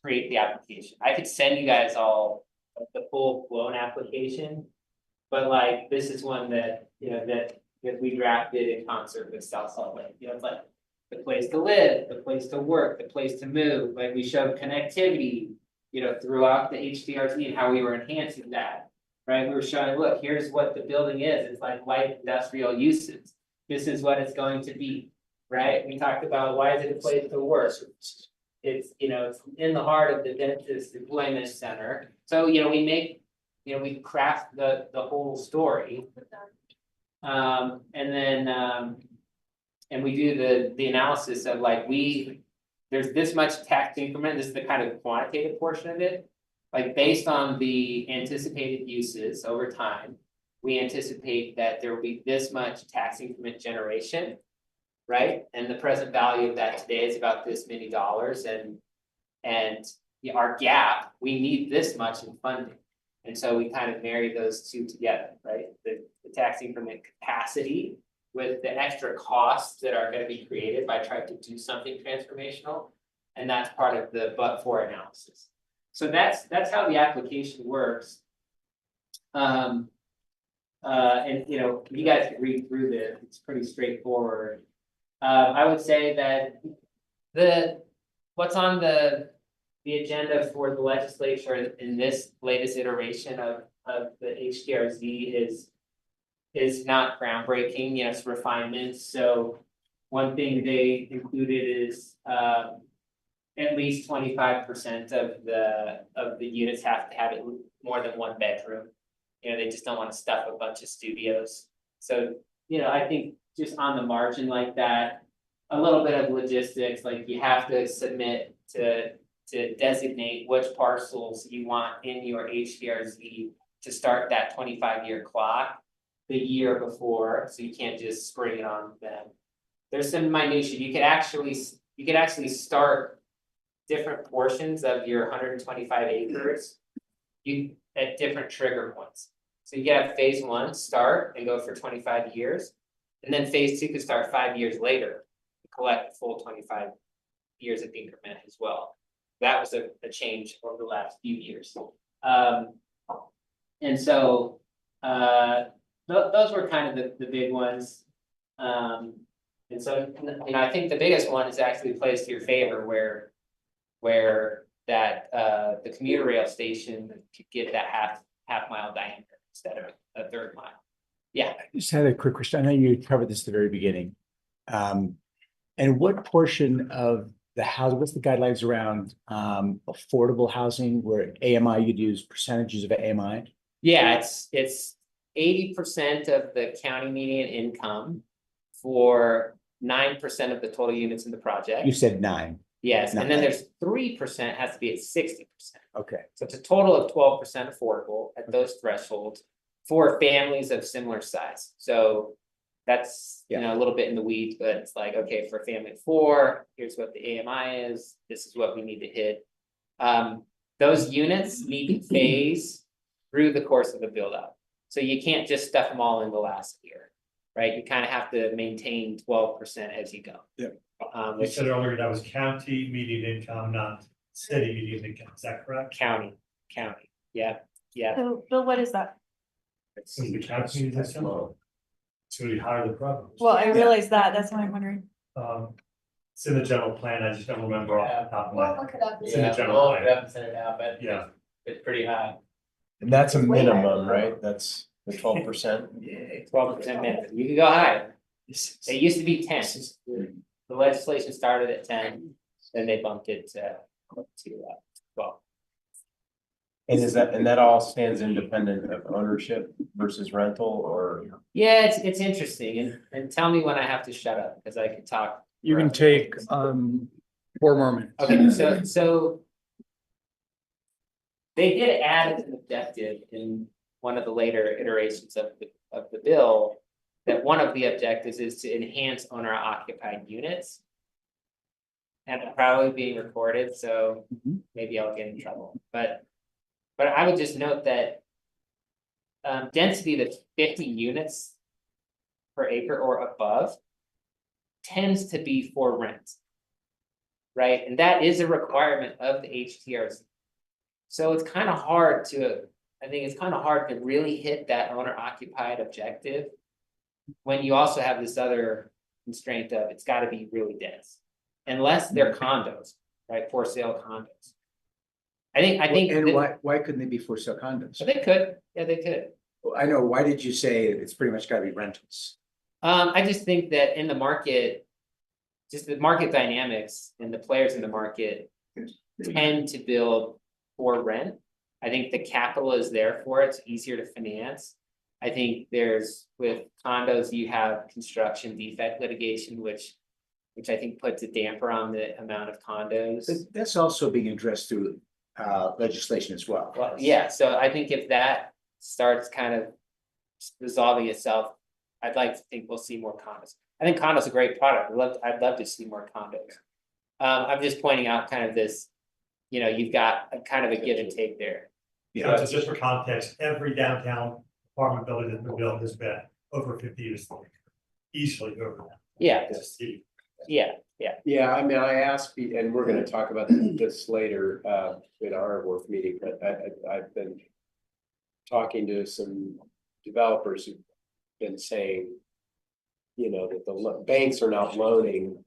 create the application. I could send you guys all the full blown application, but like this is one that, you know, that we drafted in concert with South Salt Lake. You know, it's like the place to live, the place to work, the place to move. Like we showed connectivity, you know, throughout the HTRZ and how we were enhancing that. Right, we were showing, look, here's what the building is. It's like light industrial uses. This is what it's going to be, right? We talked about why is it a place to work? It's, you know, it's in the heart of the dentist employment center. So, you know, we make, you know, we craft the whole story. And then and we do the analysis of like there's this much tax increment. This is the kind of quantitative portion of it. Like based on the anticipated uses over time, we anticipate that there will be this much tax increment generation, right? And the present value of that today is about this many dollars, and you know, our gap, we need this much in funding. And so we kind of marry those two together, right? The tax increment capacity with the extra costs that are going to be created by trying to do something transformational, and that's part of the but-for analysis. So that's how the application works. And you know, you guys can read through this, it's pretty straightforward. I would say that what's on the agenda for the legislature in this latest iteration of the HTRZ is not groundbreaking, you know, it's refinements. So one thing they included is at least 25% of the units have to have it more than one bedroom. You know, they just don't want to stuff a bunch of studios. So, you know, I think just on the margin like that, a little bit of logistics, like you have to submit to to designate which parcels you want in your HTRZ to start that 25-year clock the year before, so you can't just spring it on them. There's some minutia, you could actually start different portions of your 125 acres. At different trigger points. So you get phase 1 start and go for 25 years. And then phase 2 could start 5 years later, collect the full 25 years of increment as well. That was a change over the last few years. And so those were kind of the big ones. And so, you know, I think the biggest one is actually plays to your favor where that the commuter rail station could get that half mile diameter instead of a third mile. Yeah. I just had a quick question. I know you covered this at the very beginning. And what portion of the house, what's the guidelines around affordable housing where AMI, you'd use percentages of AMI? Yeah, it's 80% of the county median income for 9% of the total units in the project. You said 9. Yes, and then Nine. there's 3% has to be at 60%. Okay. So it's a total of 12% affordable at those thresholds for families of similar size. So that's, you know, a little bit in the weeds, but it's like, okay, for a family of 4, here's what the AMI is, this is what we need to hit. Those units need to phase through the course of the build out. So you can't just stuff them all in the last year, right? You kind of have to maintain 12% as you go. Yep. You Which said earlier that was county median income, not city median income, is that correct? county, yeah. So, Bill, what is that? So the county median income, it's gonna be higher than Provo. Well, I realize that, that's why I'm wondering. It's in the general plan, I just don't remember off the top of my We'll head. look it up. It's in the general plan. Send it out, but Yeah. it's pretty high. And that's a It's way higher. minimum, right? That's the 12%. Yeah, 12% minimum. You can go higher. It used to be 10. The legislation started at 10, then they bumped it to 12. And that all stands independent of ownership versus rental or? Yeah, it's interesting, and tell me when I have to shut up, because I could talk. You can forever. take 4 more minutes. Okay, so they did add an objective in one of the later iterations of the bill. That one of the objectives is to enhance owner occupied units. And it's probably being recorded, so maybe I'll get in trouble, but I would just note that. Density that's 50 units per acre or above. Tends to be for rent. Right, and that is a requirement of the HTRZ. So it's kind of hard to, I think it's kind of hard to really hit that owner occupied objective. When you also have this other constraint of it's got to be really dense. Unless they're condos, right, for sale condos. I think. And that- why couldn't they be for sale condos? So they could, yeah, they could. I know, why did you say it's pretty much gotta be rentals? I just think that in the market. Just the market dynamics and the players in the market tend to build for rent. I think the capital is there for it, it's easier to finance. I think there's, with condos, you have construction defect litigation, which I think puts a damper on the amount of condos. But that's also being addressed through legislation as well. Well, yeah, so I think if that starts kind of resolving itself, I'd like to think we'll see more condos. I think condos are a great product. I'd love to see more condos. I'm just pointing out kind of this, you know, you've got a kind of a give and take there. Yeah. So just for context, every downtown apartment building that's been built has been over 50 years old. Easily over that. Yeah, Just yeah. Yeah, I mean, I asked, and we're gonna talk about this later in our work meeting, but I've been talking to some developers who've been saying, you know, that the banks are not loaning.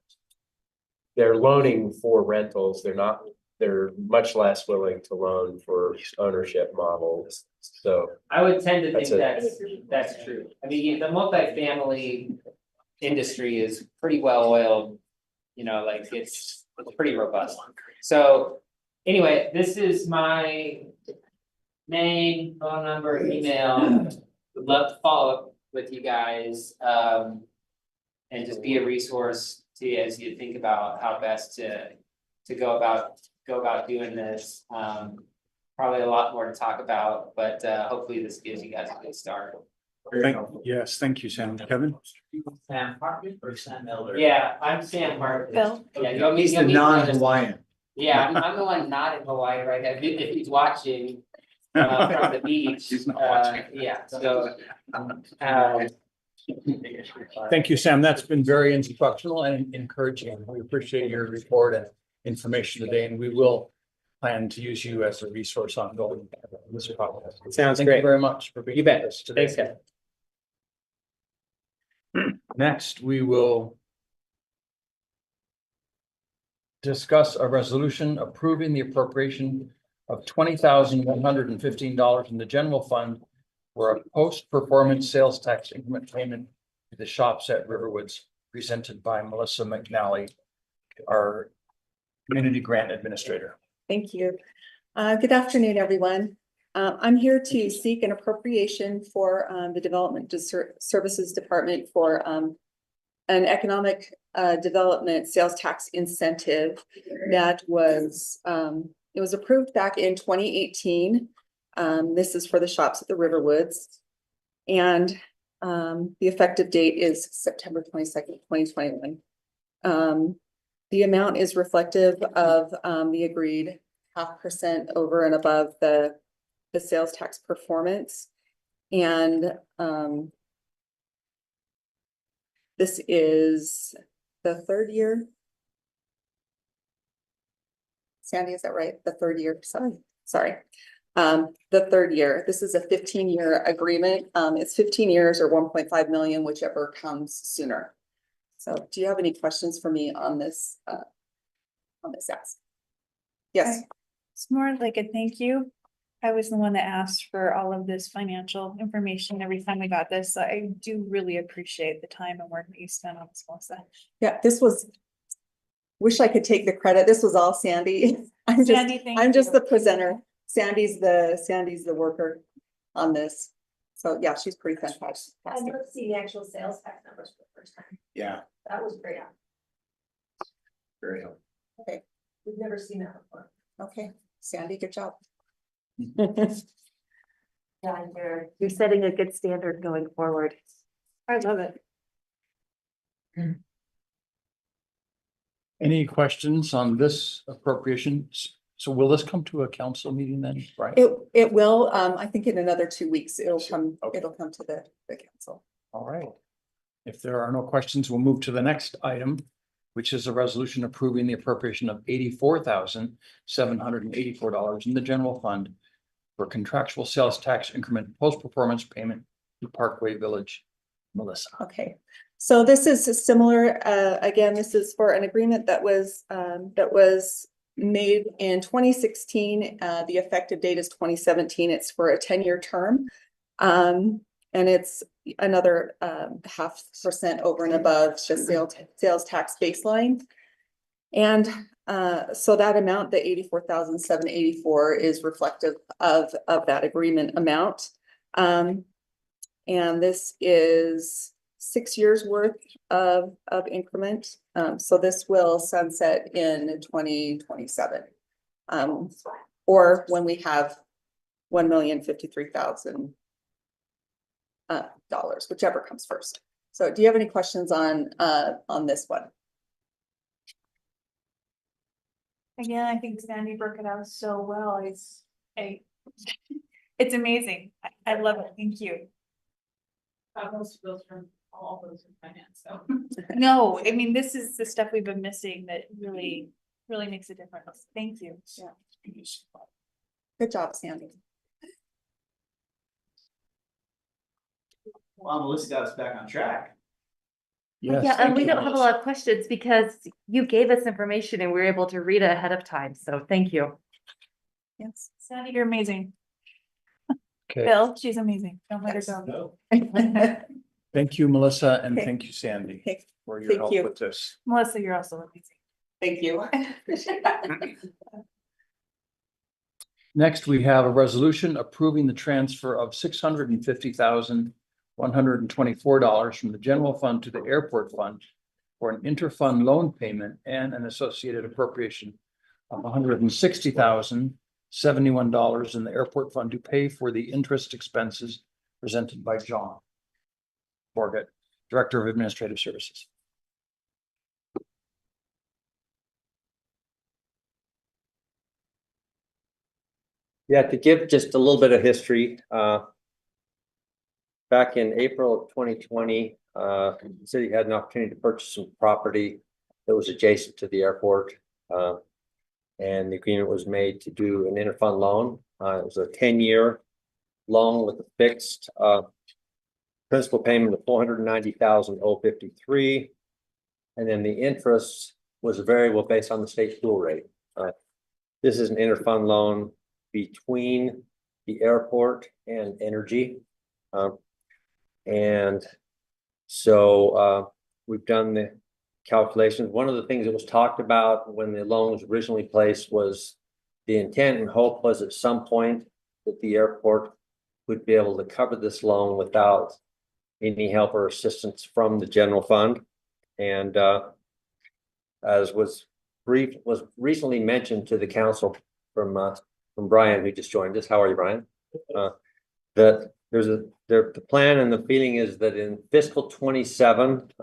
They're loaning for rentals. They're much less willing to loan for ownership models. So I would tend to think That's that's true. I mean, the multifamily industry is pretty well oiled. You know, like it's pretty robust. So anyway, this is my name, phone number, email. Would love to follow up with you guys. And just be a resource to you as you think about how best to go about go about doing this. Probably a lot more to talk about, but hopefully this gives you guys a good start. Yes, thank you, Sam. Kevin? Sam Hartman or Sam Elder? Yeah, I'm Sam Hartman. Bill. Yeah, you'll meet- He's the you'll meet non-Hawaiian. Yeah, I'm the one not in Hawaii right now. If he's watching from the beach. He's not watching. Yeah, so. Thank you, Sam. That's been very instructional and encouraging. We appreciate your report and information today, and we will plan to use you as a resource ongoing. This process. Sounds Thank you great. very much for being You bet. with us today. Thanks, Kevin. Next, we will discuss a resolution approving the appropriation of $20,115 in the general fund for a post-performance sales tax increment payment to the shops at Riverwoods, presented by Melissa McNally, our community grant administrator. Thank you. Good afternoon, everyone. I'm here to seek an appropriation for the Development Services Department for an economic development sales tax incentive that was it was approved back in 2018. This is for the shops at the Riverwoods. And the effective date is September 22nd, 2021. The amount is reflective of the agreed 0.5% over and above the sales tax performance. And this is the third year. Sandy, is that right? The third year, sorry. The third year, this is a 15-year agreement. It's 15 years or 1.5 million, whichever comes sooner. So do you have any questions for me on this ask? Yes. It's more like a thank you. I was the one that asked for all of this financial information every time we got this. So I do really appreciate the time and work that you spent on this, Melissa. Yeah, this was, wish I could take the credit. This was all Sandy. I'm just Sandy, the presenter. Sandy's the worker on this. So yeah, she's pretty fantastic. I've never seen the actual sales tax numbers for the first time. Yeah. That was great. Very helpful. Okay, We've never seen that before. okay. Sandy, good job. Yeah, you're setting a good standard going forward. I love it. Any questions on this appropriation? So will this come to a council meeting then, right? It will, I think in another 2 weeks, it'll come to the council. All right. If there are no questions, we'll move to the next item, which is a resolution approving the appropriation of $84,784 in the general fund for contractual sales tax increment post-performance payment to Parkway Village. Melissa. Okay, so this is a similar, again, this is for an agreement that was made in 2016. The effective date is 2017. It's for a 10-year term. And it's another 0.5% over and above the sales tax baseline. And so that amount, the $84,784, is reflective of that agreement amount. And this is 6 years worth of increment. So this will sunset in 2027. Or when we have $1,053,000 whichever comes first. So do you have any questions on this one? Again, I think Sandy broke it out so well. It's amazing. I love it. Thank you. Most of those from all those in finance, so. No, I mean, this is the stuff we've been missing that really makes a difference. Thank you. Yeah. Good job, Sandy. Well, Melissa got us back on track. Yes, Yeah, and thank we you, don't have a Melissa. lot of questions because you gave us information and we were able to read it ahead of time. So thank you. Yes. Sandy, you're amazing. Okay. Bill, she's amazing. Don't let her go. Thank you, Melissa, and Okay. thank you, Sandy, Okay. for your Thank help you. with this. Melissa, you're also amazing. Thank you. Appreciate that. Next, we have a resolution approving the transfer of $650,124 from the general fund to the airport fund for an interfund loan payment and an associated appropriation of $160,071 in the airport fund to pay for the interest expenses presented by John Borget, Director of Administrative Services. Yeah, to give just a little bit of history, back in April of 2020, the city had an opportunity to purchase some property that was adjacent to the airport. And the agreement was made to do an interfund loan. It was a 10-year loan with a fixed principal payment of $490,053. And then the interest was a variable based on the state pool rate. This is an interfund loan between the airport and energy. And so we've done the calculations. One of the things that was talked about when the loan was originally placed was the intent and hope was at some point that the airport would be able to cover this loan without any help or assistance from the general fund. And as was recently mentioned to the council from Brian, who just joined us. How are you, Brian? That the plan and the feeling is that in fiscal 27,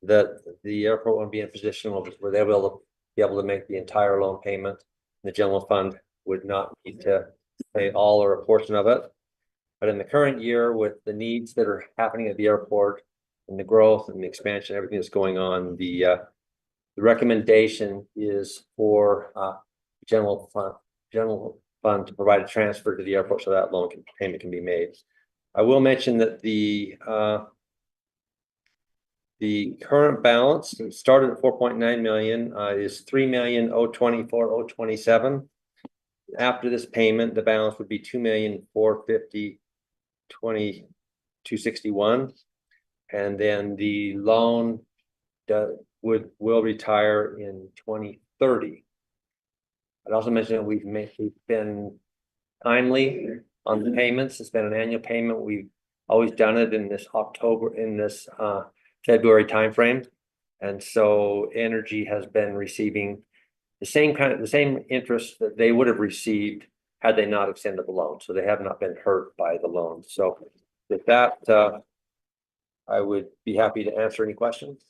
that the airport won't be in a position where they will be able to make the entire loan payment. The general fund would not need to pay all or a portion of it. But in the current year, with the needs that are happening at the airport and the growth and the expansion, everything that's going on, the recommendation is for general fund to provide a transfer to the airport so that payment can be made. I will mention that the current balance started at 4.9 million is 3,024,027. After this payment, the balance would be 2,450,261, and then the loan will retire in 2030. I'd also mention that we've been timely on the payments. It's been an annual payment. We've always done it in this February timeframe, and so Energy has been receiving the same interest that they would have received had they not extended the loan. So they have not been hurt by the loan. So with that, I would be happy to answer any questions.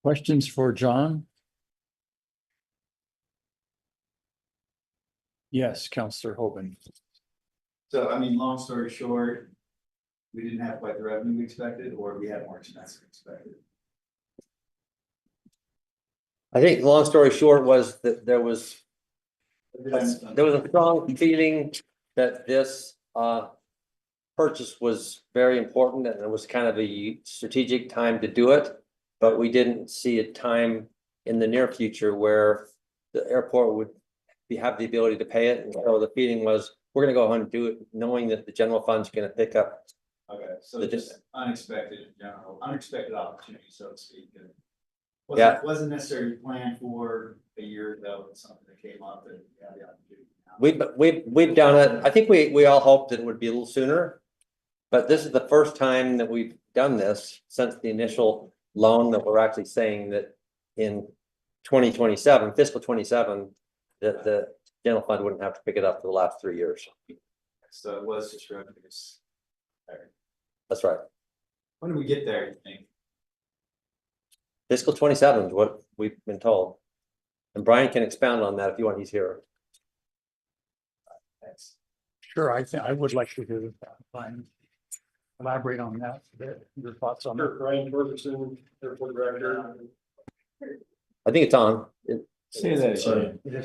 Questions for John? Yes, Councillor Hoban. So, I mean, long story short, we didn't have quite the revenue we expected, or we had more expense than expected. I think the long story short was that there was a strong feeling that this purchase was very important and it was kind of a strategic time to do it, but we didn't see a time in the near future where the airport would have the ability to pay it. And so the feeling was we're going to go ahead and do it knowing that the general fund's going to pick up. Okay, so just unexpected in general, unexpected opportunity, so to speak. Wasn't necessarily planned for a year ago. It's something that came up and we had the opportunity. We've done it. I think we all hoped that it would be a little sooner, but this is the first time that we've done this since the initial loan that we're actually saying that in 2027, fiscal 27, that the general fund wouldn't have to pick it up for the last 3 years. So it was just revenues. That's right. When do we get there, you think? Fiscal 27 is what we've been told. And Brian can expound on that if you want, he's here. Thanks. Sure, I think I would like to hear Brian elaborate on that. Your thoughts on that. Brian Ferguson, Airport Director. I think it's on. Say that. Sorry. There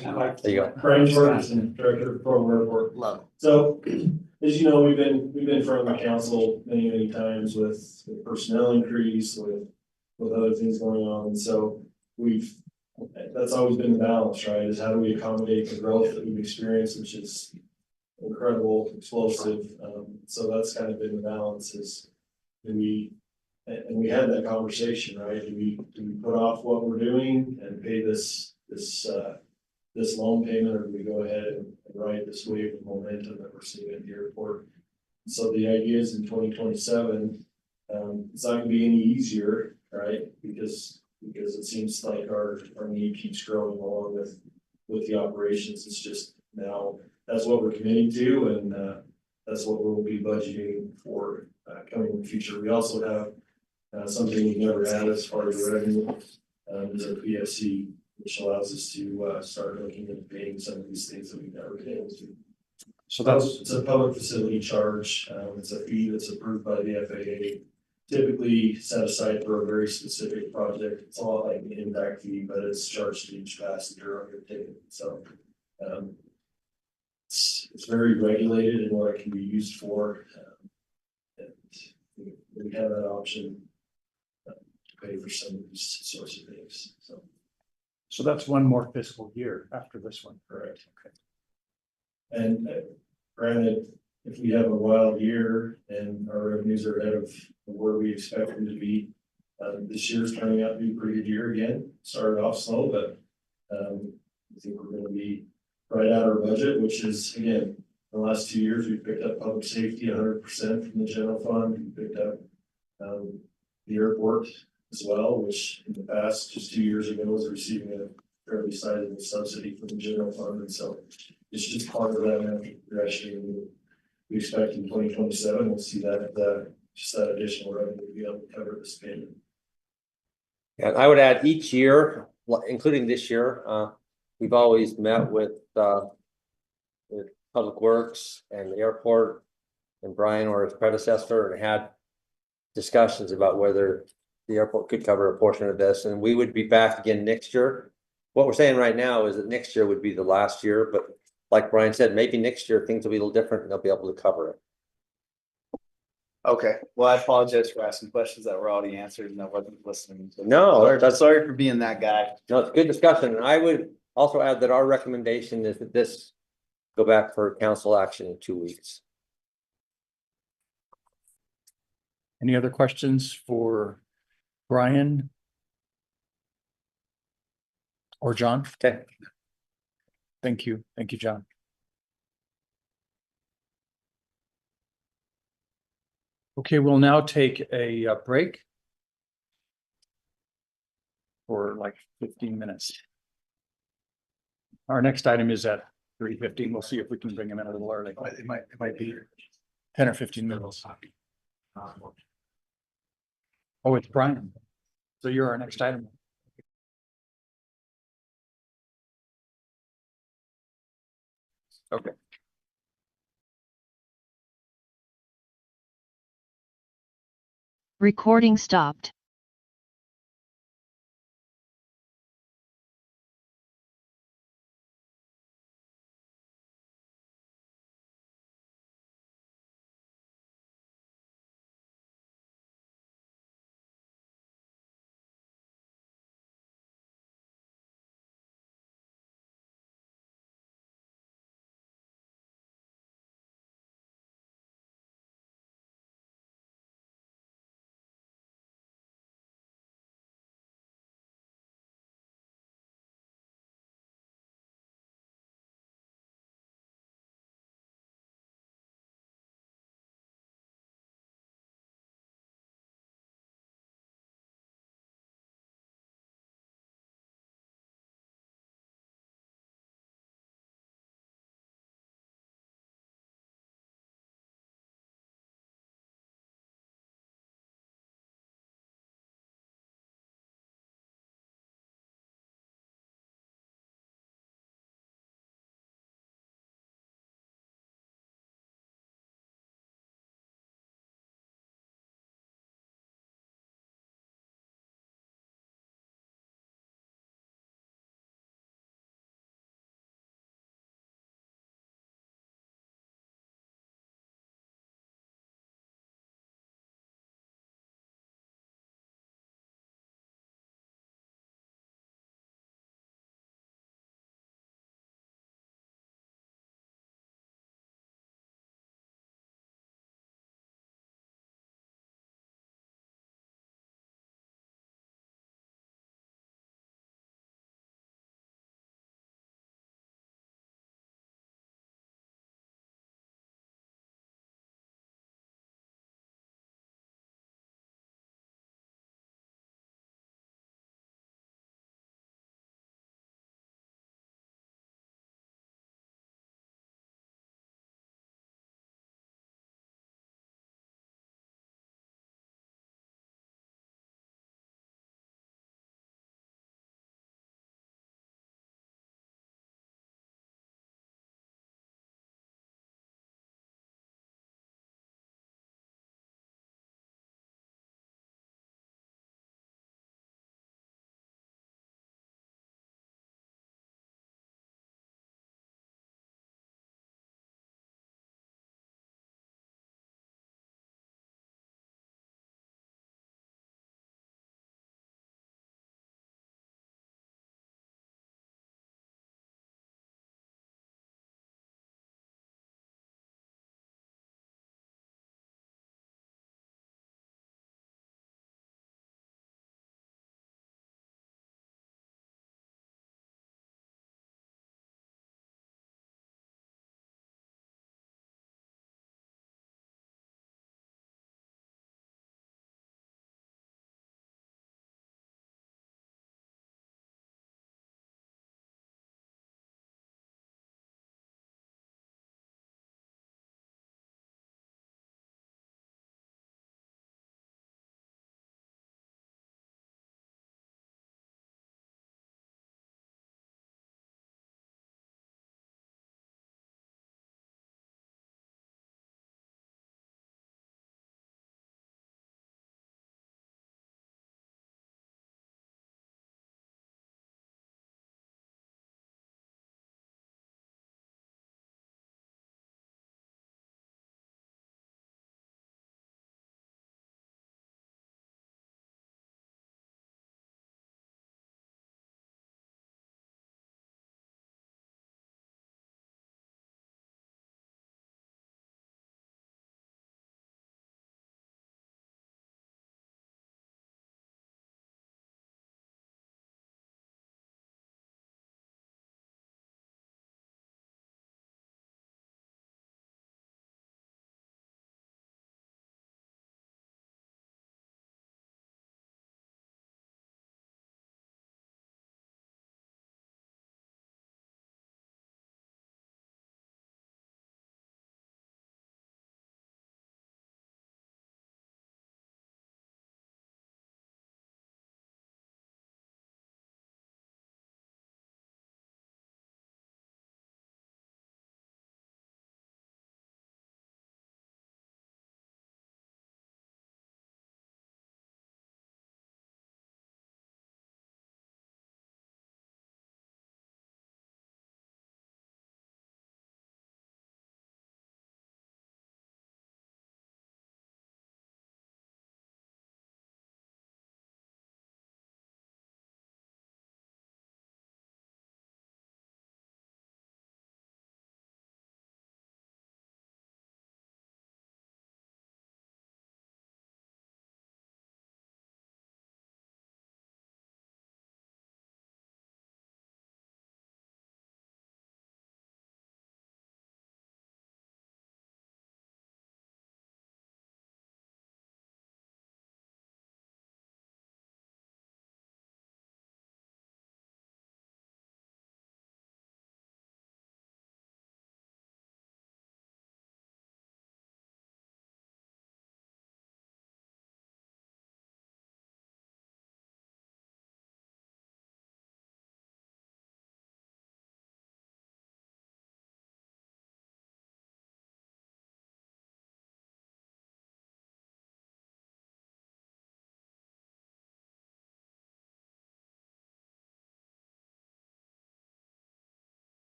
you go. Brian Ferguson, Director of Provo Airport. Love it. So, as you know, we've been in front of the council many times with personnel increase, with other things going on, and so that's always been the balance, right? Is how do we accommodate the growth that we've experienced, which is incredible, explosive. So that's kind of been the balance. And we had that conversation, right? Do we put off what we're doing and pay this loan payment, or do we go ahead and ride this wave of momentum that we're seeing at the airport? So the idea is in 2027, it's not gonna be any easier, right? Because because it seems like our need keeps growing along with the operations. It's just now, that's what we're committing to, and that's what we'll be budgeting for coming in the future. We also have something we've never had as far as revenue, is a PFC, which allows us to start looking at paying some of these things that we've never been able to. So that's, It's a public facility charge. It's a fee that's approved by the FAA. Typically set aside for a very specific project. It's all like an impact fee, but it's charged to each passenger on your ticket. So it's very regulated in what it can be used for. And we have that option to pay for some of these sorts of things. so that's one more fiscal year after this one. Correct. Okay. And granted, if we have a wild year and our revenues are ahead of where we expect them to be, this year's turning out to be a pretty good year again. Started off slow, but I think we're going to be right at our budget, which is, again, the last 2 years we've picked up public safety 100% from the general fund. We picked up the airport as well, which in the past, just 2 years ago, was receiving a fairly sizable subsidy from the general fund, and so it's just part of that natural progression. We expect in 2027, we'll see that just that additional revenue to be able to cover the spend. And I would add each year, including this year, we've always met with Public Works and the airport and Brian or his predecessor and had discussions about whether the airport could cover a portion of this, and we would be back again next year. What we're saying right now is that next year would be the last year, but like Brian said, maybe next year things will be a little different and they'll be able to cover it. Okay, well, I apologize for asking questions that were already answered and I wasn't listening. No, Sorry for being that guy. no, it's a good discussion. And I would also add that our recommendation is that this go back for council action in 2 weeks. Any other questions for Brian? Or John? Okay. Thank you. Thank you, John. Okay, we'll now take a break for like 15 minutes. Our next item is at 3:15. We'll see if we can bring him in a little early. It might be 10 or 15 minutes. Oh, it's Brian. So you're our next item. Okay. Recording stopped.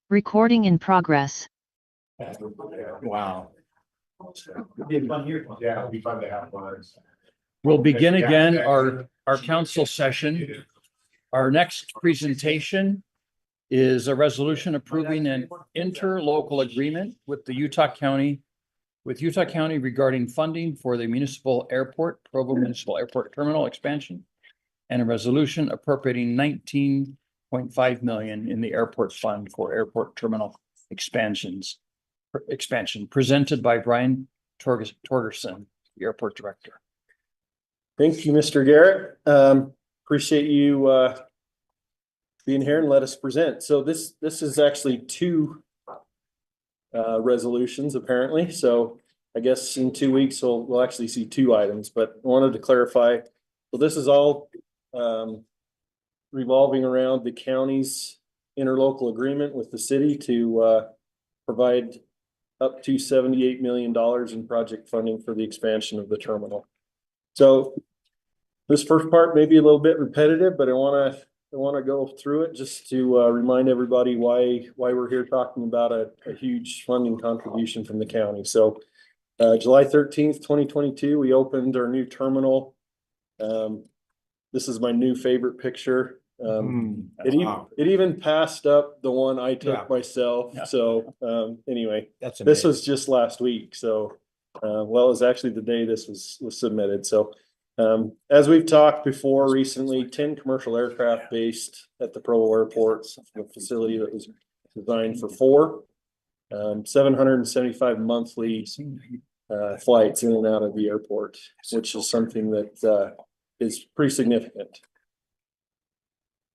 Recording in progress. Wow. It'd be fun here. Yeah, it'd be fun to have fun. We'll begin again our council session. Our next presentation is a resolution approving an interlocal agreement with Utah County regarding funding for the municipal airport, Provo Municipal Airport Terminal expansion, and a resolution appropriating 19.5 million in the airport fund for airport terminal expansion presented by Brian Torgerson, the airport director. Thank you, Mr. Garrett. Appreciate you being here and let us present. So this is actually two resolutions apparently. So I guess in 2 weeks we'll actually see two items, but I wanted to clarify. So this is all revolving around the county's interlocal agreement with the city to provide up to $78 million in project funding for the expansion of the terminal. So this first part may be a little bit repetitive, but I want to go through it just to remind everybody why we're here talking about a huge funding contribution from the county. So July 13th, 2022, we opened our new terminal. This is my new favorite picture. It even passed up the one I took myself. Yeah. So anyway, That's this amazing. was just last week. So well, it was actually the day this was submitted. So as we've talked before recently, 10 commercial aircraft based at the Provo Airport, a facility that was designed for 4, 775 monthly flights in and out of the airport, which is something that is pretty significant.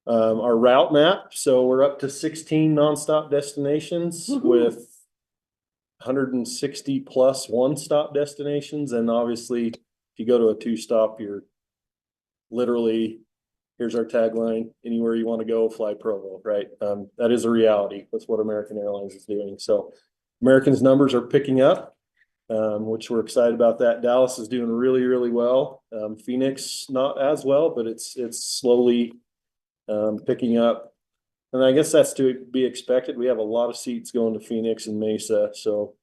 Our route map, so we're up to 16 nonstop destinations with 160 plus one-stop destinations, and obviously if you go to a 2-stop, you're literally, here's our tagline, anywhere you want to go, fly Provo, right? That is a reality. That's what American Airlines is doing. So American's numbers are picking up, which we're excited about that. Dallas is doing really, really well. Phoenix, not as well, but it's slowly picking up. And I guess that's to be expected. We have a lot of seats going to Phoenix and Mesa. So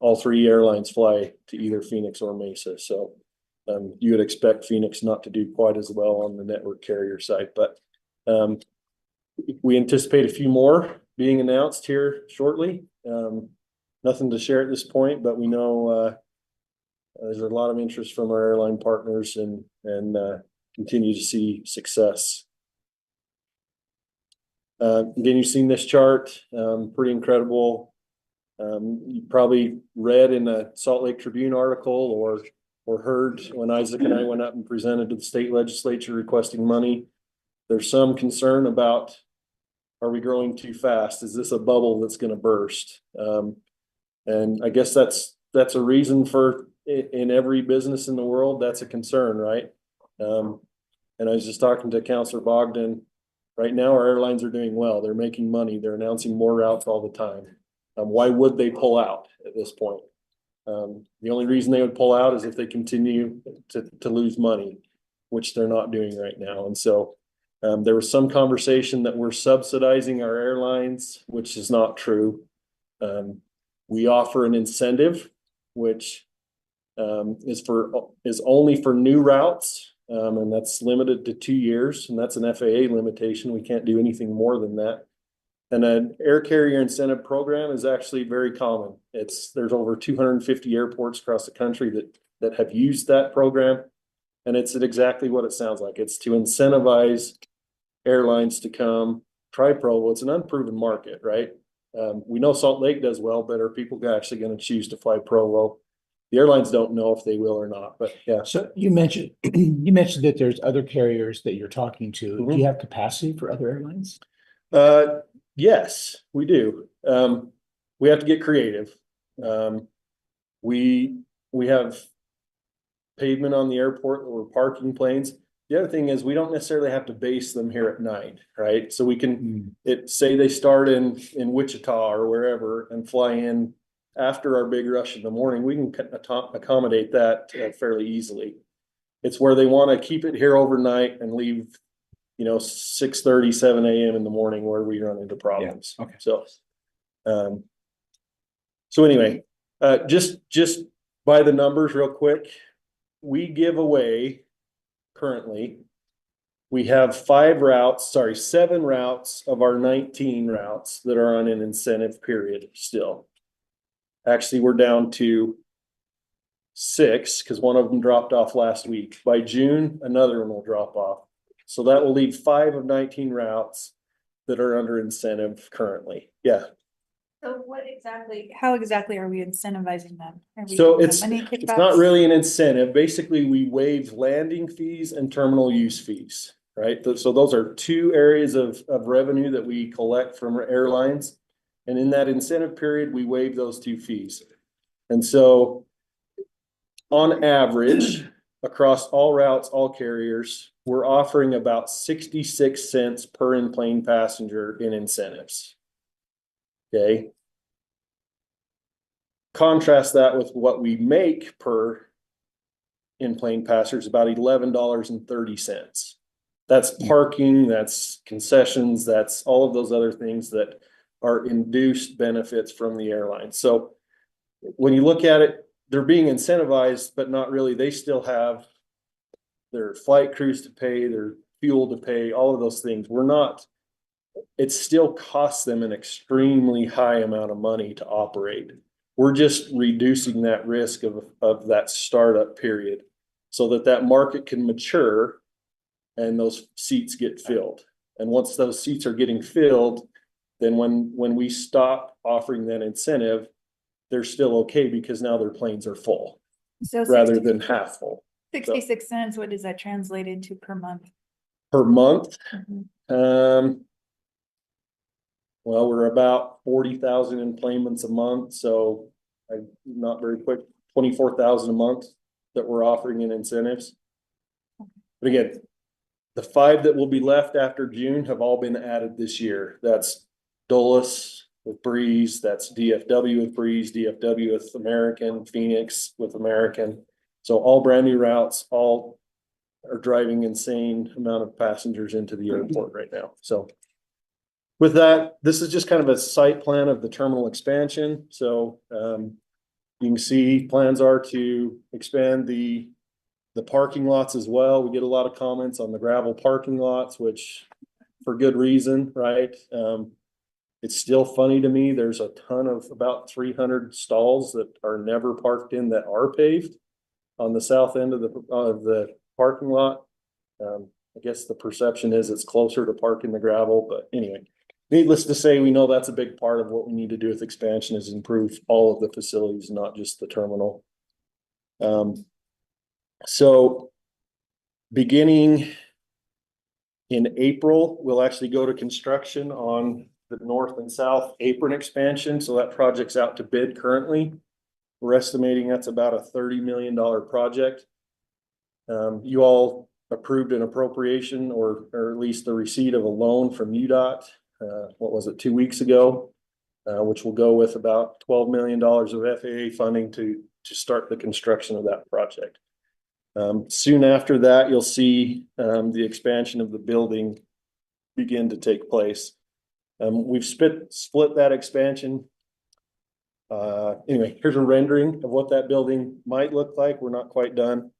all 3 airlines fly to either Phoenix or Mesa. So you would expect Phoenix not to do quite as well on the network carrier side, but we anticipate a few more being announced here shortly. Nothing to share at this point, but we know there's a lot of interest from our airline partners and continue to see success. Again, you've seen this chart, pretty incredible. You probably read in a Salt Lake Tribune article or heard when Isaac and I went up and presented to the state legislature requesting money. There's some concern about, are we growing too fast? Is this a bubble that's going to burst? And I guess that's a reason for in every business in the world, that's a concern, right? And I was just talking to Councilor Bogdan. Right now, our airlines are doing well. They're making money. They're announcing more routes all the time. Why would they pull out at this point? The only reason they would pull out is if they continue to lose money, which they're not doing right now. And so there was some conversation that we're subsidizing our airlines, which is not true. We offer an incentive, which is only for new routes. And that's limited to 2 years, and that's an FAA limitation. We can't do anything more than that. And an air carrier incentive program is actually very common. There's over 250 airports across the country that have used that program, and it's exactly what it sounds like. It's to incentivize airlines to come try Provo. It's an unproven market, right? We know Salt Lake does well, but are people actually going to choose to fly Provo? The airlines don't know if they will or not, but yeah. So you mentioned that there's other carriers that you're talking to. Mm-hmm. Do you have capacity for other airlines? Yes, we do. We have to get creative. We have pavement on the airport that we're parking planes. The other thing is we don't necessarily have to base them here at night, right? So we can say they start in Wichita or wherever and fly in after our big rush in the morning. We can accommodate that fairly easily. It's where they want to keep it here overnight and leave you know, 6:30, 7 AM in the morning where we run into problems. okay. So, so anyway, just by the numbers real quick, we give away currently, we have 7 routes of our 19 routes that are on an incentive period still. Actually, we're down to 6 because one of them dropped off last week. By June, another one will drop off. So that will leave 5 of 19 routes that are under incentive currently. Yeah. So how exactly are we incentivizing them? Are we So giving them it's money not kickbacks? really an incentive. Basically, we waive landing fees and terminal use fees, right? So those are 2 areas of revenue that we collect from airlines. And in that incentive period, we waive those 2 fees. And so on average, across all routes, all carriers, we're offering about 66 cents per in-plane passenger in incentives. Okay. Contrast that with what we make per in-plane passenger is about $11.30. That's parking, that's concessions, that's all of those other things that are induced benefits from the airline. So when you look at it, they're being incentivized, but not really. They still have their flight crews to pay, their fuel to pay, all of those things. It still costs them an extremely high amount of money to operate. We're just reducing that risk of that startup period so that market can mature and those seats get filled. And once those seats are getting filled, then when we stop offering that incentive, they're still okay because now their planes are full So rather than half full. 66 cents, what does that translate into per month? Per month, Mhm. well, we're about 40,000 enplanements a month, so I'm not very quick, 24,000 a month that we're offering in incentives. But again, the 5 that will be left after June have all been added this year. That's Dulles with Breeze, that's DFW with Breeze, DFW with American, Phoenix with American. So all brand new routes, all are driving insane amount of passengers into the airport right now. So with that, this is just kind of a site plan of the terminal expansion. So you can see plans are to expand the parking lots as well. We get a lot of comments on the gravel parking lots, which for good reason, right? It's still funny to me. There's a ton of about 300 stalls that are never parked in that are paved on the south end of the parking lot. I guess the perception is it's closer to parking the gravel, but anyway, needless to say, we know that's a big part of what we need to do with expansion is improve all of the facilities, not just the terminal. So beginning in April, we'll actually go to construction on the north and south apron expansion. So that project's out to bid currently. We're estimating that's about a $30 million project. You all approved an appropriation or at least the receipt of a loan from UDOT. What was it, 2 weeks ago, which will go with about $12 million of FAA funding to start the construction of that project. Soon after that, you'll see the expansion of the building begin to take place. We've split that expansion. Anyway, here's a rendering of what that building might look like. We're not quite done.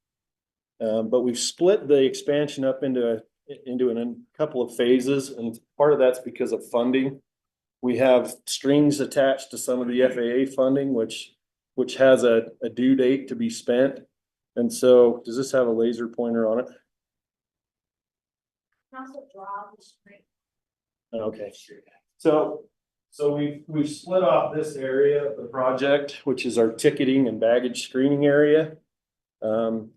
But we've split the expansion up into a couple of phases, and part of that's because of funding. We have strings attached to some of the FAA funding, which has a due date to be spent. And so, does this have a laser pointer on it? Okay. So we've split off this area of the project, which is our ticketing and baggage screening area,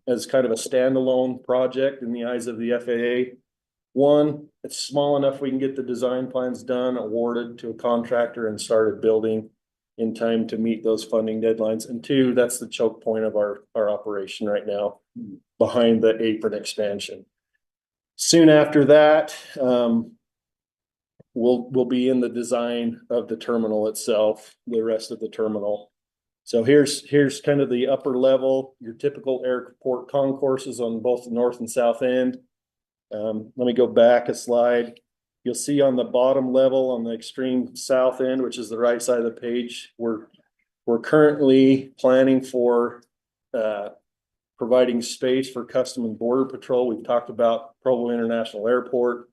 as kind of a standalone project in the eyes of the FAA. One, it's small enough we can get the design plans done, awarded to a contractor and started building in time to meet those funding deadlines. And 2, that's the choke point of our operation right now behind the apron expansion. Soon after that, we'll be in the design of the terminal itself, the rest of the terminal. So here's kind of the upper level, your typical airport concourses on both the north and south end. Let me go back a slide. You'll see on the bottom level on the extreme south end, which is the right side of the page, we're currently planning for providing space for Custom and Border Patrol. We've talked about Provo International Airport.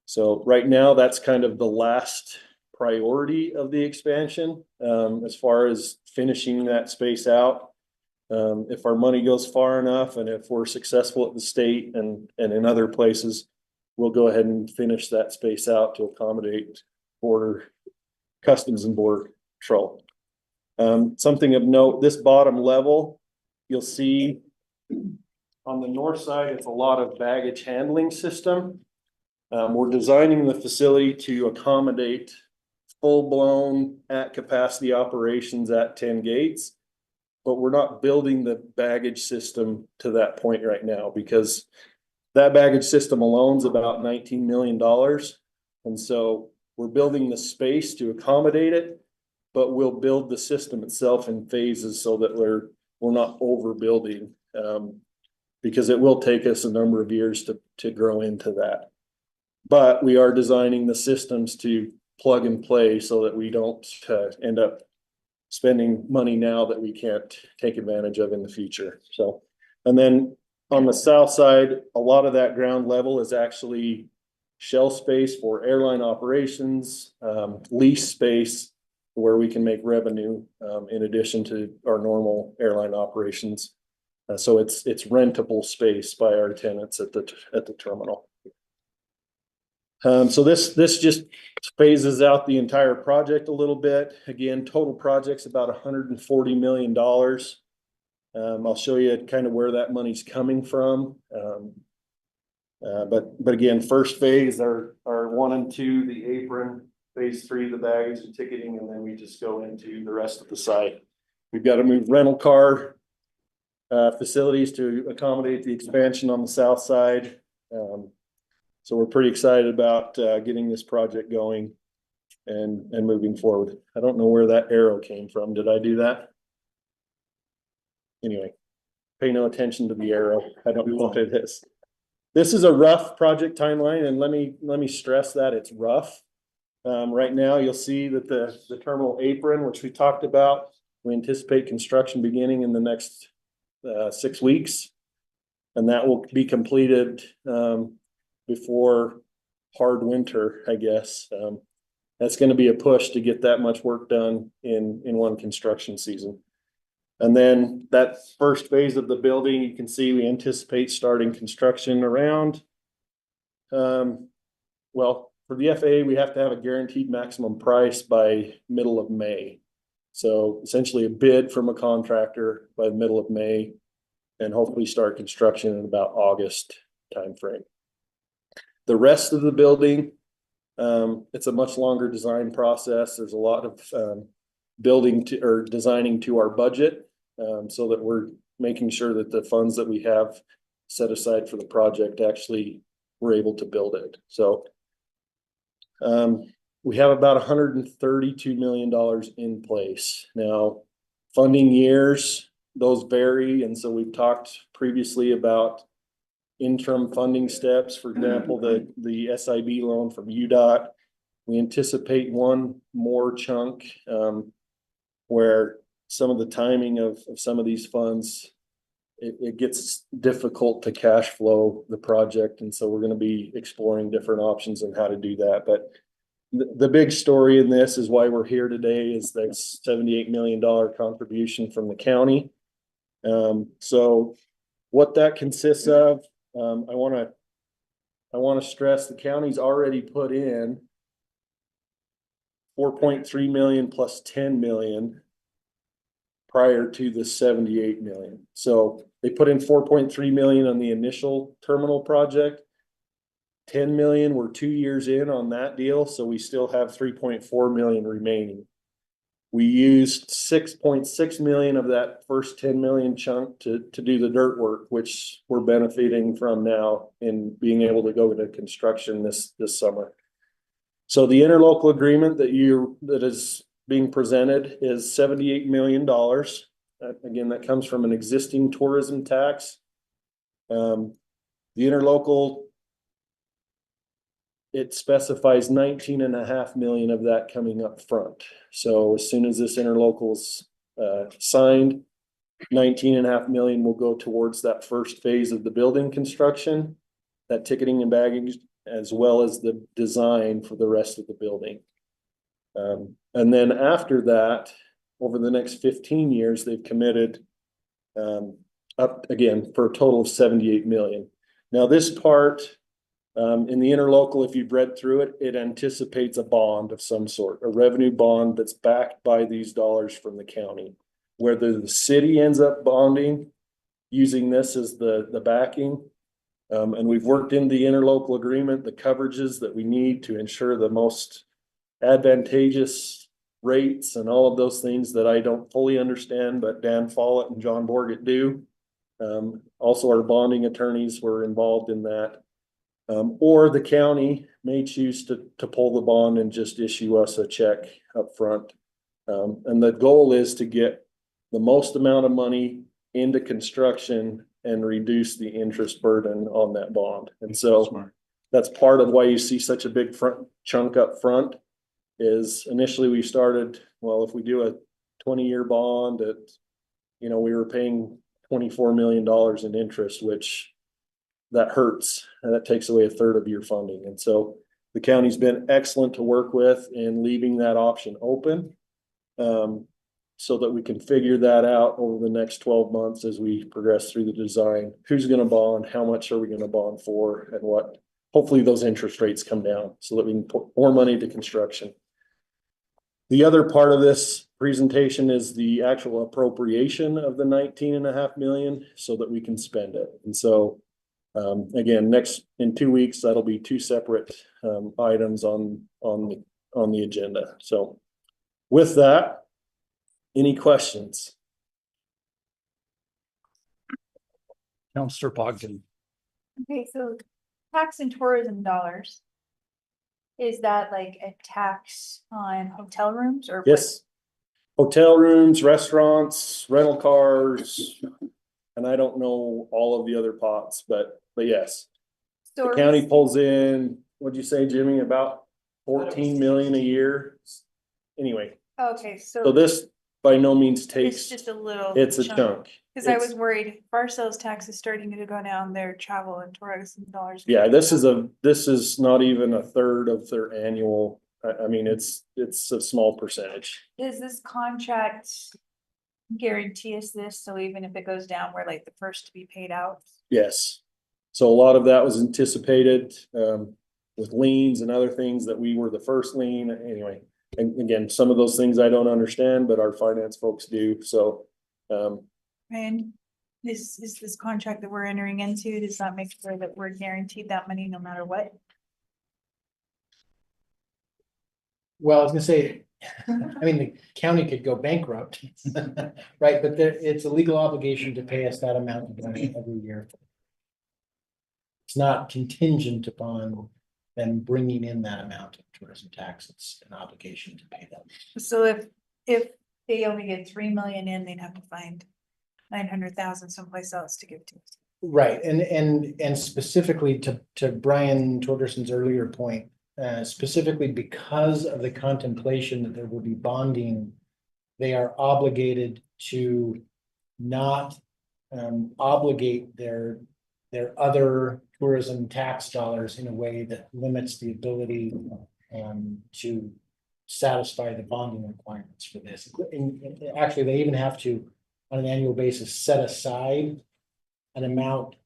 So right now, that's kind of the last priority of the expansion, as far as finishing that space out. If our money goes far enough and if we're successful at the state and in other places, we'll go ahead and finish that space out to accommodate Customs and Border Patrol. Something of note, this bottom level, you'll see on the north side, it's a lot of baggage handling system. We're designing the facility to accommodate full-blown at capacity operations at 10 gates, but we're not building the baggage system to that point right now because that baggage system alone is about $19 million. And so we're building the space to accommodate it, but we'll build the system itself in phases so that we're not overbuilding, because it will take us a number of years to grow into that. But we are designing the systems to plug and play so that we don't end up spending money now that we can't take advantage of in the future. So, and then on the south side, a lot of that ground level is actually shell space for airline operations, lease space where we can make revenue in addition to our normal airline operations. So it's rentable space by our tenants at the terminal. So this just phases out the entire project a little bit. Again, total project's about $140 million. I'll show you kind of where that money's coming from. But again, first phase are 1 and 2, the apron, phase 3, the baggage and ticketing, and then we just go into the rest of the site. We've got to move rental car facilities to accommodate the expansion on the south side. So we're pretty excited about getting this project going and moving forward. I don't know where that arrow came from. Did I do that? Anyway, pay no attention to the arrow. I don't know what it is. This is a rough project timeline, and let me stress that it's rough. Right now, you'll see that the terminal apron, which we talked about, we anticipate construction beginning in the next 6 weeks, and that will be completed before hard winter, I guess. That's going to be a push to get that much work done in one construction season. And then that first phase of the building, you can see we anticipate starting construction around, well, for the FAA, we have to have a guaranteed maximum price by middle of May. So essentially a bid from a contractor by the middle of May, and hopefully start construction in about August timeframe. The rest of the building, it's a much longer design process. There's a lot of designing to our budget, so that we're making sure that the funds that we have set aside for the project actually we're able to build it. So we have about $132 million in place. Now, funding years, those vary. And so we've talked previously about interim funding steps. For example, the SIB loan from UDOT. We anticipate one more chunk where some of the timing of some of these funds, it gets difficult to cash flow the project. And so we're going to be exploring different options on how to do that. But the big story in this is why we're here today is that $78 million contribution from the county. So what that consists of, I want to stress the county's already put in 4.3 million plus 10 million prior to the 78 million. So they put in 4.3 million on the initial terminal project. 10 million, we're 2 years in on that deal, so we still have 3.4 million remaining. We used 6.6 million of that first 10 million chunk to do the dirt work, which we're benefiting from now in being able to go into construction this summer. So the interlocal agreement that is being presented is $78 million. Again, that comes from an existing tourism tax. The interlocal, it specifies 19.5 million of that coming up front. So as soon as this interlocal's signed, 19.5 million will go towards that first phase of the building construction, that ticketing and baggage, as well as the design for the rest of the building. And then after that, over the next 15 years, they've committed up again for a total of 78 million. Now this part, in the interlocal, if you've read through it, it anticipates a bond of some sort, a revenue bond that's backed by these dollars from the county. Whether the city ends up bonding, using this as the backing, and we've worked in the interlocal agreement, the coverages that we need to ensure the most advantageous rates and all of those things that I don't fully understand, but Dan Follett and John Borgett do. Also, our bonding attorneys were involved in that. Or the county may choose to pull the bond and just issue us a check up front. And the goal is to get the most amount of money into construction and reduce the interest burden on that bond. And so that's part of why you see such a big front chunk up front. Is initially we started, well, if we do a 20-year bond at, we were paying $24 million in interest, which that hurts, and that takes away a third of your funding. And so the county's been excellent to work with in leaving that option open, so that we can figure that out over the next 12 months as we progress through the design. Who's going to bond? How much are we going to bond for? And what? Hopefully those interest rates come down so that we can put more money to construction. The other part of this presentation is the actual appropriation of the 19.5 million so that we can spend it. And so again, in 2 weeks, that'll be two separate items on the agenda. So with that, any questions? Councillor Pogden. Okay, so tax and tourism dollars. Is that like a tax on hotel rooms or? Yes. Hotel rooms, restaurants, rental cars, and I don't know all of the other pots, but yes. So The county pulls in, what'd you say, Jimmy, about 14 million a year? Anyway. Okay, So this by no means it's takes, just a little. it's a chunk. Cause I was worried if our sales tax is starting to go down, their travel and tourism dollars. Yeah, this is not even a third of their annual. I mean, it's a small percentage. Does this contract guarantee us this? So even if it goes down, we're like the first to be paid out? Yes. So a lot of that was anticipated with liens and other things that we were the first lien anyway. And again, some of those things I don't understand, but our finance folks do. So. And this contract that we're entering into, does that make sure that we're guaranteed that money no matter what? Well, I was gonna say, I mean, the county could go bankrupt, right? But it's a legal obligation to pay us that amount of money every year. It's not contingent upon them bringing in that amount of tourism tax. It's an obligation to pay them. So if they only get 3 million in, they'd have to find 900,000 someplace else to give to us. Right, and specifically to Brian Torgerson's earlier point, specifically because of the contemplation that there will be bonding, they are obligated to not obligate their other tourism tax dollars in a way that limits the ability to satisfy the bonding requirements for this. And actually, they even have to, on an annual basis, set aside an amount.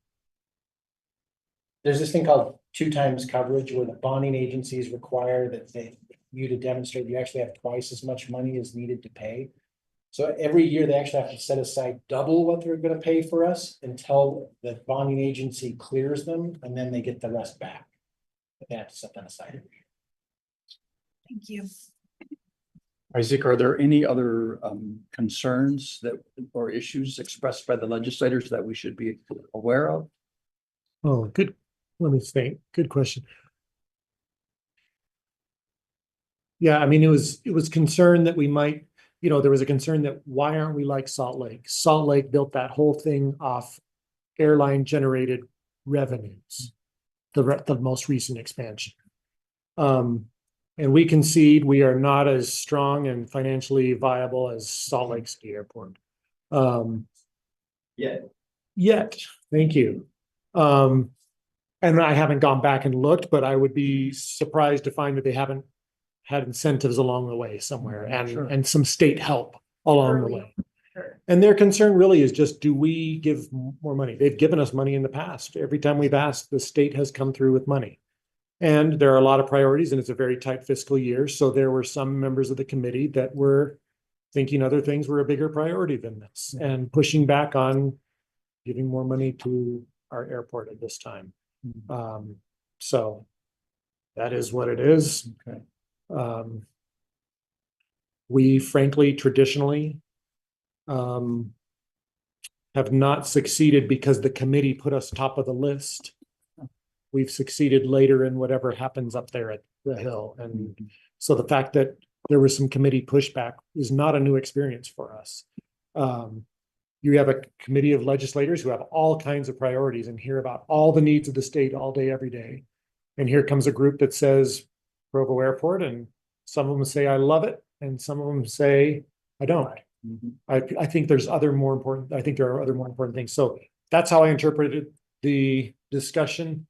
There's this thing called 2 times coverage where the bonding agencies require that you to demonstrate you actually have twice as much money as needed to pay. So every year they actually have to set aside double what they're going to pay for us until the bonding agency clears them, and then they get the rest back. But they have to set that aside every year. Thank you. Isaac, are there any other concerns or issues expressed by the legislators that we should be aware of? Oh, good. Let me think. Good question. Yeah, I mean, it was concerned that we might, there was a concern that why aren't we like Salt Lake? Salt Lake built that whole thing off airline generated revenues, the most recent expansion. And we concede we are not as strong and financially viable as Salt Lake City Airport. Yet, thank you. And I haven't gone back and looked, but I would be surprised to find that they haven't had incentives along the way somewhere and some state help along the way. And their concern really is just, do we give more money? They've given us money in the past. Every time we've asked, the state has come through with money. And there are a lot of priorities, and it's a very tight fiscal year. So there were some members of the committee that were thinking other things were a bigger priority than this and pushing back on giving more money to our airport at this time. So that is what it is. Okay. We frankly, traditionally, have not succeeded because the committee put us top of the list. We've succeeded later in whatever happens up there at the Hill. And so the fact that there was some committee pushback is not a new experience for us. You have a committee of legislators who have all kinds of priorities and hear about all the needs of the state all day, every day. And here comes a group that says Provo Airport, and some of them say, I love it. And some of them say, I don't. I think there are other more important things. So that's how I interpreted the discussion.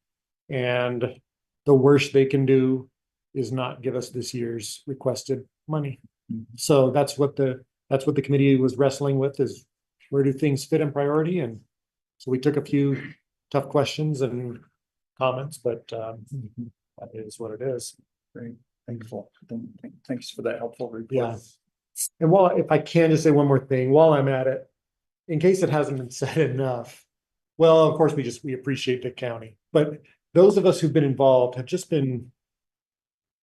And the worst they can do is not give us this year's requested money. So that's what the committee was wrestling with, is where do things fit in priority? And so we took a few tough questions and comments, but that is what it is. Very thankful. Thanks for that helpful report. Yeah. And if I can just say one more thing while I'm at it, in case it hasn't been said enough, well, of course, we appreciate the county, but those of us who've been involved have just been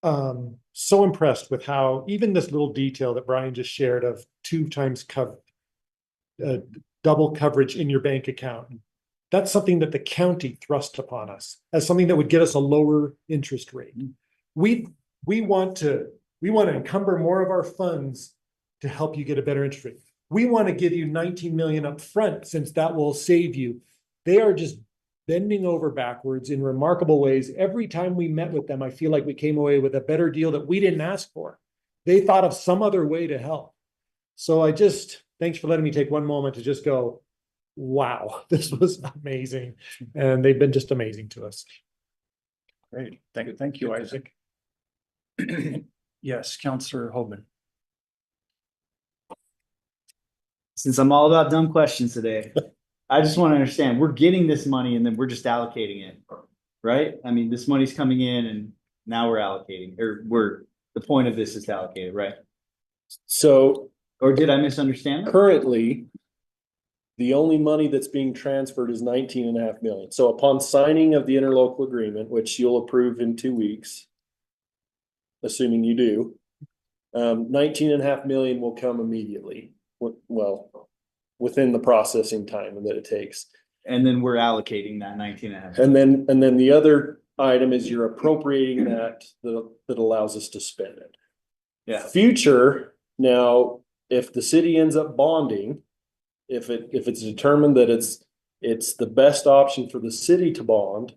so impressed with how even this little detail that Brian just shared of 2 times double coverage in your bank account. That's something that the county thrust upon us as something that would get us a lower interest rate. We want to encumber more of our funds to help you get a better interest rate. We want to give you 19 million up front, since that will save you. They are just bending over backwards in remarkable ways. Every time we met with them, I feel like we came away with a better deal that we didn't ask for. They thought of some other way to help. So thanks for letting me take one moment to just go, wow, this was amazing. And they've been just amazing to us. Great. Thank you, Isaac. Yes, Councillor Hoban. Since I'm all about dumb questions today, I just want to understand, we're getting this money and then we're just allocating it, right? I mean, this money's coming in and now we're allocating, or the point of this is to allocate it, right? So, or did I misunderstand that? Currently, the only money that's being transferred is 19.5 million. So upon signing of the interlocal agreement, which you'll approve in 2 weeks, assuming you do, 19.5 million will come immediately. Well, within the processing time that it takes. And then we're allocating that 19.5. And then the other item is you're appropriating that allows us to spend it. Yeah. Future, now, if the city ends up bonding, if it's determined that it's the best option for the city to bond,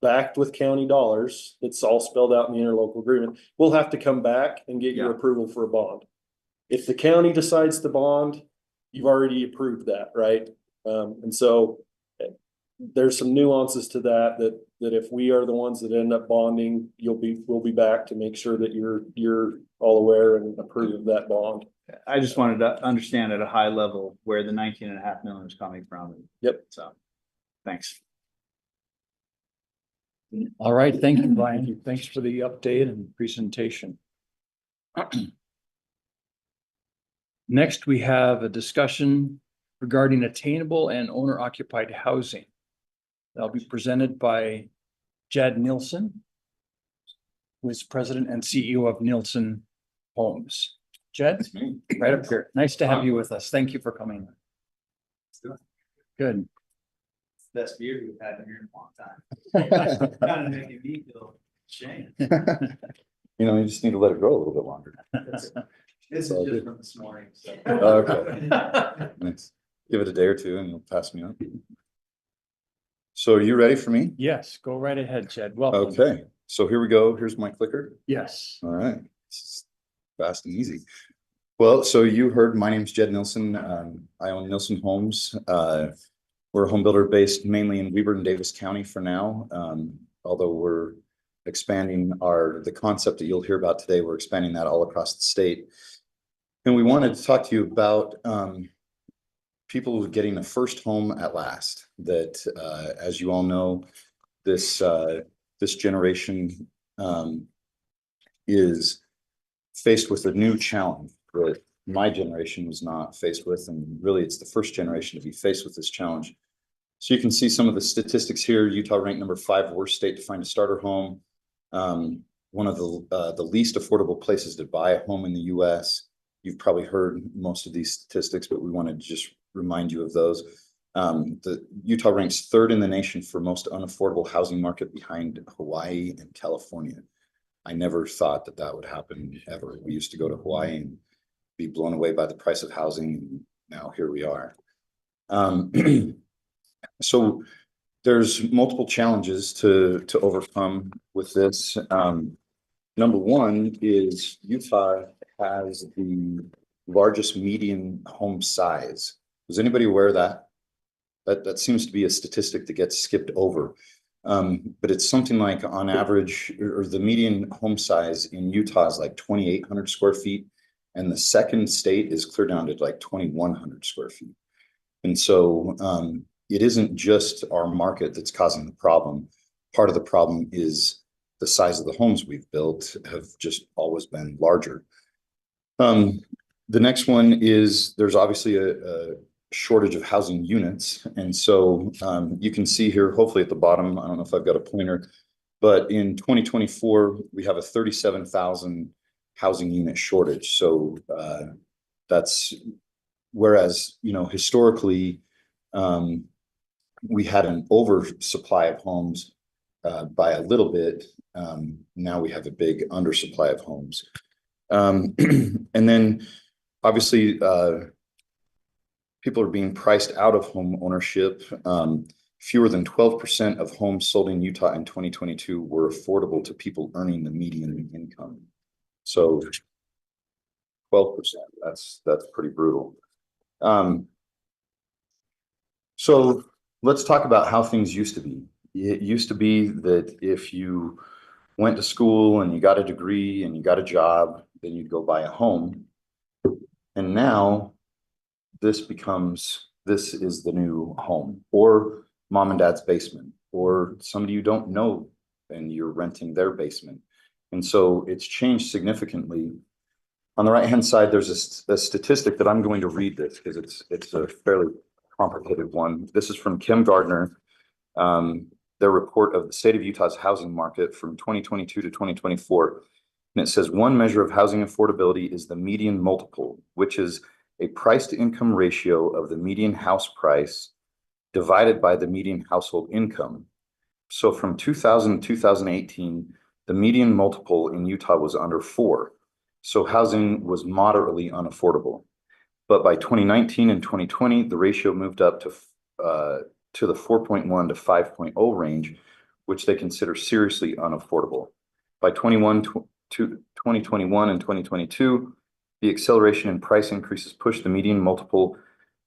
backed with county dollars, it's all spelled out in the interlocal agreement, we'll have to come back and get your approval for a bond. If the county decides to bond, you've already approved that, right? And so there's some nuances to that if we are the ones that end up bonding, we'll be back to make sure that you're all aware and approve of that bond. I just wanted to understand at a high level where the 19.5 million is coming from. Yep. So, thanks. All right, thank you, Brian. Thanks for the update and presentation. Next, we have a discussion regarding attainable and owner-occupied housing. That'll be presented by Jed Nielsen, who is president and CEO of Nielsen Homes. Jed, right up here. Nice to have you with us. Thank you for coming. Good. Best beer we've had here in a long time. Kind of making me feel shame. You just need to let it grow a little bit longer. This is just from this morning. So. Okay. Nice. Give it a day or two and you'll pass me on. So are you ready for me? Yes, go right ahead, Jed. Welcome. Okay, so here we go. Here's my clicker. Yes. All right. This is fast and easy. Well, so you heard, my name's Jed Nilsson. I own Nilsson Homes. We're a home builder based mainly in Weber and Davis County for now. Although we're expanding the concept that you'll hear about today, we're expanding that all across the state. And we wanted to talk to you about people getting a first home at last. That, as you all know, this generation is faced with a new challenge that my generation was not faced with, and really it's the first generation to be faced with this challenge. So you can see some of the statistics here. Utah ranked number 5 worst state to find a starter home. One of the least affordable places to buy a home in the US. You've probably heard most of these statistics, but we wanted to just remind you of those. The Utah ranks 3rd in the nation for most unaffordable housing market, behind Hawaii and California. I never thought that that would happen ever. We used to go to Hawaii and be blown away by the price of housing, and now here we are. So there's multiple challenges to overcome with this. Number one is Utah has the largest median home size. Was anybody aware of that? That seems to be a statistic that gets skipped over. But it's something like, on average, or the median home size in Utah is like 2,800 square feet. And the second state is clear down to like 2,100 square feet. And so it isn't just our market that's causing the problem. Part of the problem is the size of the homes we've built have just always been larger. The next one is there's obviously a shortage of housing units. And so you can see here, hopefully at the bottom, I don't know if I've got a pointer, but in 2024, we have a 37,000 housing unit shortage. So that's, whereas, you know, historically, we had an oversupply of homes by a little bit. Now we have a big undersupply of homes. And then obviously, people are being priced out of home ownership. Fewer than 12% of homes sold in Utah in 2022 were affordable to people earning the median income. So 12%, that's pretty brutal. So let's talk about how things used to be. It used to be that if you went to school and you got a degree and you got a job, then you'd go buy a home. And now this is the new home, or mom and dad's basement, or somebody you don't know and you're renting their basement. And so it's changed significantly. On the right-hand side, there's a statistic that I'm going to read this because it's a fairly complicated one. This is from Kim Gardner, their report of the state of Utah's housing market from 2022 to 2024. And it says, one measure of housing affordability is the median multiple, which is a price to income ratio of the median house price divided by the median household income. So from 2000 to 2018, the median multiple in Utah was under 4. So housing was moderately unaffordable. But by 2019 and 2020, the ratio moved up to the 4.1 to 5.0 range, which they consider seriously unaffordable. By 2021 and 2022, the acceleration in price increases pushed the median multiple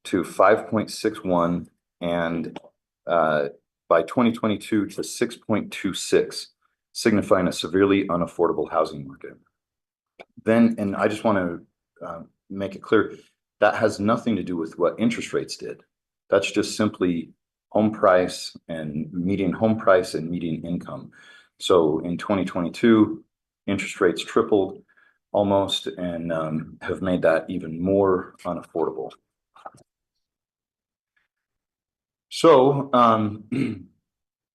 to 5.61, and by 2022 to 6.26, signifying a severely unaffordable housing market. Then, and I just want to make it clear, that has nothing to do with what interest rates did. That's just simply home price and median home price and median income. So in 2022, interest rates tripled almost, and have made that even more unaffordable. So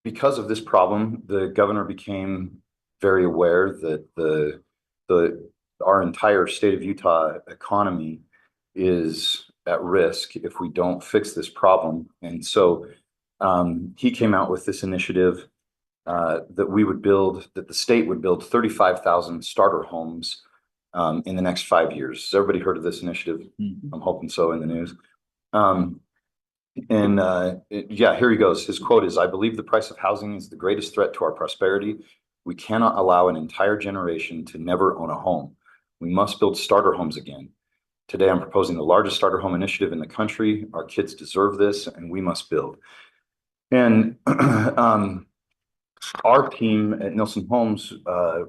because of this problem, the governor became very aware that our entire state of Utah economy is at risk if we don't fix this problem. And so he came out with this initiative that the state would build 35,000 starter homes in the next 5 years. Has everybody heard of this initiative? I'm hoping so, in the news. And yeah, here he goes. His quote is, "I believe the price of housing is the greatest threat to our prosperity. We cannot allow an entire generation to never own a home. We must build starter homes again. Today, I'm proposing the largest starter home initiative in the country. Our kids deserve this, and we must build." And our team at Nilsen Homes,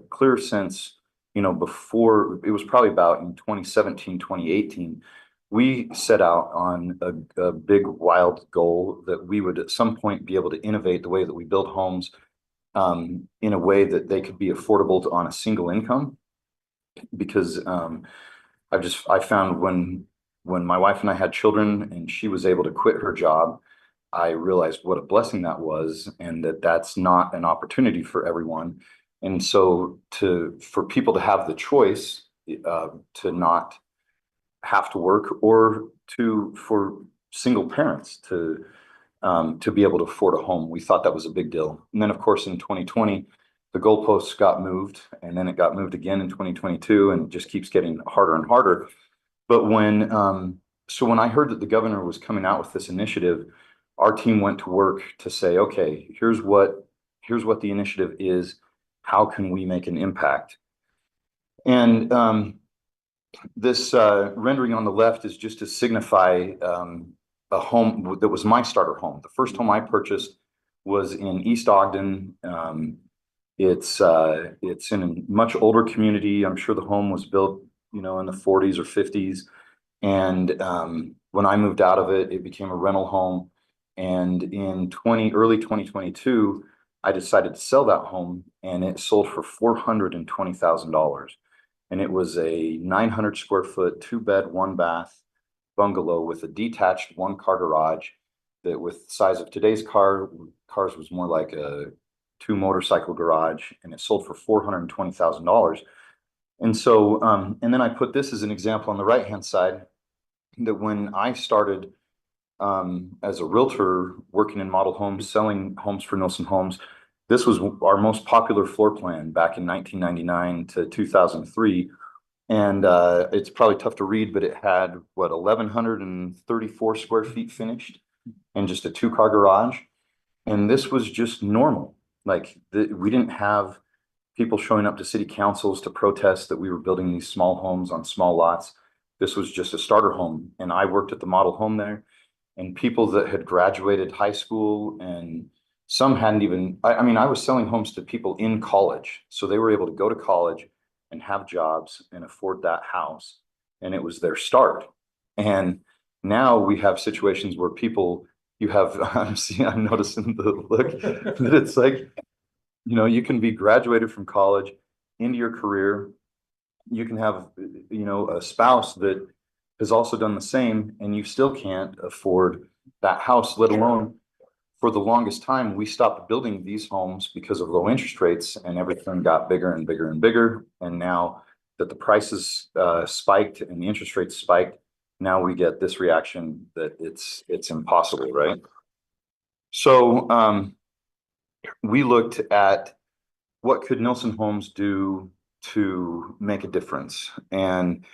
clear since, before, it was probably about in 2017, 2018, we set out on a big wild goal that we would at some point be able to innovate the way that we build homes in a way that they could be affordable on a single income. Because I found when my wife and I had children and she was able to quit her job, I realized what a blessing that was, and that's not an opportunity for everyone. And so for people to have the choice to not have to work, or for single parents to be able to afford a home, we thought that was a big deal. And then, of course, in 2020, the goalposts got moved, and then it got moved again in 2022, and it just keeps getting harder and harder. But when I heard that the governor was coming out with this initiative, our team went to work to say, okay, here's what the initiative is. How can we make an impact? And this rendering on the left is just to signify a home that was my starter home. The first home I purchased was in East Ogden. It's in a much older community. I'm sure the home was built, in the 40s or 50s. And when I moved out of it, it became a rental home. And in early 2022, I decided to sell that home, and it sold for $420,000. And it was a 900 square foot, 2-bed, 1-bath bungalow with a detached 1-car garage that, with the size of today's cars, was more like a 2-motorcycle garage, and it sold for $420,000. And so, and then I put this as an example on the right-hand side, that when I started as a realtor working in model homes, selling homes for Nilsen Homes, this was our most popular floor plan back in 1999 to 2003. And it's probably tough to read, but it had 1,134 square feet finished and just a 2-car garage. And this was just normal. Like, we didn't have people showing up to city councils to protest that we were building these small homes on small lots. This was just a starter home. And I worked at the model home there, and people that had graduated high school, and some hadn't even, I was selling homes to people in college. So they were able to go to college and have jobs and afford that house. And it was their start. And now we have situations where I'm noticing the look that it's like, you can be graduated from college into your career. You can have, a spouse that has also done the same, and you still can't afford that house, let alone, for the longest time, we stopped building these homes because of low interest rates, and everything got bigger and bigger and bigger. And now that the prices spiked and the interest rates spiked, now we get this reaction that it's impossible, right? So we looked at what could Nilsen Homes do to make a difference. And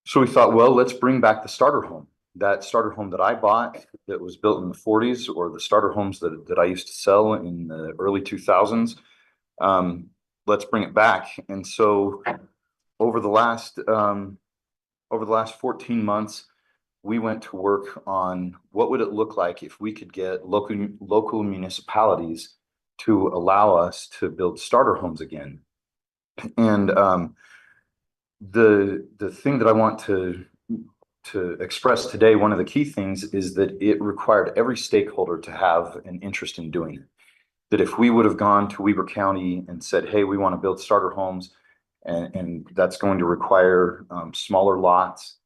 so we thought, well, let's bring back the starter home. That starter home that I bought that was built in the 40s, or the starter homes that I used to sell in the early 2000s. Let's bring it back. And so over the last 14 months, we went to work on what would it look like if we could get local municipalities to allow us to build starter homes again. And the thing that I want to express today, one of the key things, is that it required every stakeholder to have an interest in doing it. That if we would have gone to Weber County and said, hey, we want to build starter homes, and that's going to require smaller lots.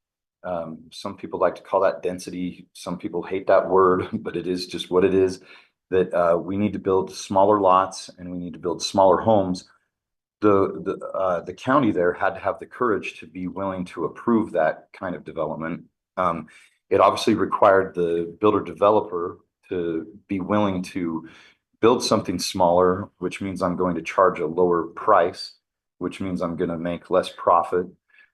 Some people like to call that density. Some people hate that word, but it is just what it is. That we need to build smaller lots and we need to build smaller homes. The county there had to have the courage to be willing to approve that kind of development. It obviously required the builder developer to be willing to build something smaller, which means I'm going to charge a lower price, which means I'm going to make less profit.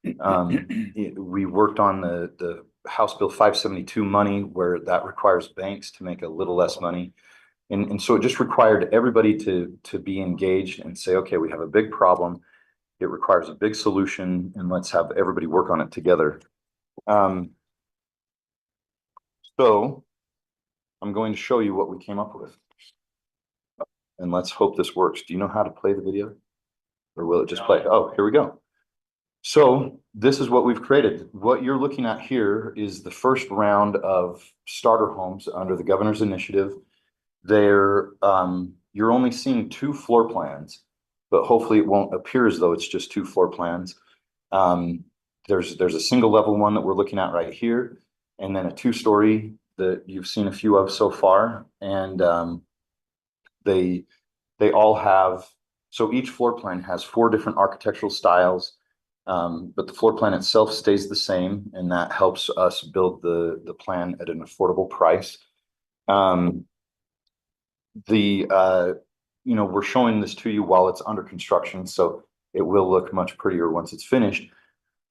We worked on the House Bill 572 money where that requires banks to make a little less money. And so it just required everybody to be engaged and say, okay, we have a big problem. It requires a big solution, and let's have everybody work on it together. So I'm going to show you what we came up with. And let's hope this works. Do you know how to play the video? Or will it just play? Oh, here we go. So this is what we've created. What you're looking at here is the first round of starter homes under the governor's initiative. They're, you're only seeing 2 floor plans, but hopefully it won't appear as though it's just 2 floor plans. There's a single level one that we're looking at right here, and then a 2-story that you've seen a few of so far. And they all have, so each floor plan has 4 different architectural styles. But the floor plan itself stays the same, and that helps us build the plan at an affordable price. You know, we're showing this to you while it's under construction, so it will look much prettier once it's finished.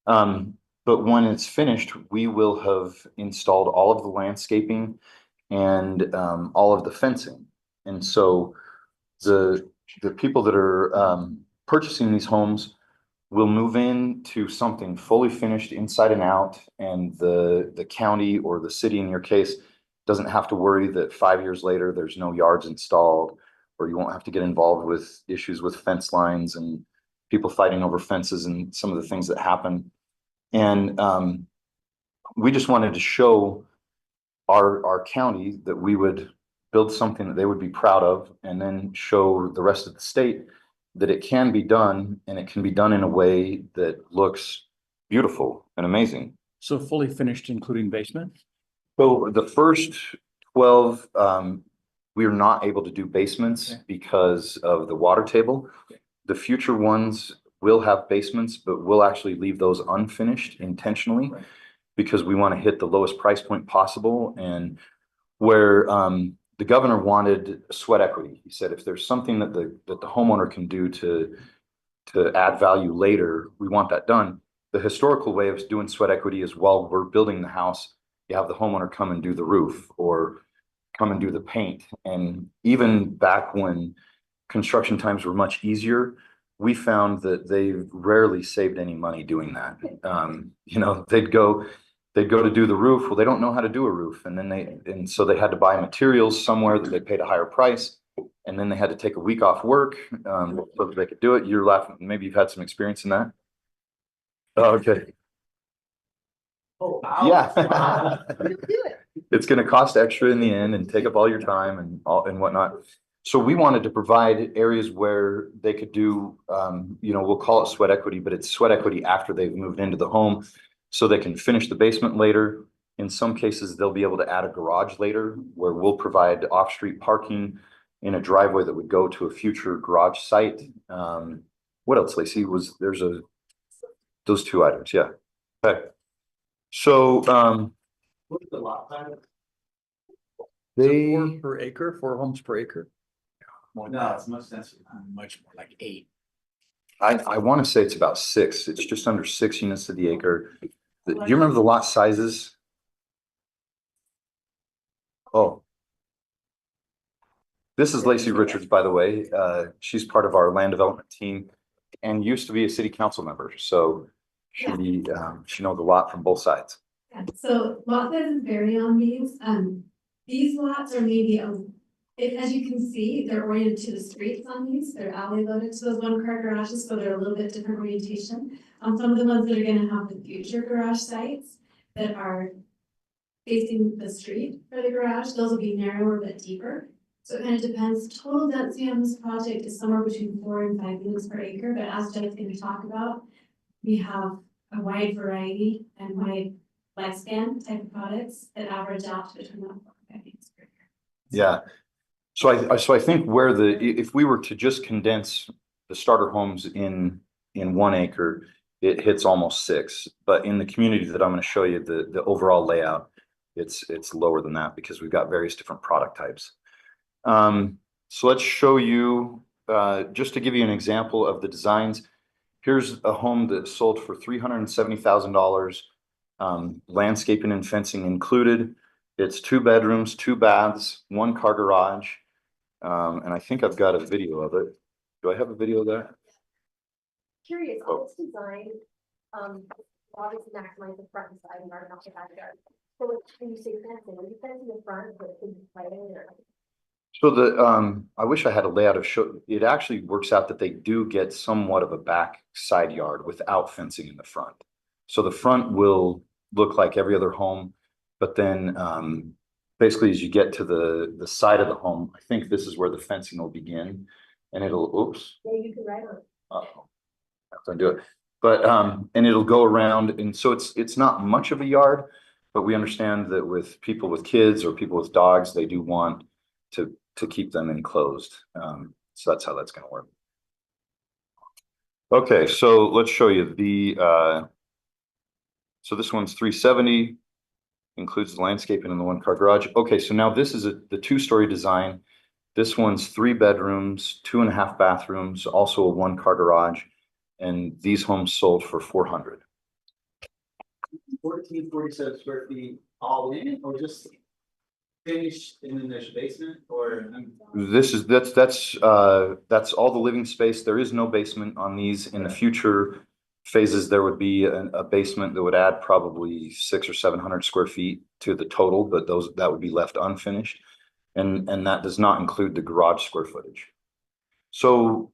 But when it's finished, we will have installed all of the landscaping and all of the fencing. And so the people that are purchasing these homes will move into something fully finished inside and out, and the county or the city in your case doesn't have to worry that 5 years later there's no yards installed, or you won't have to get involved with issues with fence lines and people fighting over fences and some of the things that happen. And we just wanted to show our county that we would build something that they would be proud of, and then show the rest of the state that it can be done, and it can be done in a way that looks beautiful and amazing. So fully finished, including basement? So the first 12, we are not able to do basements because of the water table. The future ones will have basements, but we'll actually leave those unfinished intentionally because we want to hit the lowest price point possible. And where the governor wanted sweat equity, he said, if there's something that the homeowner can do to add value later, we want that done. The historical way of doing sweat equity is while we're building the house, you have the homeowner come and do the roof or come and do the paint. And even back when construction times were much easier, we found that they rarely saved any money doing that. You know, they'd go to do the roof. Well, they don't know how to do a roof. And so they had to buy materials somewhere that they paid a higher price. And then they had to take a week off work so that they could do it. You're laughing. Maybe you've had some experience in that. Oh, okay. Oh, Yeah. It's going to cost extra in the end and take up all your time and whatnot. So we wanted to provide areas where they could do, you know, we'll call it sweat equity, but it's sweat equity after they've moved into the home, so they can finish the basement later. In some cases, they'll be able to add a garage later, where we'll provide off-street parking in a driveway that would go to a future garage site. What else, Lacey? Those 2 items, yeah. Okay. So What's the lot size? They 4 per acre, 4 homes per acre. No, it's much denser. Much more like 8. I want to say it's about 6. It's just under 6 units to the acre. Do you remember the lot sizes? Oh. This is Lacey Richards, by the way. She's part of our land development team and used to be a city council member. So she knows a lot from both sides. Yeah, so lot sizes vary on these. These lots are maybe, as you can see, they're oriented to the streets on these. They're alley loaded to those 1-car garages, so they're a little bit different orientation. Some of the ones that are gonna have the future garage sites that are facing the street for the garage, those will be narrower but deeper. So it kind of depends. Total density on this project is somewhere between 4 and 5 units per acre, but as Jen's gonna talk about, we have a wide variety and wide lifespan type of products that average out between that 4 and 5 units per acre. Yeah. So I think if we were to just condense the starter homes in 1 acre, it hits almost 6. But in the community that I'm going to show you, the overall layout, it's lower than that because we've got various different product types. So let's show you, just to give you an example of the designs. Here's a home that sold for $370,000 Landscaping and fencing included. It's 2 bedrooms, 2 baths, 1 car garage. And I think I've got a video of it. Do I have a video of that? Curious, on its design, obviously maximize the front and side yard, not the backyard. So when you say fencing, are you fencing the front, but it's right in there? So I wish I had a layout of show. It actually works out that they do get somewhat of a back side yard without fencing in the front. So the front will look like every other home, but then basically as you get to the side of the home, I think this is where the fencing will begin, and it'll, oops. Yeah, you can write on it. Uh-oh. I have to do it. But and it'll go around, and so it's not much of a yard, but we understand that with people with kids or people with dogs, they do want to keep them enclosed. So that's how that's going to work. Okay, so let's show you the so this one's 370, includes the landscaping and the 1 car garage. Okay, so now this is the 2-story design. This one's 3 bedrooms, 2.5 bathrooms, also a 1 car garage, and these homes sold for 400. 1447 square feet all in, or just finished and then there's a basement, or? That's all the living space. There is no basement on these. In the future phases, there would be a basement that would add probably 600 or 700 square feet to the total, but that would be left unfinished, and that does not include the garage square footage. So,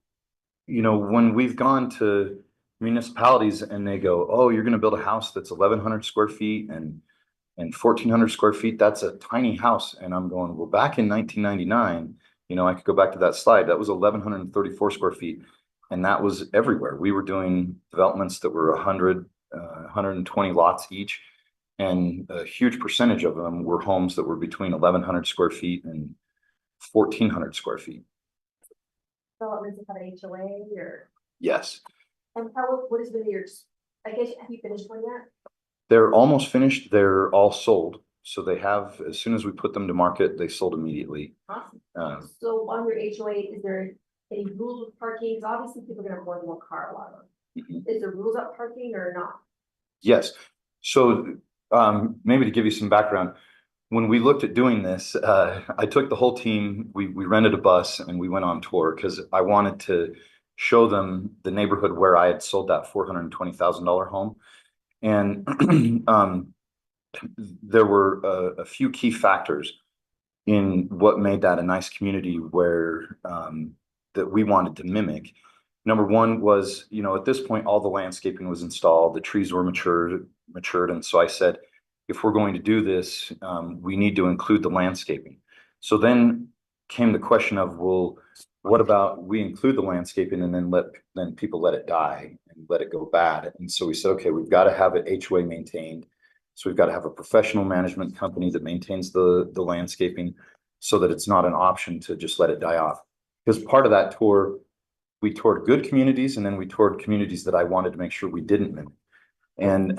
you know, when we've gone to municipalities and they go, oh, you're going to build a house that's 1,100 square feet and 1,400 square feet, that's a tiny house. And I'm going, well, back in 1999, you know, I could go back to that slide. That was 1,134 square feet. And that was everywhere. We were doing developments that were 100, 120 lots each. And a huge percentage of them were homes that were between 1,100 square feet and 1,400 square feet. Developments have an HOA or? Yes. And what has been yours? I guess, have you finished one yet? They're almost finished. They're all sold. So they have, as soon as we put them to market, they sold immediately. Awesome. So on your HOA, is there any rules with parking? Because obviously people are gonna have more than 1 car, a lot of them. Is there rules about parking or not? Yes. So maybe to give you some background, when we looked at doing this, I took the whole team, we rented a bus and we went on tour because I wanted to show them the neighborhood where I had sold that $420,000 home. And there were a few key factors in what made that a nice community where that we wanted to mimic. Number one was, you know, at this point, all the landscaping was installed, the trees were matured. And so I said, if we're going to do this, we need to include the landscaping. So then came the question of, well, what about we include the landscaping and then people let it die and let it go bad? And so we said, okay, we've got to have it HOA maintained. So we've got to have a professional management company that maintains the landscaping so that it's not an option to just let it die off. Because part of that tour, we toured good communities and then we toured communities that I wanted to make sure we didn't mimic. And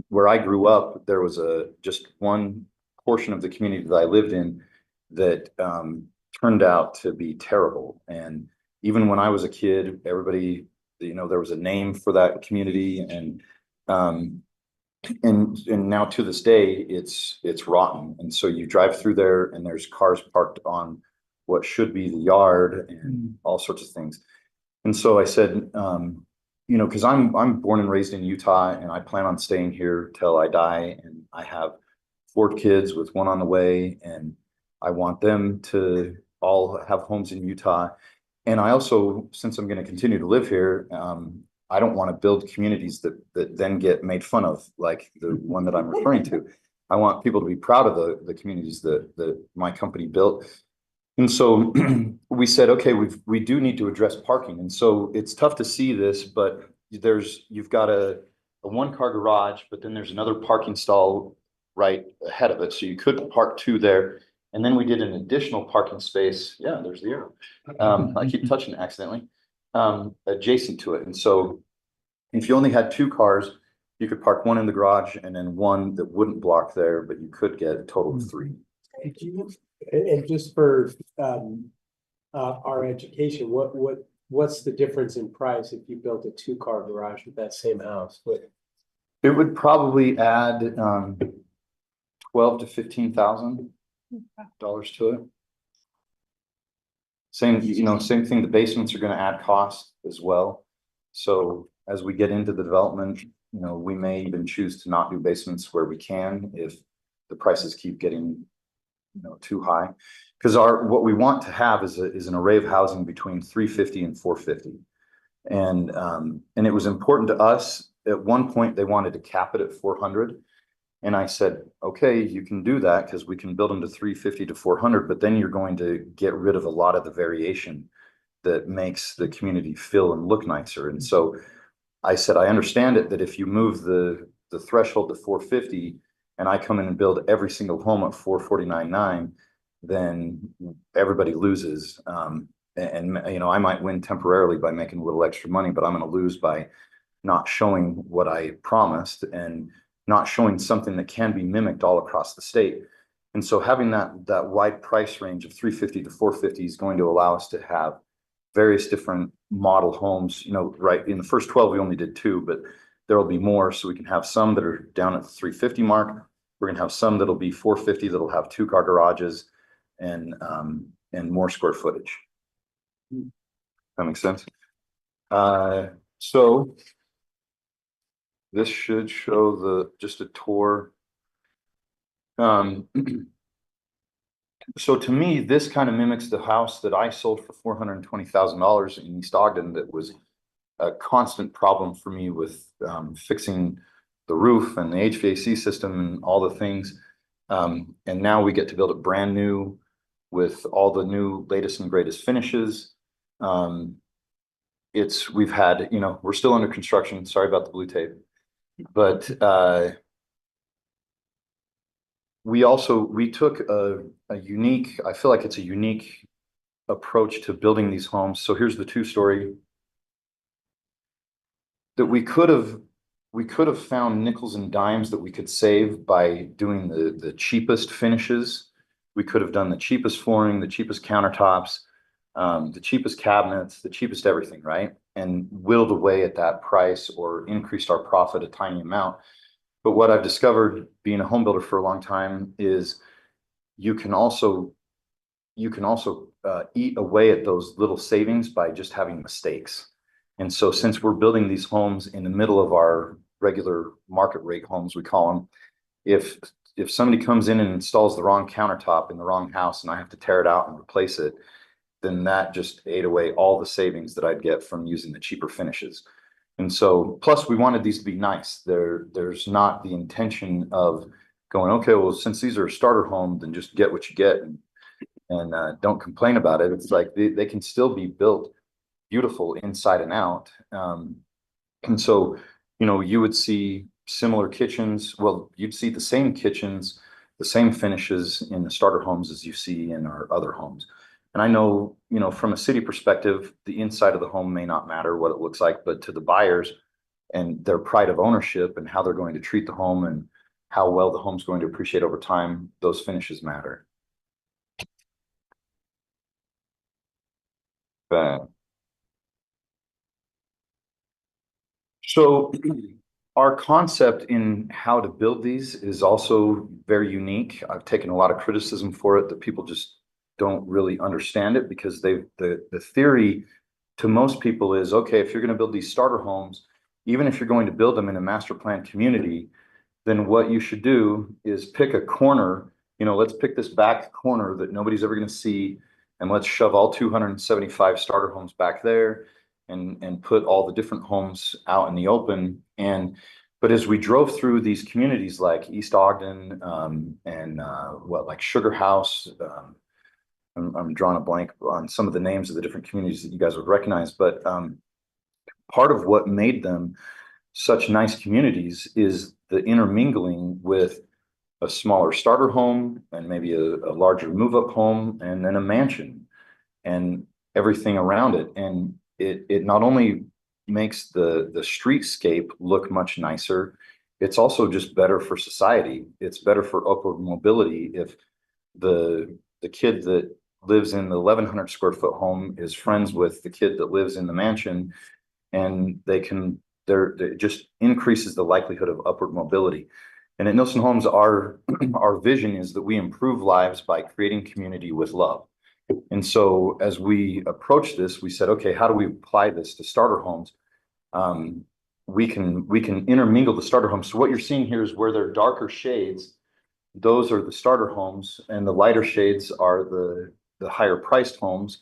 where I grew up, there was just one portion of the community that I lived in that turned out to be terrible. And even when I was a kid, everybody, you know, there was a name for that community, and now to this day, it's rotten. And so you drive through there and there's cars parked on what should be the yard and all sorts of things. And so I said, you know, because I'm born and raised in Utah and I plan on staying here till I die, and I have 4 kids with 1 on the way, and I want them to all have homes in Utah. And I also, since I'm going to continue to live here, I don't want to build communities that then get made fun of, like the one that I'm referring to. I want people to be proud of the communities that my company built. And so we said, okay, we do need to address parking. And so it's tough to see this, but you've got a 1-car garage, but then there's another parking stall right ahead of it. So you could park 2 there. And then we did an additional parking space. Yeah, there's the arrow. I keep touching it accidentally, adjacent to it. And so if you only had 2 cars, you could park 1 in the garage and then 1 that wouldn't block there, but you could get a total of 3. And just for our education, what's the difference in price if you built a 2-car garage with that same house? It would probably add 12 to 15,000 dollars to it. Same, same thing, the basements are gonna add cost as well. So as we get into the development, we may even choose to not do basements where we can if the prices keep getting, too high. Because what we want to have is an array of housing between 350 and 450. And it was important to us. At one point, they wanted to cap it at 400. And I said, okay, you can do that because we can build them to 350 to 400, but then you're going to get rid of a lot of the variation that makes the community feel and look nicer. And so I said, I understand it, that if you move the threshold to 450 and I come in and build every single home at 449.9, then everybody loses. And I might win temporarily by making a little extra money, but I'm going to lose by not showing what I promised and not showing something that can be mimicked all across the state. And so having that wide price range of 350 to 450 is going to allow us to have various different model homes. Right in the first 12, we only did 2, but there will be more. So we can have some that are down at the 350 mark. We're gonna have some that'll be 450 that'll have 2-car garages and more square footage. That makes sense. So this should show just a tour. So to me, this kind of mimics the house that I sold for $420,000 in East Ogden. That was a constant problem for me with fixing the roof and the HVAC system and all the things. And now we get to build it brand new with all the new latest and greatest finishes. We've had, we're still under construction. Sorry about the blue tape, but we took a unique, I feel like it's a unique approach to building these homes. So here's the 2-story that we could have found nickels and dimes that we could save by doing the cheapest finishes. We could have done the cheapest flooring, the cheapest countertops, the cheapest cabinets, the cheapest everything, right? And whittled away at that price or increased our profit a tiny amount. But what I've discovered being a home builder for a long time is you can also eat away at those little savings by just having mistakes. And so since we're building these homes in the middle of our regular market rate homes, we call them, if somebody comes in and installs the wrong countertop in the wrong house and I have to tear it out and replace it, then that just ate away all the savings that I'd get from using the cheaper finishes. And so, plus we wanted these to be nice. There's not the intention of going, okay, well, since these are a starter home, then just get what you get and don't complain about it. It's like they can still be built beautiful inside and out. And so, you would see similar kitchens. Well, you'd see the same kitchens, the same finishes in the starter homes as you see in our other homes. And I know, from a city perspective, the inside of the home may not matter what it looks like, but to the buyers and their pride of ownership and how they're going to treat the home and how well the home's going to appreciate over time, those finishes matter. So our concept in how to build these is also very unique. I've taken a lot of criticism for it that people just don't really understand it because the theory to most people is, okay, if you're going to build these starter homes, even if you're going to build them in a master plan community, then what you should do is pick a corner, let's pick this back corner that nobody's ever going to see, and let's shove all 275 starter homes back there and put all the different homes out in the open. But as we drove through these communities like East Ogden like Sugar House, I'm drawing a blank on some of the names of the different communities that you guys would recognize, but part of what made them such nice communities is the intermingling with a smaller starter home and maybe a larger move-up home and then a mansion and everything around it. And it not only makes the streetscape look much nicer, it's also just better for society. It's better for upward mobility if the kid that lives in the 1,100 square foot home is friends with the kid that lives in the mansion, and they can it just increases the likelihood of upward mobility. And at Nilsen Homes, our vision is that we improve lives by creating community with love. And so as we approach this, we said, okay, how do we apply this to starter homes? We can intermingle the starter homes. So what you're seeing here is where there are darker shades, those are the starter homes, and the lighter shades are the higher priced homes.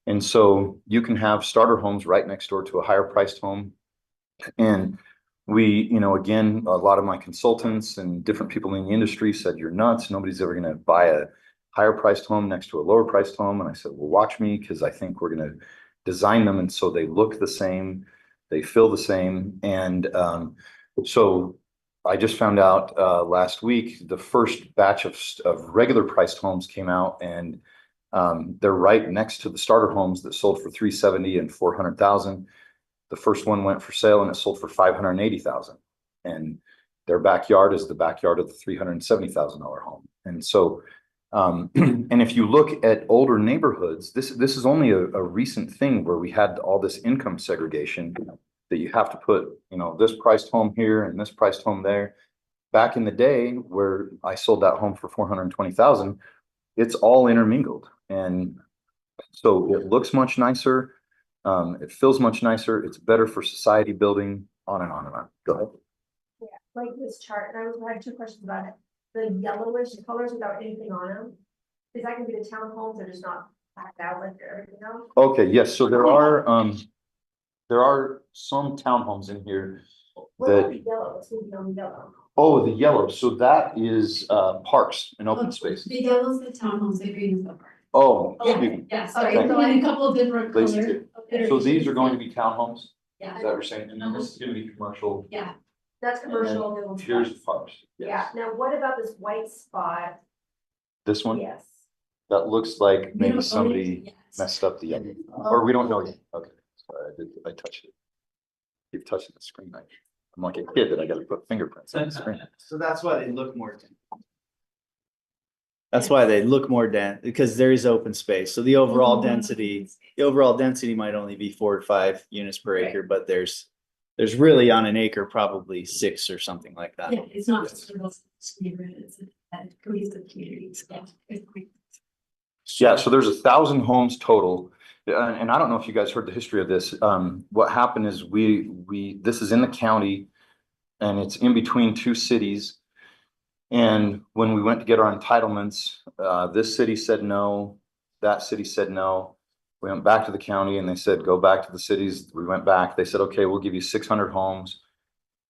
And so you can have starter homes right next door to a higher priced home. And we, again, a lot of my consultants and different people in the industry said, you're nuts. Nobody's ever going to buy a higher priced home next to a lower priced home. And I said, well, watch me, because I think we're going to design them. And so they look the same, they feel the same. And so I just found out last week, the first batch of regular priced homes came out, and they're right next to the starter homes that sold for $370,000 and $400,000. The first one went for sale and it sold for $580,000. And their backyard is the backyard of the $370,000 home. And so, and if you look at older neighborhoods, this is only a recent thing where we had all this income segregation that you have to put, this priced home here and this priced home there. Back in the day where I sold that home for $420,000, it's all intermingled. And so it looks much nicer. It feels much nicer. It's better for society building, on and on and on. Go ahead. Yeah, like this chart, and I have two questions about it. The yellowish colors without anything on them, is that gonna be the townhomes or just not blacked out like everything else? Okay, yes. So there are some townhomes in here What about that, the yellow? What's gonna be on the yellow? oh, the yellow. So that is parks and open spaces. The yellow's the townhomes, the green is the park. Oh, Yeah, excuse me. yeah, sorry, Thank so you. in a couple of different Lacey colors. too. So these are going to be townhomes? Is Yeah. that what you're saying? And then this is gonna be commercial. Yeah. That's And then commercial. the one's here's white. parks. Yeah, Yes. now what about this white spot? This one? Yes. That looks like We don't maybe own it somebody yet. messed up the yellow, or we don't know yet. Okay, sorry, I touched it. Keep touching the screen. I'm like a kid that I gotta put fingerprints on the screen. So that's why they look more dense. That's why they look more dense, because there is open space. So the overall density might only be 4 to 5 units per acre, but there's really on an acre, probably 6 or something like that. Yeah, it's not just for those neighborhoods, it's a cohesive communities. Yeah, so there's 1,000 homes total. And I don't know if you guys heard the history of this. What happened is this is in the county and it's in between two cities. And when we went to get our entitlements, this city said no, that city said no. We went back to the county and they said, go back to the cities. We went back. They said, okay, we'll give you 600 homes.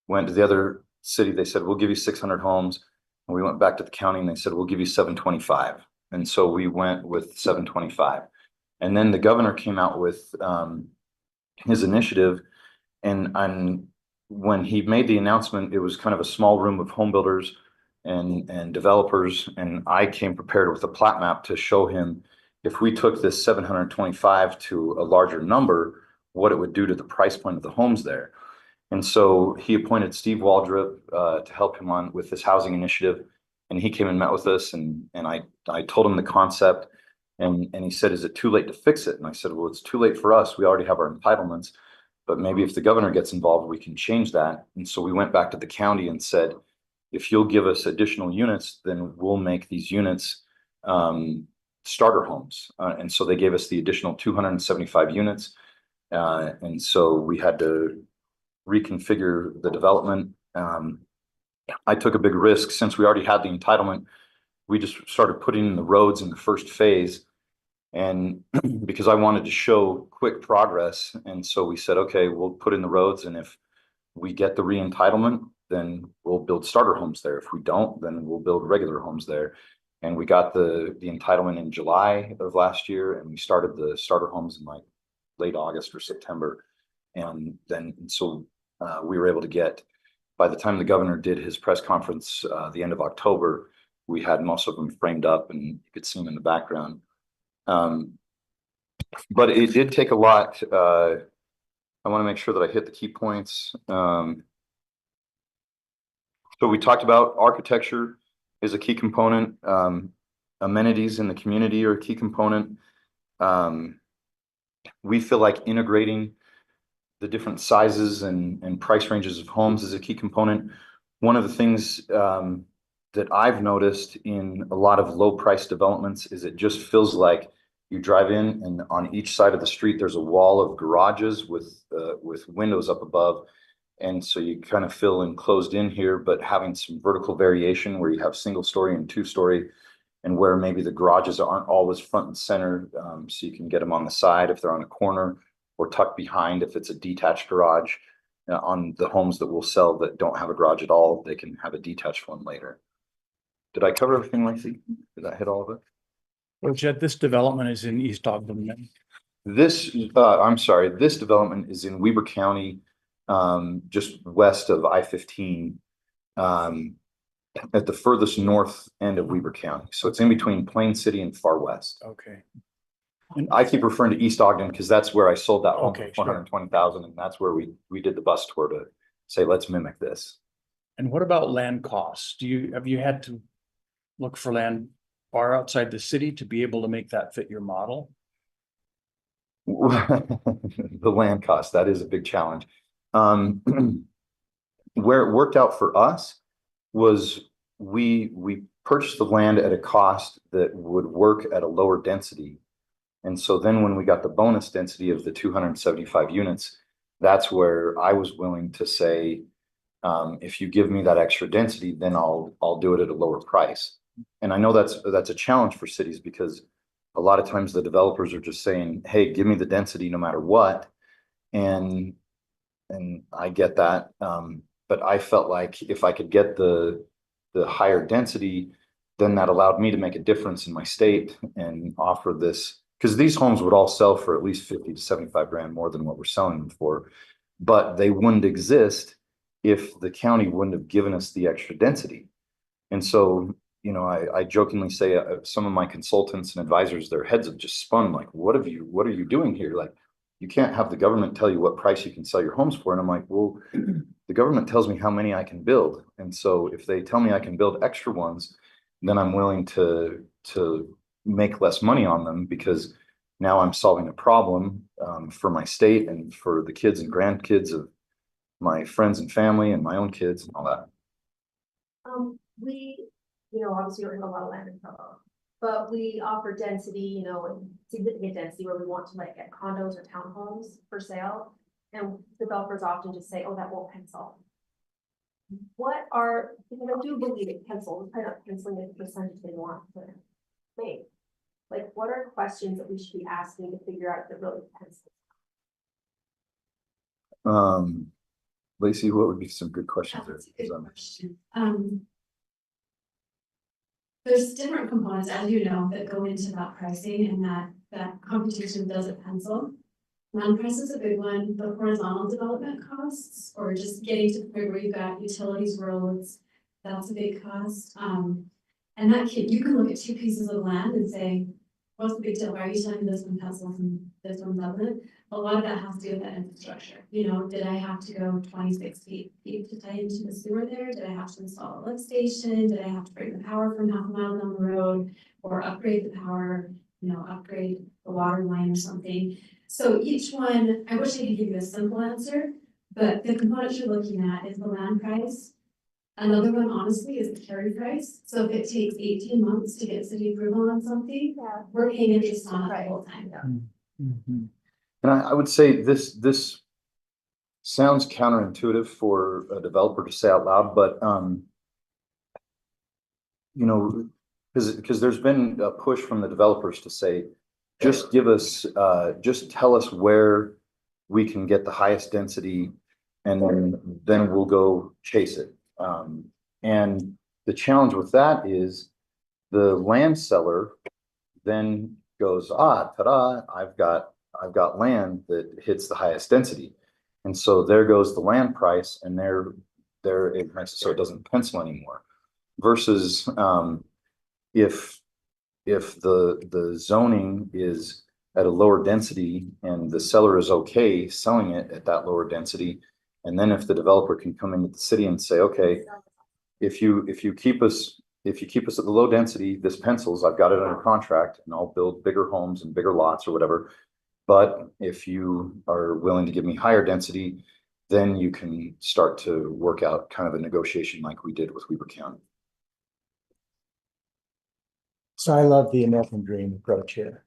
Went to the other city. They said, we'll give you 600 homes. And we went back to the county and they said, we'll give you 725. And so we went with 725. And then the governor came out with his initiative. And when he made the announcement, it was kind of a small room of home builders and developers. And I came prepared with a plat map to show him if we took this 725 to a larger number, what it would do to the price point of the homes there. And so he appointed Steve Waldrop to help him on with this housing initiative. And he came and met with us and I told him the concept and he said, is it too late to fix it? And I said, well, it's too late for us. We already have our entitlements, but maybe if the governor gets involved, we can change that. And so we went back to the county and said, if you'll give us additional units, then we'll make these units starter homes. And so they gave us the additional 275 units. And so we had to reconfigure the development. I took a big risk since we already had the entitlement. We just started putting in the roads in the first phase. And because I wanted to show quick progress. And so we said, okay, we'll put in the roads. And if we get the re-entitlement, then we'll build starter homes there. If we don't, then we'll build regular homes there. And we got the entitlement in July of last year. And we started the starter homes in like late August or September. And so we were able to get, by the time the governor did his press conference, the end of October, we had most of them framed up and you could see them in the background. But it did take a lot. I want to make sure that I hit the key points. So we talked about architecture is a key component. Amenities in the community are a key component. We feel like integrating the different sizes and price ranges of homes is a key component. One of the things that I've noticed in a lot of low price developments is it just feels like you drive in and on each side of the street, there's a wall of garages with windows up above. And so you kind of feel enclosed in here, but having some vertical variation where you have single story and 2-story, and where maybe the garages aren't always front and center. So you can get them on the side if they're on a corner, or tucked behind if it's a detached garage. On the homes that we'll sell that don't have a garage at all, they can have a detached one later. Did I cover everything, Lacey? Did I hit all of it? Well, Jed, this development is in East Ogden. Then. This, I'm sorry, this development is in Weber County, just west of I-15, at the furthest north end of Weber County. So it's in between Plain City and Far West. Okay. And I keep referring to East Ogden because that's where I sold that home Okay, for 420,000, and that's where we did the bus tour to say, let's mimic this. And what about land costs? Have you had to look for land far outside the city to be able to make that fit your model? The land cost, that is a big challenge. Where it worked out for us was we purchased the land at a cost that would work at a lower density. And so then when we got the bonus density of the 275 units, that's where I was willing to say, if you give me that extra density, then I'll do it at a lower price. And I know that's a challenge for cities, because a lot of times the developers are just saying, hey, give me the density no matter what. And I get that. But I felt like if I could get the higher density, then that allowed me to make a difference in my state and offer this, because these homes would all sell for at least 50 to 75 grand more than what we're selling them for, but they wouldn't exist if the county wouldn't have given us the extra density. And so, you know, I jokingly say some of my consultants and advisors, their heads have just spun like, what are you doing here? Like, you can't have the government tell you what price you can sell your homes for. And I'm like, well, the government tells me how many I can build. And so if they tell me I can build extra ones, then I'm willing to make less money on them, because now I'm solving a problem for my state and for the kids and grandkids of my friends and family and my own kids and all that. We, obviously we don't have a lot of land in Provo, but we offer density, and significant density where we want to like get condos or townhomes for sale. And developers often just say, oh, that won't pencil. Because I do believe it pencils, probably not penciling at the percentage they want to make. Like, what are questions that we should be asking to figure out if it really pencils? Lacey, what would be some good questions there? That's a good question. There's different components, as you know, that go into that pricing, and that competition doesn't pencil. Land price is a big one, but horizontal development costs, or just getting to the point where you've got utilities, roads, that's a big cost. And you can look at two pieces of land and say, what's the big deal? Why are you telling me this one pencils and this one doesn't? A lot of that has to do with that infrastructure. Did I have to go 26 feet to tie into the sewer there? Did I have to install a lift station? Did I have to bring the power from half a mile down the road, or upgrade the power, upgrade the water line or something? So each one, I wish I could give you a simple answer, but the components you're looking at is the land price. Another one, honestly, is the carry price. So if it takes 18 months to get city approval on something, we're paying interest on it the whole time. And I would say this sounds counterintuitive for a developer to say out loud, but because there's been a push from the developers to say, just tell us where we can get the highest density, and then we'll go chase it. And the challenge with that is the land seller then goes, ta-da, I've got land that hits the highest density. And so there goes the land price, and so it doesn't pencil anymore. Versus if the zoning is at a lower density and the seller is okay selling it at that lower density, and then if the developer can come into the city and say, okay, if you keep us at the low density, this pencils, I've got it under contract, and I'll build bigger homes and bigger lots or whatever. But if you are willing to give me higher density, then you can start to work out kind of a negotiation like we did with Weber County. So I love the American dream approach here.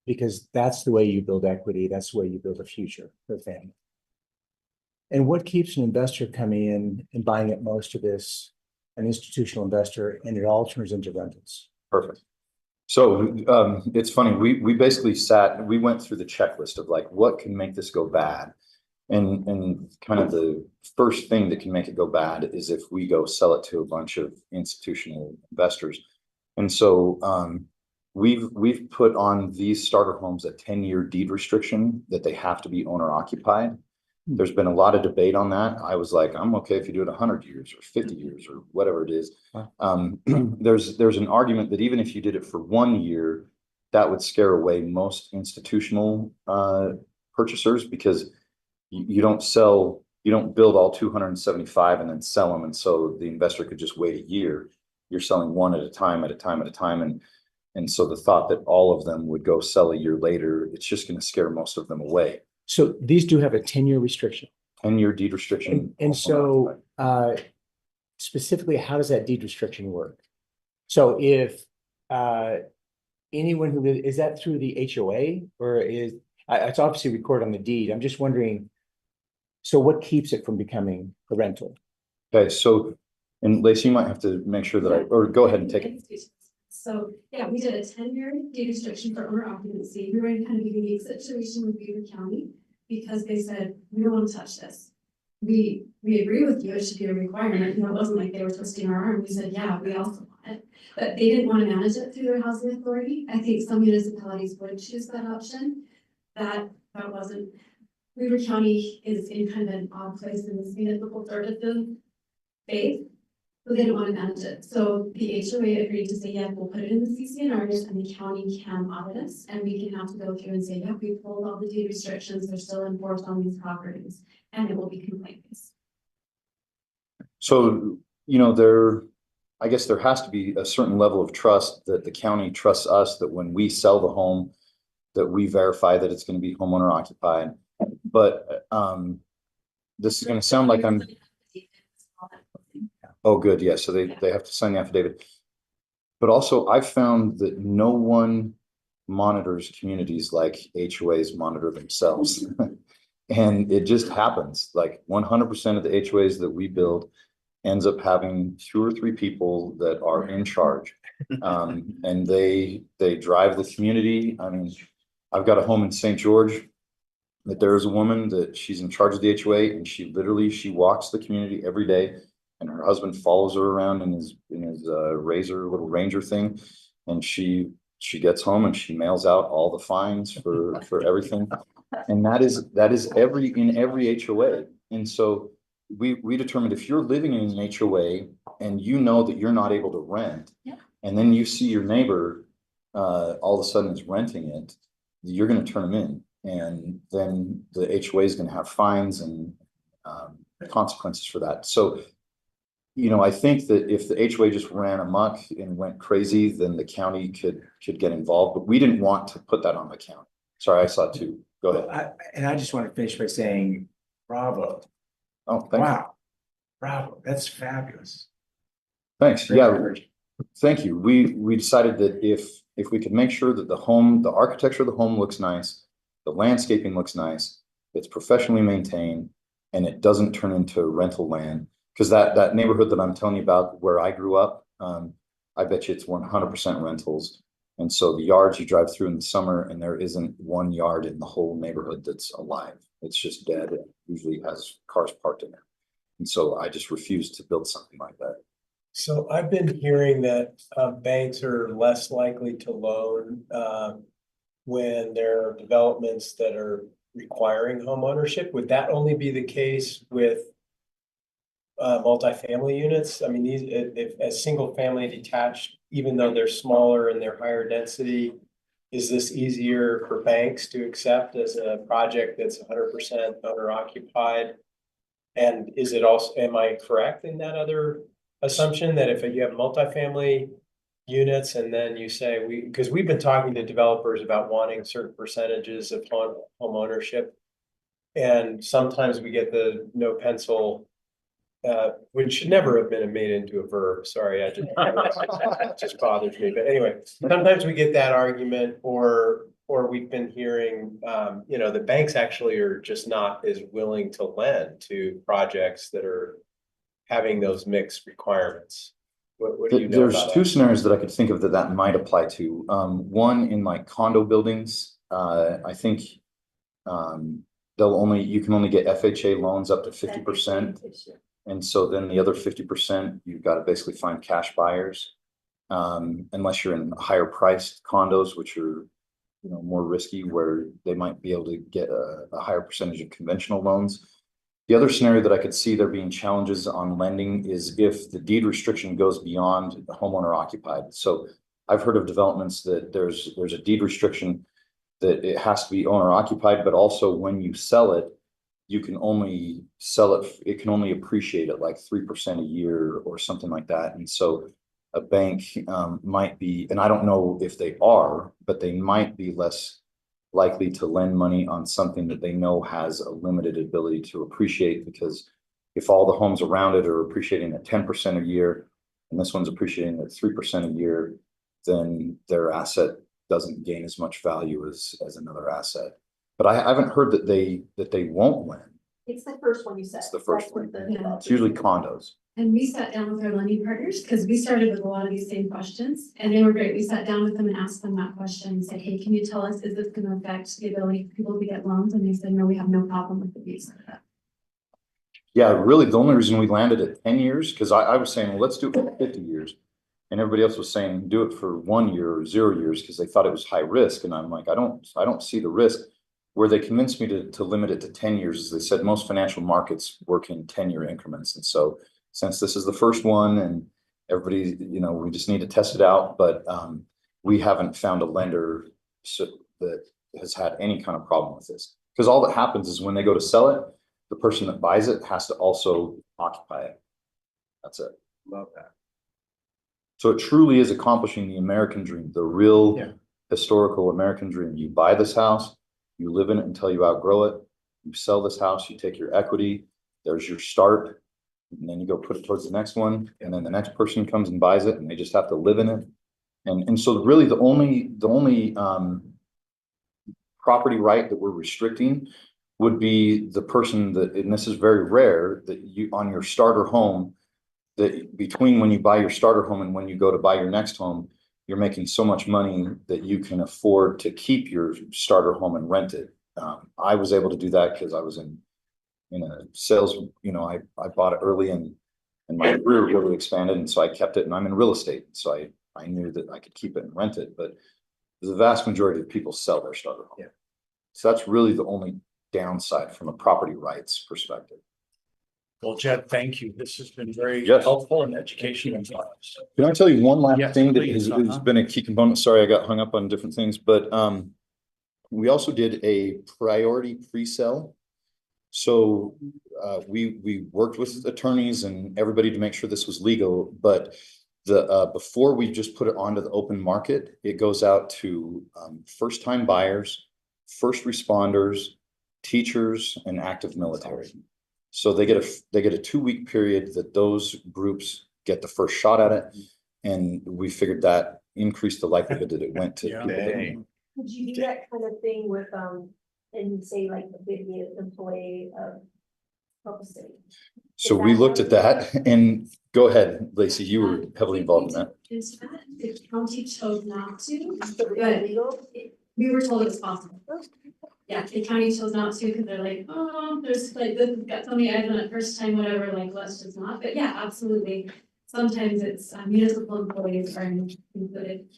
Because that's the way you build equity. That's the way you build a future for the family. And what keeps an investor coming in and buying up most of this, an institutional investor, and it all turns into rentals? Perfect. So it's funny, we basically we went through the checklist of like, what can make this go bad? And kind of the first thing that can make it go bad is if we go sell it to a bunch of institutional investors. And so we've put on these starter homes a 10-year deed restriction that they have to be owner occupied. There's been a lot of debate on that. I was like, I'm okay if you do it 100 years or 50 years or whatever it is. There's an argument that even if you did it for 1 year, that would scare away most institutional purchasers, because you don't build all 275 and then sell them. And so the investor could just wait a year. You're selling one at a time, at a time, at a time. And so the thought that all of them would go sell a year later, it's just going to scare most of them away. So these do have a 10-year restriction. 10-year deed restriction. And so specifically, how does that deed restriction work? So if anyone is that through the HOA, or it's obviously recorded on the deed? I'm just wondering, so what keeps it from becoming a rental? Okay, so, and Lacey, you might have to make sure that or go ahead and take it. So, yeah, we did a 10-year deed restriction for owner occupancy. We were in kind of a unique situation with Beaver County because they said, we don't want to touch this. We agree with you, it should be a requirement. You know, it wasn't like they were twisting our arm. We said, yeah, we also want it. But they didn't want to manage it through their housing authority. I think some municipalities would choose that option. That wasn't. River County is in kind of an odd place in this municipal services space. So they didn't want to manage it. So the HOA agreed to say, yeah, we'll put it in the CCNRs and the county can audit us. And we can have to go through and say, yeah, we pulled all the deed restrictions. They're still enforced on these properties and it will be complaint based. So, I guess there has to be a certain level of trust that the county trusts us, that when we sell the home, that we verify that it's going to be homeowner occupied. But this is going to sound like I'm. Oh, good. Yeah. So they have to sign the affidavit. But also I've found that no one monitors communities like HOAs monitor themselves. And it just happens. Like 100% of the HOAs that we build ends up having 2 or 3 people that are in charge. And they drive the community. I mean, I've got a home in St. George that there is a woman that she's in charge of the HOA, and she walks the community every day. And her husband follows her around in his little Ranger thing. And she gets home and she mails out all the fines for everything. And that is in every HOA. And so we determined, if you're living in an HOA and you know that you're not able to rent, and then you see your neighbor all of a sudden is renting it, you're going to turn them in. And then the HOA is going to have fines and consequences for that. So I think that if the HOA just ran amok and went crazy, then the county could get involved, but we didn't want to put that on the county. Sorry, I saw 2. Go ahead. I just want to finish by saying, bravo. Oh, thank you. Bravo. That's fabulous. Thanks. Thank you. We decided that if we could make sure that the architecture of the home looks nice, the landscaping looks nice, it's professionally maintained, and it doesn't turn into rental land. Because that neighborhood that I'm telling you about where I grew up, I bet you it's 100% rentals. And so the yards you drive through in the summer, and there isn't one yard in the whole neighborhood that's alive. It's just dead. It usually has cars parked in there. And so I just refuse to build something like that. So I've been hearing that banks are less likely to loan when there are developments that are requiring home ownership. Would that only be the case with multifamily units? I mean, these, if as single family detached, even though they're smaller and they're higher density, is this easier for banks to accept as a project that's 100% owner occupied? And is it also, am I correct in that other assumption that if you have multifamily units and then you say because we've been talking to developers about wanting certain percentages of home ownership. And sometimes we get the no pencil, which should never have been made into a verb. Sorry, it just bothers me. But anyway, sometimes we get that argument or we've been hearing, the banks actually are just not as willing to lend to projects that are having those mixed requirements. What do you know There's about two that? scenarios that I could think of that might apply to. One in like condo buildings, I think you can only get FHA loans up to 50%. And so then the other 50%, you've got to basically find cash buyers. Unless you're in higher priced condos, which are, more risky, where they might be able to get a higher percentage of conventional loans. The other scenario that I could see there being challenges on lending is if the deed restriction goes beyond the homeowner occupied. So I've heard of developments that there's a deed restriction that it has to be owner occupied, but also when you sell it, you can only sell it, it can only appreciate at like 3% a year or something like that. And so a bank might be, and I don't know if they are, but they might be less likely to lend money on something that they know has a limited ability to appreciate, because if all the homes around it are appreciating at 10% a year and this one's appreciating at 3% a year, then their asset doesn't gain as much value as another asset. But I haven't heard that they won't lend. It's the first one you said. It's the first one. Yeah. It's usually condos. And we sat down with our lending partners, because we started with a lot of these same questions, and they were great. We sat down with them and asked them that question and said, hey, can you tell us, is this going to affect the ability for people to get loans? And they said, no, we have no problem with the views of that. Yeah, really, the only reason we landed at 10 years, because I was saying, well, let's do it for 50 years. And everybody else was saying, do it for 1 year or 0 years, because they thought it was high risk. And I'm like, I don't see the risk. Where they convinced me to limit it to 10 years is they said most financial markets work in 10-year increments. And so since this is the first one and everybody, we just need to test it out. But we haven't found a lender that has had any kind of problem with this. Because all that happens is when they go to sell it, the person that buys it has to also occupy it. That's it. Love that. So it truly is accomplishing the American dream, the real historical American dream. You buy this house, you live in it until you outgrow it. You sell this house, you take your equity, there's your start, and then you go put it towards the next one. And then the next person comes and buys it and they just have to live in it. And so really the only property right that we're restricting would be the person that, and this is very rare, that you on your starter home, that between when you buy your starter home and when you go to buy your next home, you're making so much money that you can afford to keep your starter home and rent it. I was able to do that because I was in a sales, I bought it early and my career really expanded. And so I kept it, and I'm in real estate. So I knew that I could keep it and rent it, but the vast majority of people sell their starter home. Yeah. So that's really the only downside from a property rights perspective. Well, Jed, thank you. This has been very Yes. helpful and educational. Can I tell you one last Yes, thing that please, has been a key component? Sorry, I got hung up on different things, but we also did a priority pre-sale. So we worked with attorneys and everybody to make sure this was legal, but before we just put it onto the open market, it goes out to first-time buyers, first responders, teachers, and active military. So they get a 2-week period that those groups get the first shot at it. And we figured that increased the likelihood that it went to people that Would you do that kind of thing with, and say like a big employee of Provo City? So we looked at that, and go ahead, Lacey, you were heavily involved in that. The county chose not to, but we were told it was possible. Yeah, the county chose not to because they're like, oh, there's like, this got so many eyes on it first time, whatever, like, let's just not. But yeah, absolutely. Sometimes it's municipal employees are included.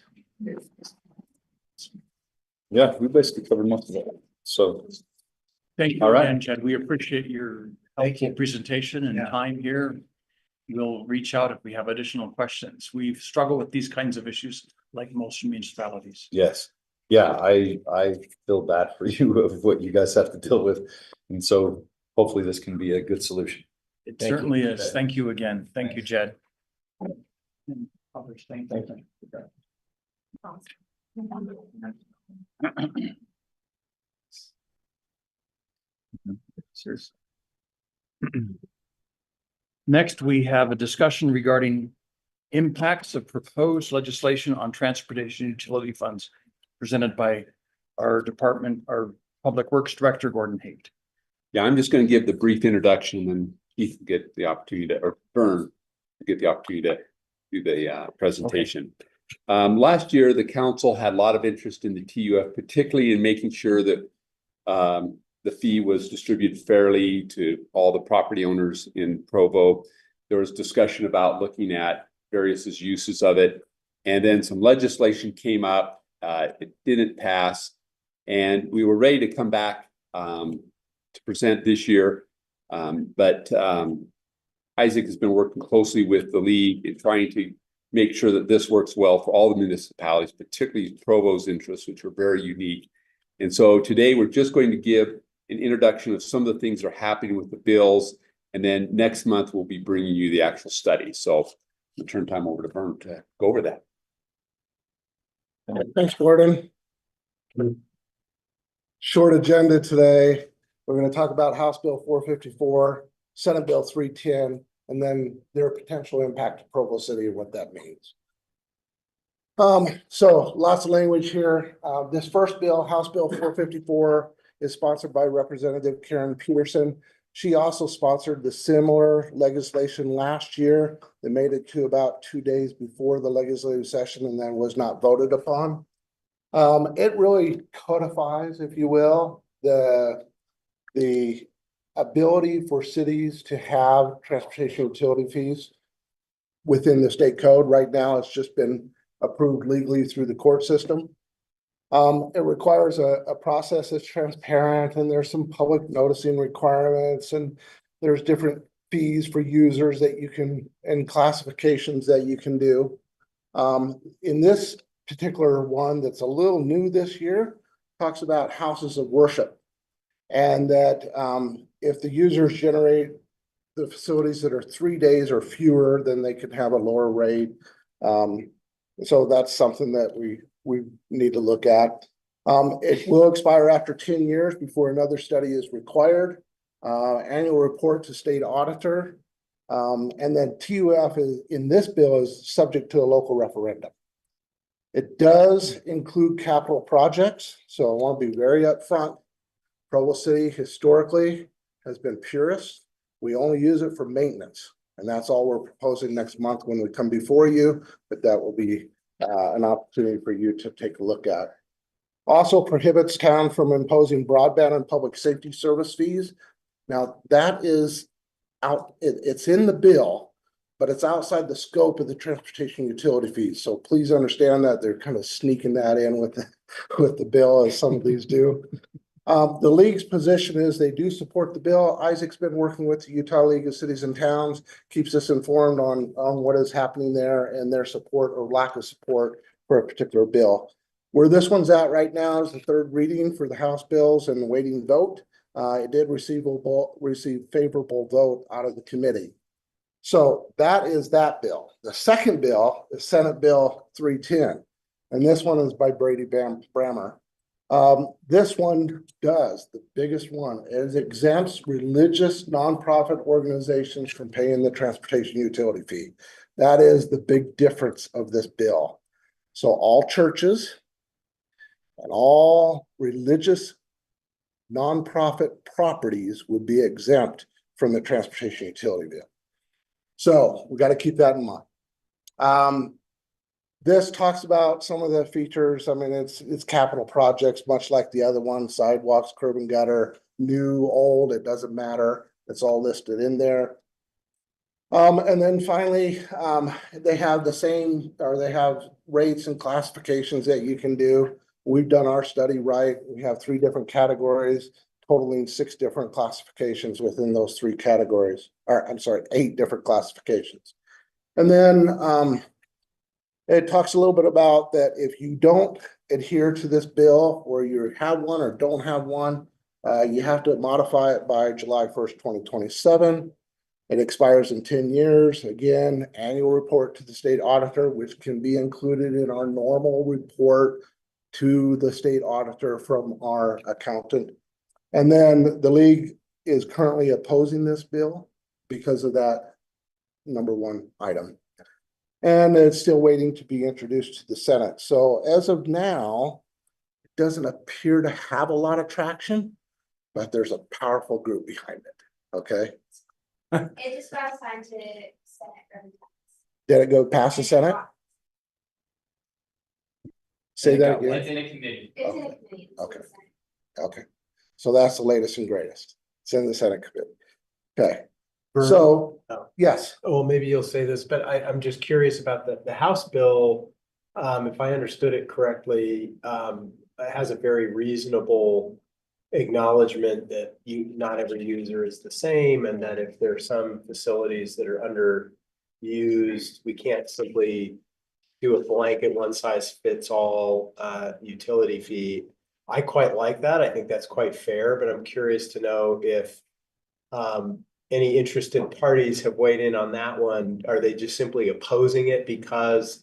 Yeah, we basically covered most of it. So. Thank you All right. again, Jed. We appreciate your helpful presentation and time here. We'll reach out if we have additional questions. We've struggled with these kinds of issues like most municipalities. Yes. Yeah, I feel bad for you of what you guys have to deal with. And so hopefully this can be a good solution. It certainly is. Thank you again. Thank you, Jed. Thank you. Next, we have a discussion regarding impacts of proposed legislation on transportation utility funds presented by our department, our Public Works Director, Gordon Haight. Yeah, I'm just going to give the brief introduction and then Keith will get the opportunity to, or Vern will get the opportunity to do the presentation. Last year, the council had a lot of interest in the TUF, particularly in making sure that the fee was distributed fairly to all the property owners in Provo. There was discussion about looking at various uses of it. And then some legislation came up, it didn't pass. And we were ready to come back to present this year. But Isaac has been working closely with the league in trying to make sure that this works well for all the municipalities, particularly Provo's interests, which are very unique. And so today we're just going to give an introduction of some of the things that are happening with the bills. And then next month, we'll be bringing you the actual study. So I'll turn time over to Vern to go over that. Thanks, Gordon. Short agenda today. We're going to talk about House Bill 454, Senate Bill 310, and then their potential impact to Provo City and what that means. So lots of language here. This first bill, House Bill 454, is sponsored by Representative Karen Peterson. She also sponsored the similar legislation last year that made it to about 2 days before the legislative session and then was not voted upon. It really codifies, if you will, the ability for cities to have transportation utility fees within the state code. Right now, it's just been approved legally through the court system. It requires a process that's transparent, and there's some public noticing requirements, and there's different fees for users that you can, and classifications that you can do. In this particular one that's a little new this year, talks about houses of worship, and that if the users generate the facilities that are 3 days or fewer, then they can have a lower rate. So that's something that we need to look at. It will expire after 10 years before another study is required. Annual report to state auditor. And then TUF is, in this bill, is subject to a local referendum. It does include capital projects. So I want to be very upfront. Provo City historically has been purist. We only use it for maintenance. And that's all we're proposing next month when we come before you, but that will be an opportunity for you to take a look at. Also prohibits town from imposing broadband and public safety service fees. Now that is out, it's in the bill, but it's outside the scope of the transportation utility fees. So please understand that they're kind of sneaking that in with the bill, as some of these do. The league's position is they do support the bill. Isaac's been working with the Utah League of Cities and Towns, keeps us informed on what is happening there and their support or lack of support for a particular bill. Where this one's at right now is the third reading for the House bills and the waiting vote. It did receive favorable vote out of the committee. So that is that bill. The second bill is Senate Bill 310, and this one is by Brady Brammer. This one does, the biggest one, is exempts religious nonprofit organizations from paying the transportation utility fee. That is the big difference of this bill. So all churches and all religious nonprofit properties would be exempt from the transportation utility bill. So we got to keep that in mind. This talks about some of the features. I mean, it's capital projects, much like the other one, sidewalks, curb and gutter, new, old, it doesn't matter. It's all listed in there. And then finally, they have the same, or they have rates and classifications that you can do. We've done our study right. We have 3 different categories, totaling 6 different classifications within those 3 categories, or I'm sorry, 8 different classifications. And then, it talks a little bit about that if you don't adhere to this bill, or you have one or don't have one, you have to modify it by July 1st, 2027. It expires in 10 years. Again, annual report to the state auditor, which can be included in our normal report to the state auditor from our accountant. And then the league is currently opposing this bill because of that number one item. And it's still waiting to be introduced to the Senate. So as of now, it doesn't appear to have a lot of traction, but there's a powerful group behind it, okay? It just got assigned to Senate. Did it go past the Senate? Say that It's again. in a committee. It's in a committee. Okay. Okay, so that's the latest and greatest. It's in the Senate committee. Okay, so, yes. Well, maybe you'll say this, but I'm just curious about the House bill. If I understood it correctly, it has a very reasonable acknowledgement that not every user is the same, and that if there are some facilities that are underused, we can't simply do a blanket one size fits all utility fee. I quite like that. I think that's quite fair, but I'm curious to know if any interested parties have weighed in on that one. Are they just simply opposing it because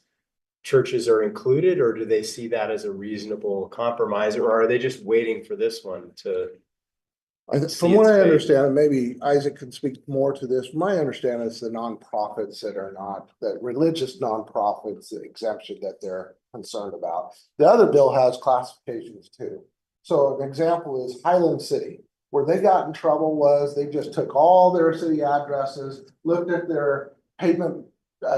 churches are included, or do they see that as a reasonable compromise, or are they just waiting for this one to? From what I understand, and maybe Isaac can speak more to this, my understanding is the nonprofits that are not, that religious nonprofits, the exemption that they're concerned about. The other bill has classifications too. So an example is Highland City. Where they got in trouble was they just took all their city addresses, looked at their payment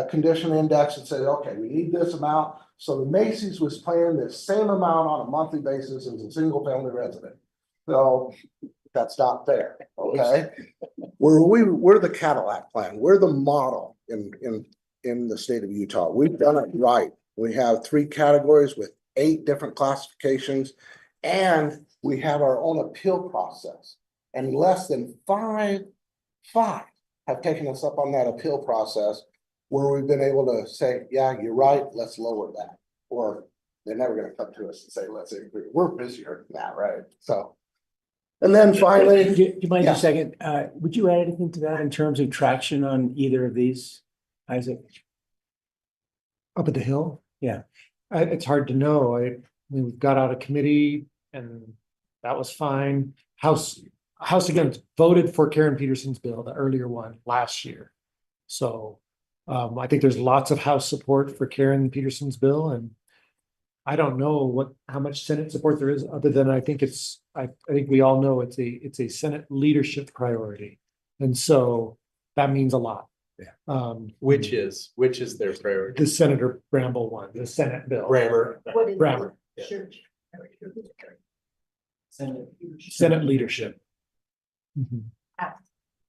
condition index and said, okay, we need this amount. So the Macy's was paying the same amount on a monthly basis as a single family resident. So that's not fair, okay? We're the Cadillac plan. We're the model in the state of Utah. We've done it right. We have 3 categories with 8 different classifications, and we have our own appeal process. And less than five have taken us up on that appeal process where we've been able to say, yeah, you're right, let's lower that. Or they're never gonna come to us and say, let's increase. We're busier than that, right? So. And then finally. Do you mind yeah. a second? Would you add anything to that in terms of traction on either of these, Isaac? Up at the Hill? Yeah. It's hard to know. We've got out of committee and that was fine. House again voted for Karen Peterson's bill, the earlier one last year. So I think there's lots of House support for Karen Peterson's bill, and I don't know how much Senate support there is, other than I think we all know it's a Senate leadership priority. And so that means a lot. Yeah. Which is their priority? The Senator Bramble one, the Senate bill. What is Brammer. Church. Senate leadership. Mhm.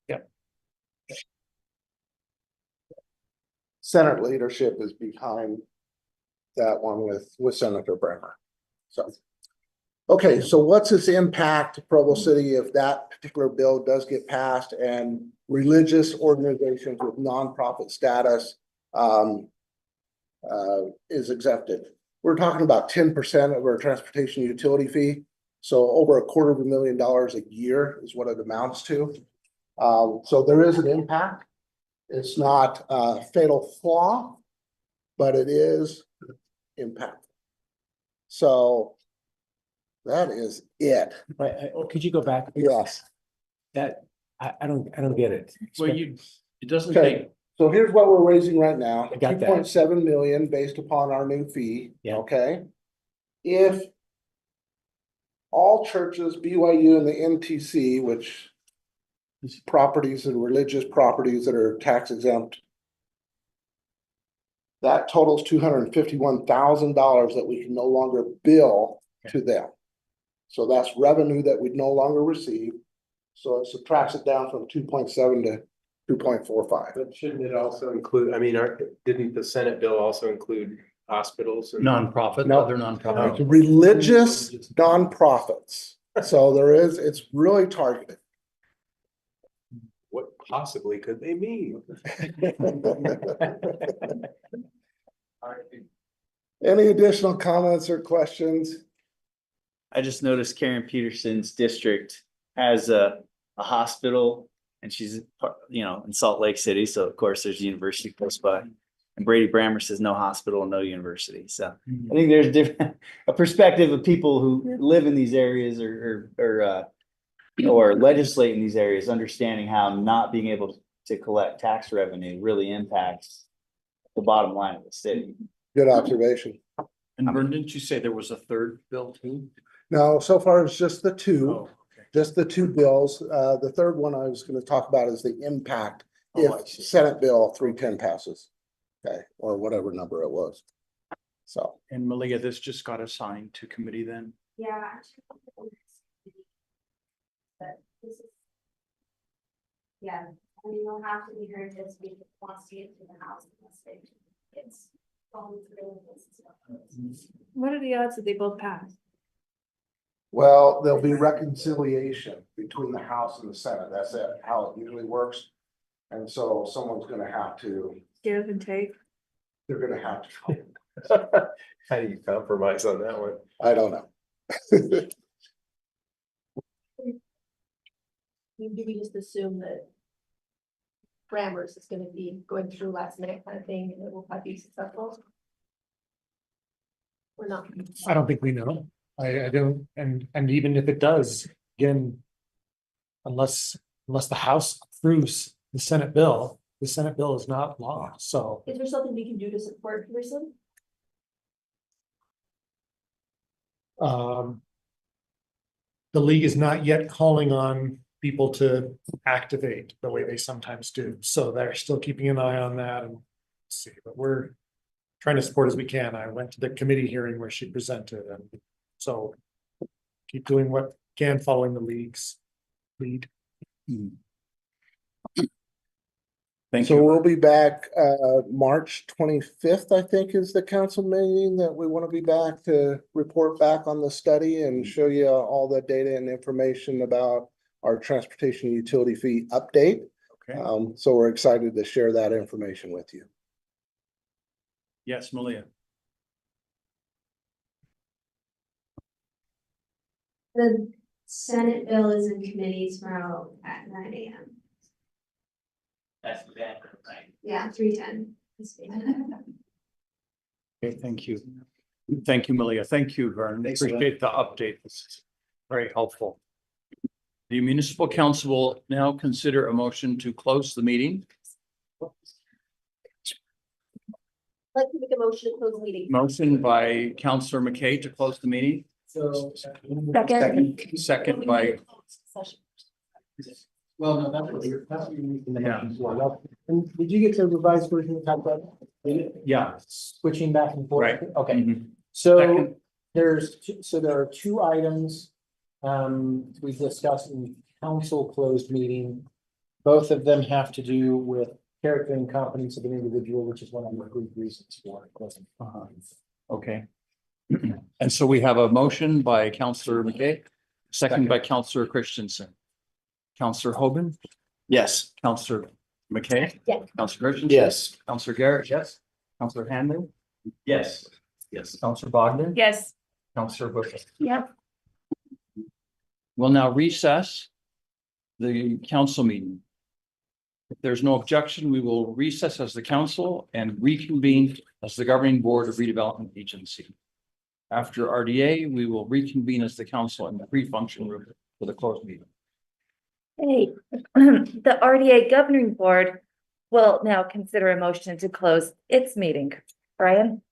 Yep. Senate leadership is behind that one with Senator Bremer. So, okay, so what's its impact to Provo City if that particular bill does get passed and religious organizations with nonprofit status is exempted? We're talking about 10% of our transportation utility fee. So over $250,000 a year is what it amounts to. So there is an impact. It's not a fatal flaw, but it is impactful. So that is it. Could you go back? Yes. That I don't get it. Well, it doesn't Okay. take, So here's what we're raising right now, I got that. 2.7 million based upon our new fee. Yeah. Okay. If all churches, BYU and the MTC, which is properties and religious properties that are tax exempt, that totals $251,000 that we can no longer bill to them. So that's revenue that we'd no longer receive. So it subtracts it down from 2.7 to 2.45. But shouldn't it also include, didn't the Senate bill also include hospitals? nonprofit, No. other nonprofit. Religious nonprofits. So it's really targeted. What possibly could they mean? Any additional comments or questions? I just noticed Karen Peterson's district has a hospital And she's, you know, in Salt Lake City, so of course there's a university close by. And Brady Brammer says no hospital, no university. So I think there's different, a perspective of people who live in these areas or legislate in these areas, understanding how not being able to collect tax revenue really impacts the bottom line of the city. Good observation. And Vern, didn't you say there was a third bill too? No, so far it's just the two. Oh, okay. Just the two bills. The third one I was gonna talk about is the impact Oh, I if see. Senate Bill 310 passes. Okay, or whatever number it was. So, And Malia, this just got assigned to committee then? Yeah. actually, But this is. Yeah, I mean, you'll have to be heard this week if it wants to get to the house. It's going through this stuff. What are the odds that they both pass? well, there'll be reconciliation between the House and the Senate. That's it, how it usually works. And so someone's gonna have to, Give and take? they're gonna have to. How do you compromise on that one? I don't know. Do we just assume that Grammars is gonna be going through last minute kind of thing and it will probably be successful? Or not? I don't think we know. I don't, and even if it does, again, unless the House approves the Senate bill is not law, so. Is there something we can do to support Pearson? The league is not yet calling on people to activate the way they sometimes do, so they're still keeping an eye on that and see, but we're trying to support as we can. I went to the committee hearing where she presented, and so keep doing what can, following the league's lead. Thank So you. we'll be back, March 25th, I think is the council meeting that we want to be back to report back on the study and show you all the data and information about our transportation utility fee update. Okay. So we're excited to share that information with you. Yes, Malia. The Senate bill is in committee tomorrow at 9 AM. That's bad, right? Yeah, 3:10. Okay, thank you. Thank you, Malia. Thank you, Vern. Thanks, Malia. Appreciate the update. This is very helpful. The municipal council will now consider a motion to close the meeting. I'd like to make a motion to close the meeting. Motion by Councillor McKay to close the meeting. So. Second by, Well, no, that's what you're making the Yeah. motion for. And did you get the revised version of that? yeah. Switching back and forth? Right. Okay, Mhm. so Second. there are two items. We discussed in council closed meeting. Both of them have to do with character and competence of an individual, which is one of the group reasons for closing. Okay. And so we have a motion by Councillor McKay, second by Councillor Christensen. Councillor Hoban, Yes. Councillor McKay. Yes. Councillor Christensen. Yes. Councillor Garrett, yes. Councillor Hanley. Yes. Yes. Councillor Bogdan. Yes. Councillor Bush. Yep. We'll now recess the council meeting. If there's no objection, we will recess as the council and reconvene as the governing board of redevelopment agency. After RDA, we will reconvene as the council in the pre-function room for the closed meeting. Hey, the RDA governing board will now consider a motion to close its meeting. Brian?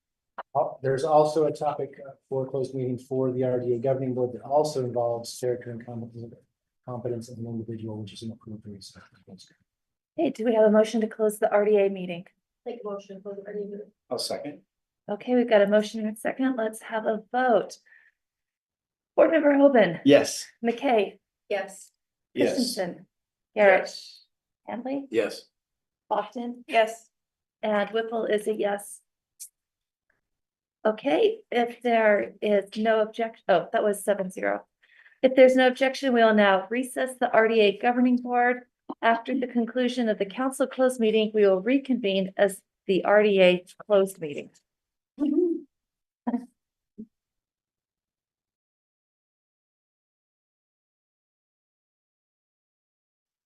There's also a topic for closed meeting for the RDA governing board that also involves character and competence of an individual, which is an appropriate. Hey, do we have a motion to close the RDA meeting? Take a motion to close the meeting. I'll second. Okay, we've got a motion and a second. Let's have a vote. Board Member Hoban. Yes. McKay. Yes. Yes. Christensen. Garrett. Hanley. Yes. Boston. Yes. And Whipple is a yes. Okay, if there is no objection, oh, that was 7-0. If there's no objection, we will now recess the RDA governing board. After the conclusion of the council closed meeting, we will reconvene as the RDA closed meeting.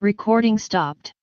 Recording stopped.